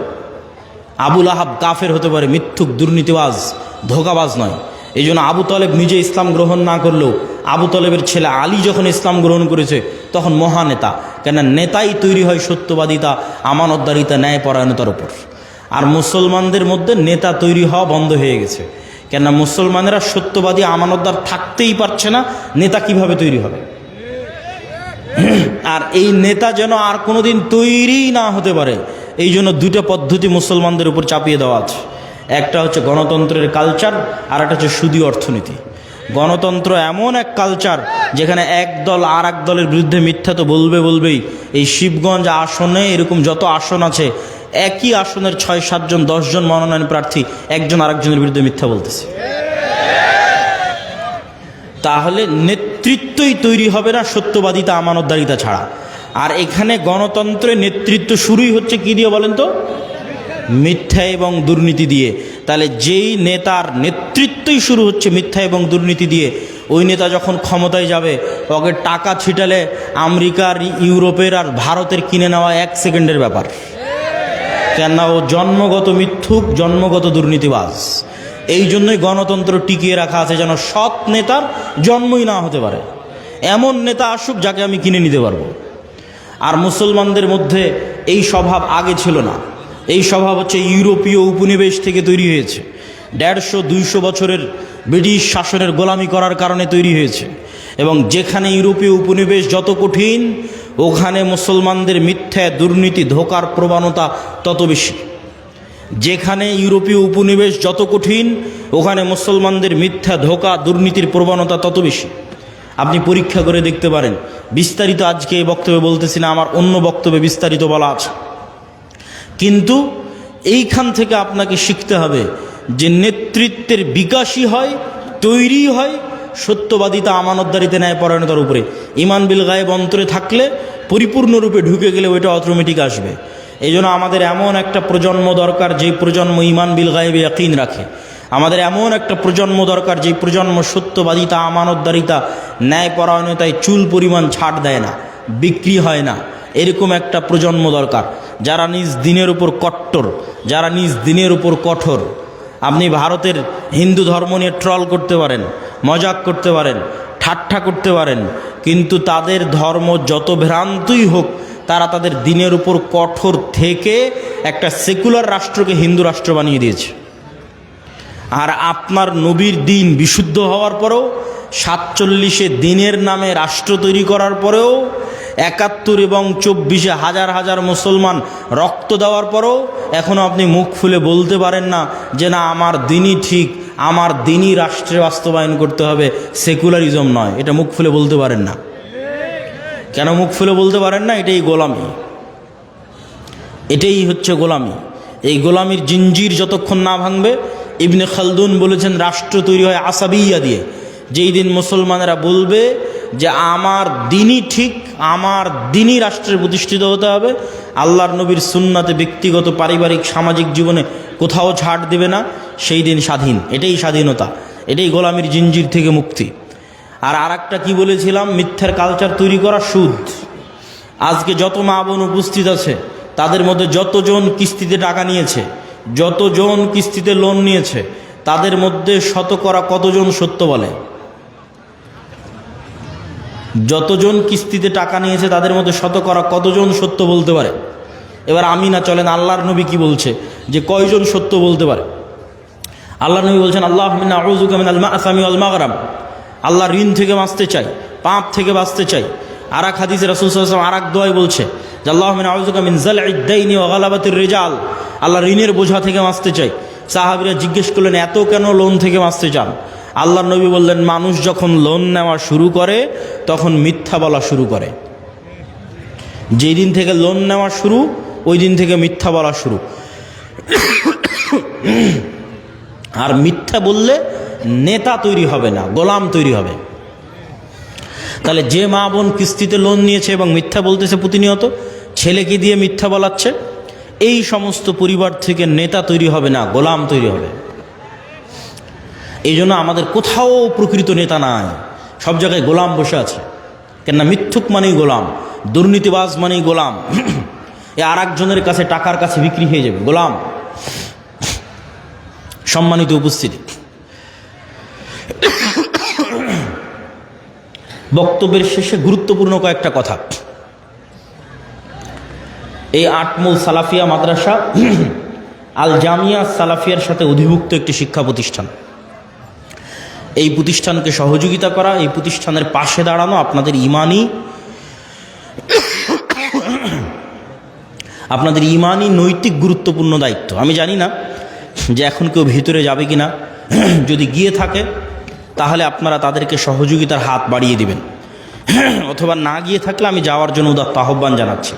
S1: আবু লাহাব কাফের হতে পারে, মিথ্যুক, দুর্নীতিবাজ, ধোঁকাবাজ নয়। এই জন্য আবু তালেব নিজে ইসলাম গ্রহণ না করলেও আবু তালেবের ছেলে আলী যখন ইসলাম গ্রহণ করেছে তখন মহানেতা। কেন? নেতাই তৈরি হয় সত্যবাদিতা, আমানতদারিতা, ন্যায়পরায়ণতার উপর। আর মুসলমানদের মধ্যে নেতা তৈরি হওয়া বন্ধ হয়ে গেছে। কেন? মুসলমানেরা সত্যবাদী, আমানতদার থাকতেই পারছে না, নেতা কিভাবে তৈরি হবে? আর এই নেতা যেন আর কোনোদিন তৈরি না হতে পারে, এই জন্য দুইটা পদ্ধতি মুসলমানদের উপর চাপিয়ে দেওয়া আছে। একটা হচ্ছে গণতন্ত্রের কালচার, আর একটা হচ্ছে সুদী অর্থনীতি। গণতন্ত্র এমন এক কালচার যেখানে এক দল আর এক দলের বিরুদ্ধে মিথ্যা তো বলবেই। এই শিবগঞ্জ আসনে এরকম যত আসন আছে, একই আসনের 6-7 জন 10 জন মনোনয়ন প্রার্থী একজন আরেকজনের বিরুদ্ধে মিথ্যা বলতেছে। তাহলে নেতৃত্বই তৈরি হবে না সত্যবাদিতা, আমানতদারিতা ছাড়া। আর এখানে গণতন্ত্রের নেতৃত্ব শুরুই হচ্ছে কি দিয়ে বলেন তো? মিথ্যা এবং দুর্নীতি দিয়ে। তাহলে যেই নেতার নেতৃত্বই শুরু হচ্ছে মিথ্যা এবং দুর্নীতি দিয়ে, ওই নেতা যখন ক্ষমতায় যাবে, ওকে টাকা ছিটালে আমেরিকার, ইউরোপের আর ভারতের কিনে নেওয়া 1 সেকেন্ডের ব্যাপার। কেননা ও জন্মগত মিথ্যুক, জন্মগত দুর্নীতিবাজ। এই জন্যই গণতন্ত্র টিকিয়ে রাখা আছে, যেন সৎ নেতার জন্মই না হতে পারে। এমন নেতা আসুক যাকে আমি কিনে নিতে পারবো। আর মুসলমানদের মধ্যে এই স্বভাব আগে ছিল না। এই স্বভাব হচ্ছে ইউরোপীয় উপনিবেশ থেকে তৈরি হয়েছে। 150-200 বছরের ব্রিটিশ শাসনের গোলামি করার কারণে তৈরি হয়েছে। এবং যেখানে ইউরোপীয় উপনিবেশ যত কঠিন, ওখানে মুসলমানদের মিথ্যা, দুর্নীতি, ধোঁকার প্রবণতা তত বেশি। যেখানে ইউরোপীয় উপনিবেশ যত কঠিন, ওখানে মুসলমানদের মিথ্যা, ধোঁকা, দুর্নীতির প্রবণতা তত বেশি। আপনি পরীক্ষা করে দেখতে পারেন। বিস্তারিত আজকে এই বক্তব্যে বলতেছি না, আমার অন্য বক্তব্যে বিস্তারিত বলা আছে। কিন্তু এইখান থেকে আপনাকে শিখতে হবে যে নেতৃত্বের বিকাশই হয়, তৈরি হয় সত্যবাদিতা, আমানতদারিতে, ন্যায়পরায়ণতার উপরে। ঈমান বিল গায়েব অন্তরে থাকলে, পরিপূর্ণরূপে ঢুকে গেলে ওইটা অটোমেটিক আসবে। এই জন্য আমাদের এমন একটা প্রজন্ম দরকার যেই প্রজন্ম ঈমান বিল গায়েবে ইয়াকিন রাখে। আমাদের এমন একটা প্রজন্ম দরকার যেই প্রজন্ম সত্যবাদিতা, আমানতদারিতা, ন্যায়পরায়ণতায় চুল পরিমাণ ছাড় দেয় না, বিক্রি হয় না। এরকম একটা প্রজন্ম দরকার যারা নিজ দিনের উপর কট্টর, যারা নিজ দিনের উপর কঠোর। আপনি ভারতের হিন্দু ধর্ম নিয়ে ট্রল করতে পারেন, মজাক করতে পারেন, ঠাট্টা করতে পারেন, কিন্তু তাদের ধর্ম যত ভ্রান্তই হোক, তারা তাদের দিনের উপর কঠোর থেকে একটা সেকুলার রাষ্ট্রকে হিন্দু রাষ্ট্র বানিয়ে দিয়েছে। আর আপনার নবীর দিন বিশুদ্ধ হওয়ার পরেও, 47-এ দিনের নামে রাষ্ট্র তৈরি করার পরেও, 71 এবং 24-এ হাজার হাজার মুসলমান রক্ত দেওয়ার পরেও এখনও আপনি মুখ খুলে বলতে পারেন না যে না আমার দিনই ঠিক, আমার দিনই রাষ্ট্রে বাস্তবায়ন করতে হবে, সেকুলারিজম নয়। এটা মুখ খুলে বলতে পারেন না। কেন মুখ খুলে বলতে পারেন না? এটাই গোলামি, এটাই হচ্ছে গোলামি। এই গোলামির জিঞ্জির যতক্ষণ না ভাঙবে, ইবনে খালদুন বলেছেন রাষ্ট্র তৈরি হয় আসাবিয়া দিয়ে। যেই দিন মুসলমানেরা বলবে যে আমার দিনই ঠিক, আমার দিনই রাষ্ট্রে প্রতিষ্ঠিত হতে হবে, আল্লাহর নবীর সুন্নাতে ব্যক্তিগত, পারিবারিক, সামাজিক জীবনে কোথাও ছাড় দেবে না, সেই দিন স্বাধীন। এটাই স্বাধীনতা, এটাই গোলামির জিঞ্জির থেকে মুক্তি। আর আরেকটা কি বলেছিলাম? মিথ্যার কালচার তৈরি করা সুদ। আজকে যত মা বোন উপস্থিত আছে তাদের মধ্যে যতজন কিস্তিতে টাকা নিয়েছে, যতজন কিস্তিতে লোন নিয়েছে, তাদের মধ্যে শতকরা কতজন সত্য বলে? যতজন কিস্তিতে টাকা নিয়েছে তাদের মধ্যে শতকরা কতজন সত্য বলতে পারে? এবার আমি না, চলেন আল্লাহর নবী কি বলছে যে কয়জন সত্য বলতে পারে। আল্লাহর নবী বলছেন আল্লাহুম্মা আউযুকা মিনাল মা'সামি ওয়াল মাগরাম। আল্লাহ ঋণ থেকে বাঁচতে চাই, পাপ থেকে বাঁচতে চাই। আর এক হাদিসে রাসূল সাল্লাল্লাহু আলাইহি ওয়াসাল্লাম আর এক দোয়ায় বলছে যে আল্লাহুম্মা আউযুকা মিন যাল'ইদ দাইনি ওয়া গালাবাতির রিজাল। আল্লাহ ঋণের বোঝা থেকে বাঁচতে চাই। সাহাবীরা জিজ্ঞেস করলেন এত কেন লোন থেকে বাঁচতে চান? আল্লাহর নবী বললেন মানুষ যখন লোন নেওয়া শুরু করে তখন মিথ্যা বলা শুরু করে। যেই দিন থেকে লোন নেওয়া শুরু, ওই দিন থেকে মিথ্যা বলা শুরু। আর মিথ্যা বললে নেতা তৈরি হবে না, গোলাম তৈরি হবে। তাহলে যে মা বোন কিস্তিতে লোন নিয়েছে এবং মিথ্যা বলতেছে প্রতিনিয়ত, ছেলেকে দিয়ে মিথ্যা বলাচ্ছে, এই সমস্ত পরিবার থেকে নেতা তৈরি হবে না, গোলাম তৈরি হবে। এই জন্য আমাদের কোথাও প্রকৃত নেতা নাই, সব জায়গায় গোলাম বসে আছে। কেননা মিথ্যুক মানেই গোলাম, দুর্নীতিবাজ মানেই গোলাম। এ আর একজনের কাছে টাকার কাছে বিক্রি হয়ে যাবে, গোলাম। সম্মানিত উপস্থিতি, বক্তব্যের শেষে গুরুত্বপূর্ণ কয়েকটা কথা। এই আটমূল সালাফিয়া মাদ্রাসা আল জামিয়া সালাফিয়ার সাথে অধিভুক্ত একটি শিক্ষা প্রতিষ্ঠান। এই প্রতিষ্ঠানকে সহযোগিতা করা, এই প্রতিষ্ঠানের পাশে দাঁড়ানো আপনাদের ইমানি নৈতিক গুরুত্বপূর্ণ দায়িত্ব। আমি জানি না যে এখন কেউ ভিতরে যাবে কি না, যদি গিয়ে থাকে তাহলে আপনারা তাদেরকে সহযোগিতার হাত বাড়িয়ে দিবেন, অথবা না গিয়ে থাকলে আমি যাওয়ার জন্য উদাত্ত আহ্বান জানাচ্ছি।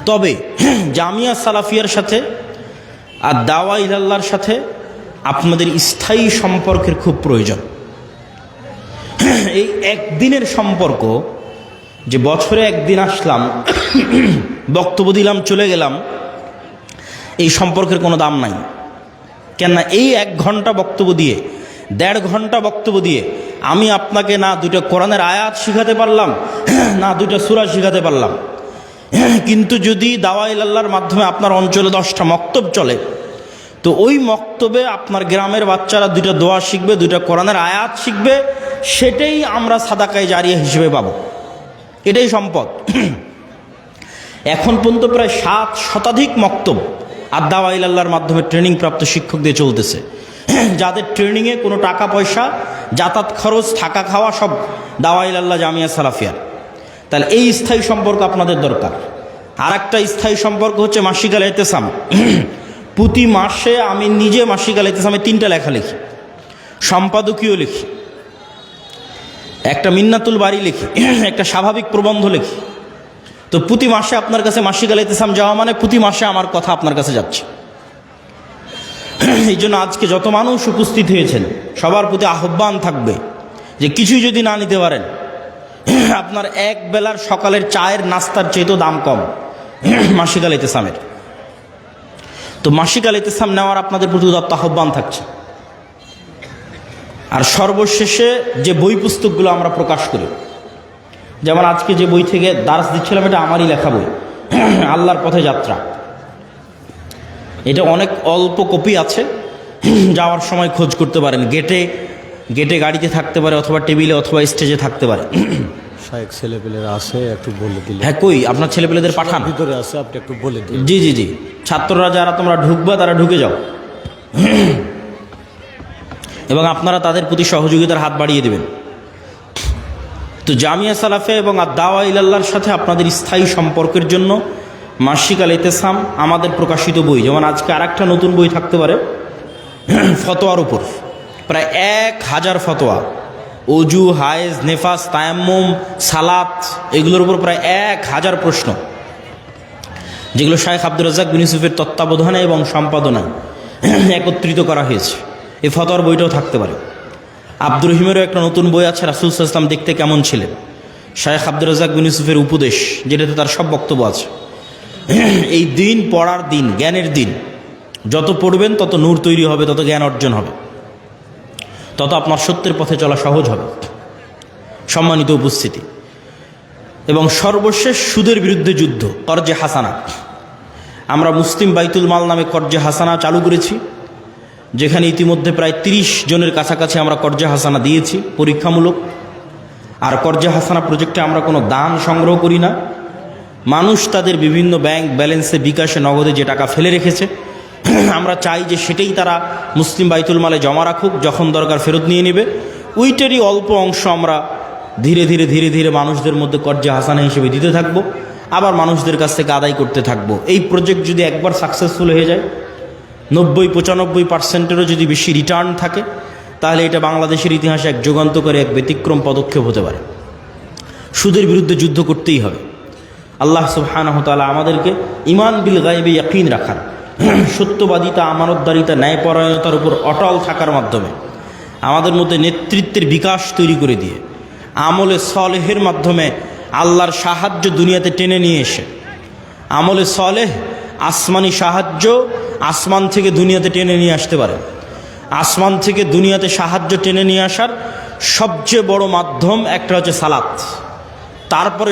S1: তবে জামিয়া সালাফিয়ার সাথে আর দাওয়া ইলাল্লাহর সাথে আপনাদের স্থায়ী সম্পর্কের খুব প্রয়োজন। এই একদিনের সম্পর্ক, যে বছরে একদিন আসলাম, বক্তব্য দিলাম, চলে গেলাম, এই সম্পর্কের কোনো দাম নাই। কেননা এই 1 ঘন্টা বক্তব্য দিয়ে, 1.5 ঘন্টা বক্তব্য দিয়ে আমি আপনাকে না 2টা কোরআনের আয়াত শিখাতে পারলাম, না 2টা সূরা শিখাতে পারলাম। কিন্তু যদি দাওয়া ইলাল্লাহর মাধ্যমে আপনার অঞ্চলে 10টা মক্তব চলে, তো ওই মক্তবে আপনার গ্রামের বাচ্চারা 2টা দোয়া শিখবে, 2টা কোরআনের আয়াত শিখবে, সেটাই আমরা সাদাকায়ে জারিয়া হিসেবে পাবো। এটাই সম্পদ। এখন পর্যন্ত প্রায় 7 শতাধিক মক্তব আর দাওয়া ইলাল্লাহর মাধ্যমে ট্রেনিং প্রাপ্ত শিক্ষক দিয়ে চলতেছে, যাদের ট্রেনিংয়ে কোনো টাকা পয়সা, যাতায়াত খরচ, থাকা খাওয়া সব দাওয়া ইলাল্লাহ জামিয়া সালাফিয়ার। তাহলে এই স্থায়ী সম্পর্ক আপনাদের দরকার। আর একটা স্থায়ী সম্পর্ক হচ্ছে মাসিক আল ইতিসাম। প্রতি মাসে আমি নিজে মাসিক আল ইতিসামে 3টা লেখা লিখি, সম্পাদকীয় লিখি। একটা মিন্নাতুল বাড়ি লিখি, একটা স্বাভাবিক প্রবন্ধ লিখি, তো প্রতি মাসে আপনার কাছে মাসিক আল ইতিসাম যাওয়া মানে প্রতি মাসে আমার কথা আপনার কাছে যাচ্ছে। এই জন্য আজকে যত মানুষ উপস্থিত হয়েছেন সবার প্রতি আহ্বান থাকবে যে কিছুই যদি না নিতে পারেন, আপনার এক বেলার সকালের চায়ের নাস্তার চেয়েও দাম কম মাসিক আল ইতিসামের। তো মাসিক আল ইতিসাম নেওয়ার আপনাদের প্রতি উদাত্ত আহ্বান থাকছে। আর সর্বশেষে যে বই পুস্তকগুলো আমরা প্রকাশ করি, যেমন আজকে যে বই থেকে দার্স দিচ্ছিলাম, এটা আমারই লেখা বই, আল্লাহর পথে যাত্রা। এটা অনেক অল্প কপি আছে, যাওয়ার সময় খোঁজ করতে পারেন। গেটে গাড়িতে থাকতে পারে, অথবা টেবিলে অথবা স্টেজে থাকতে পারে।
S2: ছেলেপেলেরা আছে, একটু বলে দিলে।
S1: হ্যাঁ, কই আপনার ছেলেপেলেদের পাঠান,
S2: ভিতরে আছে, আপনি একটু বলে দিন।
S1: জি জি জি, ছাত্ররা যারা তোমরা ঢুকবা তারা ঢুকে যাও, এবং আপনারা তাদের প্রতি সহযোগিতার হাত বাড়িয়ে দেবেন। তো জামিয়া সালাফে এবং দাওয়া ইলাল্লাহর সাথে আপনাদের স্থায়ী সম্পর্কের জন্য মাসিক আল ইতিসাম আমাদের প্রকাশিত বই। যেমন আজকে আরেকটা নতুন বই থাকতে পারে ফতোয়ার উপর, প্রায় 1000 ফতোয়া, অজু, হায়েজ, নেফাস, তায়াম্মুম, সালাত, এগুলোর উপর প্রায় 1000 প্রশ্ন, যেগুলো শাইখ আব্দুর রাজ্জাক বিন ইউসুফের তত্ত্বাবধানে এবং সম্পাদনায় একত্রিত করা হয়েছে। এই ফতোয়ার বইটাও থাকতে পারে। আব্দুর রহিমেরও একটা নতুন বই আছে, রাসূল সাল্লাল্লাহু আলাইহি ওয়াসাল্লাম দেখতে কেমন ছিলেন, শাইখ আব্দুর রাজ্জাক বিন ইউসুফের উপদেশ, যেটাতে তার সব বক্তব্য আছে। এই দিন পড়ার দিন, জ্ঞানের দিন। যত পড়বেন তত নূর তৈরি হবে, তত জ্ঞান অর্জন হবে, তত আপনার সত্যের পথে চলা সহজ হবে। সম্মানিত উপস্থিতি, এবং সর্বশেষ সুদের বিরুদ্ধে যুদ্ধ, কর্জে হাসানা। আমরা মুসলিম বাইতুল মাল নামে কর্জে হাসানা চালু করেছি, যেখানে ইতিমধ্যে প্রায় 30 জনের কাছাকাছি আমরা কর্জে হাসানা দিয়েছি পরীক্ষামূলক। আর কর্জে হাসানা প্রজেক্টে আমরা কোনো দান সংগ্রহ করি না। মানুষ তাদের বিভিন্ন ব্যাংক ব্যালেন্সে, বিকাশে, নগদে যে টাকা ফেলে রেখেছে, আমরা চাই যে সেটাই তারা মুসলিম বাইতুল মালে জমা রাখুক, যখন দরকার ফেরত নিয়ে নেবে। ওইটারই অল্প অংশ আমরা ধীরে ধীরে ধীরে ধীরে মানুষদের মধ্যে কর্জে হাসানা হিসেবে দিতে থাকব, আবার মানুষদের কাছ থেকে আদায় করতে থাকব। এই প্রজেক্ট যদি একবার সাকসেসফুল হয়ে যায়, 90-95%-এরও যদি বেশি রিটার্ন থাকে, তাহলে এটা বাংলাদেশের ইতিহাসে এক যুগান্তকারী, এক ব্যতিক্রম পদক্ষেপ হতে পারে। সুদের বিরুদ্ধে যুদ্ধ করতেই হবে। আল্লাহ সুবহানাহু ওয়া তাআলা আমাদেরকে ঈমান বিল গায়বে ইয়াকিন রাখার, সত্যবাদিতা, আমানতদারিতা, ন্যায়পরায়ণতার উপর অটল থাকার মাধ্যমে আমাদের মধ্যে নেতৃত্বের বিকাশ তৈরি করে দিয়ে, আমলে সলেহের মাধ্যমে আল্লাহর সাহায্য দুনিয়াতে টেনে নিয়ে এসে, আমলে সলেহ আসমানি সাহায্য আসমান থেকে দুনিয়াতে টেনে নিয়ে আসতে পারে। আসমান থেকে দুনিয়াতে সাহায্য টেনে নিয়ে আসার সবচেয়ে বড় মাধ্যম একটা হচ্ছে সালাত, তারপরে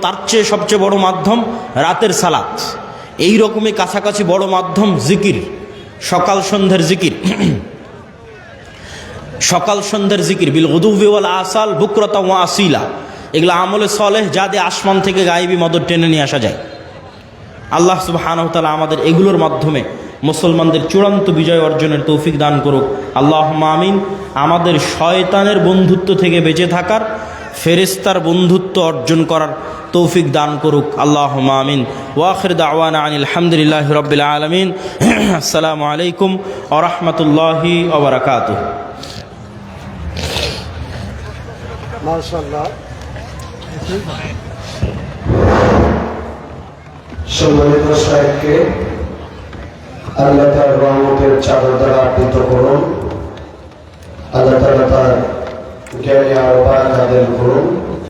S1: তার চেয়ে সবচেয়ে বড় মাধ্যম রাতের সালাত, এই রকমই কাছাকাছি বড় মাধ্যম জিকির, সকাল সন্ধ্যার জিকির। সকাল সন্ধ্যার জিকির, বিল গুদুওয়ি ওয়াল আসাল বুকরাতা ওয়া আসিলা, এগুলো আমলে সলেহ, যা দিয়ে আসমান থেকে গায়েবী মদদ টেনে নিয়ে আসা যায়। আল্লাহ সুবহানাহু ওয়া তাআলা আমাদের এগুলোর মাধ্যমে মুসলমানদের চূড়ান্ত বিজয় অর্জনের তৌফিক দান করুক। আল্লাহুম্মা আমিন। আমাদের শয়তানের বন্ধুত্ব থেকে বেঁচে থাকার, ফেরেশতার বন্ধুত্ব অর্জন করার তৌফিক দান করুক। আল্লাহুম্মা আমিন। ওয়া আখির দাওয়ানা আনিল হামদুলিল্লাহি রাব্বিল আলামিন। আসসালামু আলাইকুম ওয়া রাহমাতুল্লাহি ওয়া বারাকাতুহু।
S3: মাশাআল্লাহ। সম্মানিত সাহেবকে আল্লাহ তার রহমতের চাদর দ্বারা আবৃত করুন। আল্লাহ তাআলা তার জ্ঞানে আরো বারাকা দান করুন।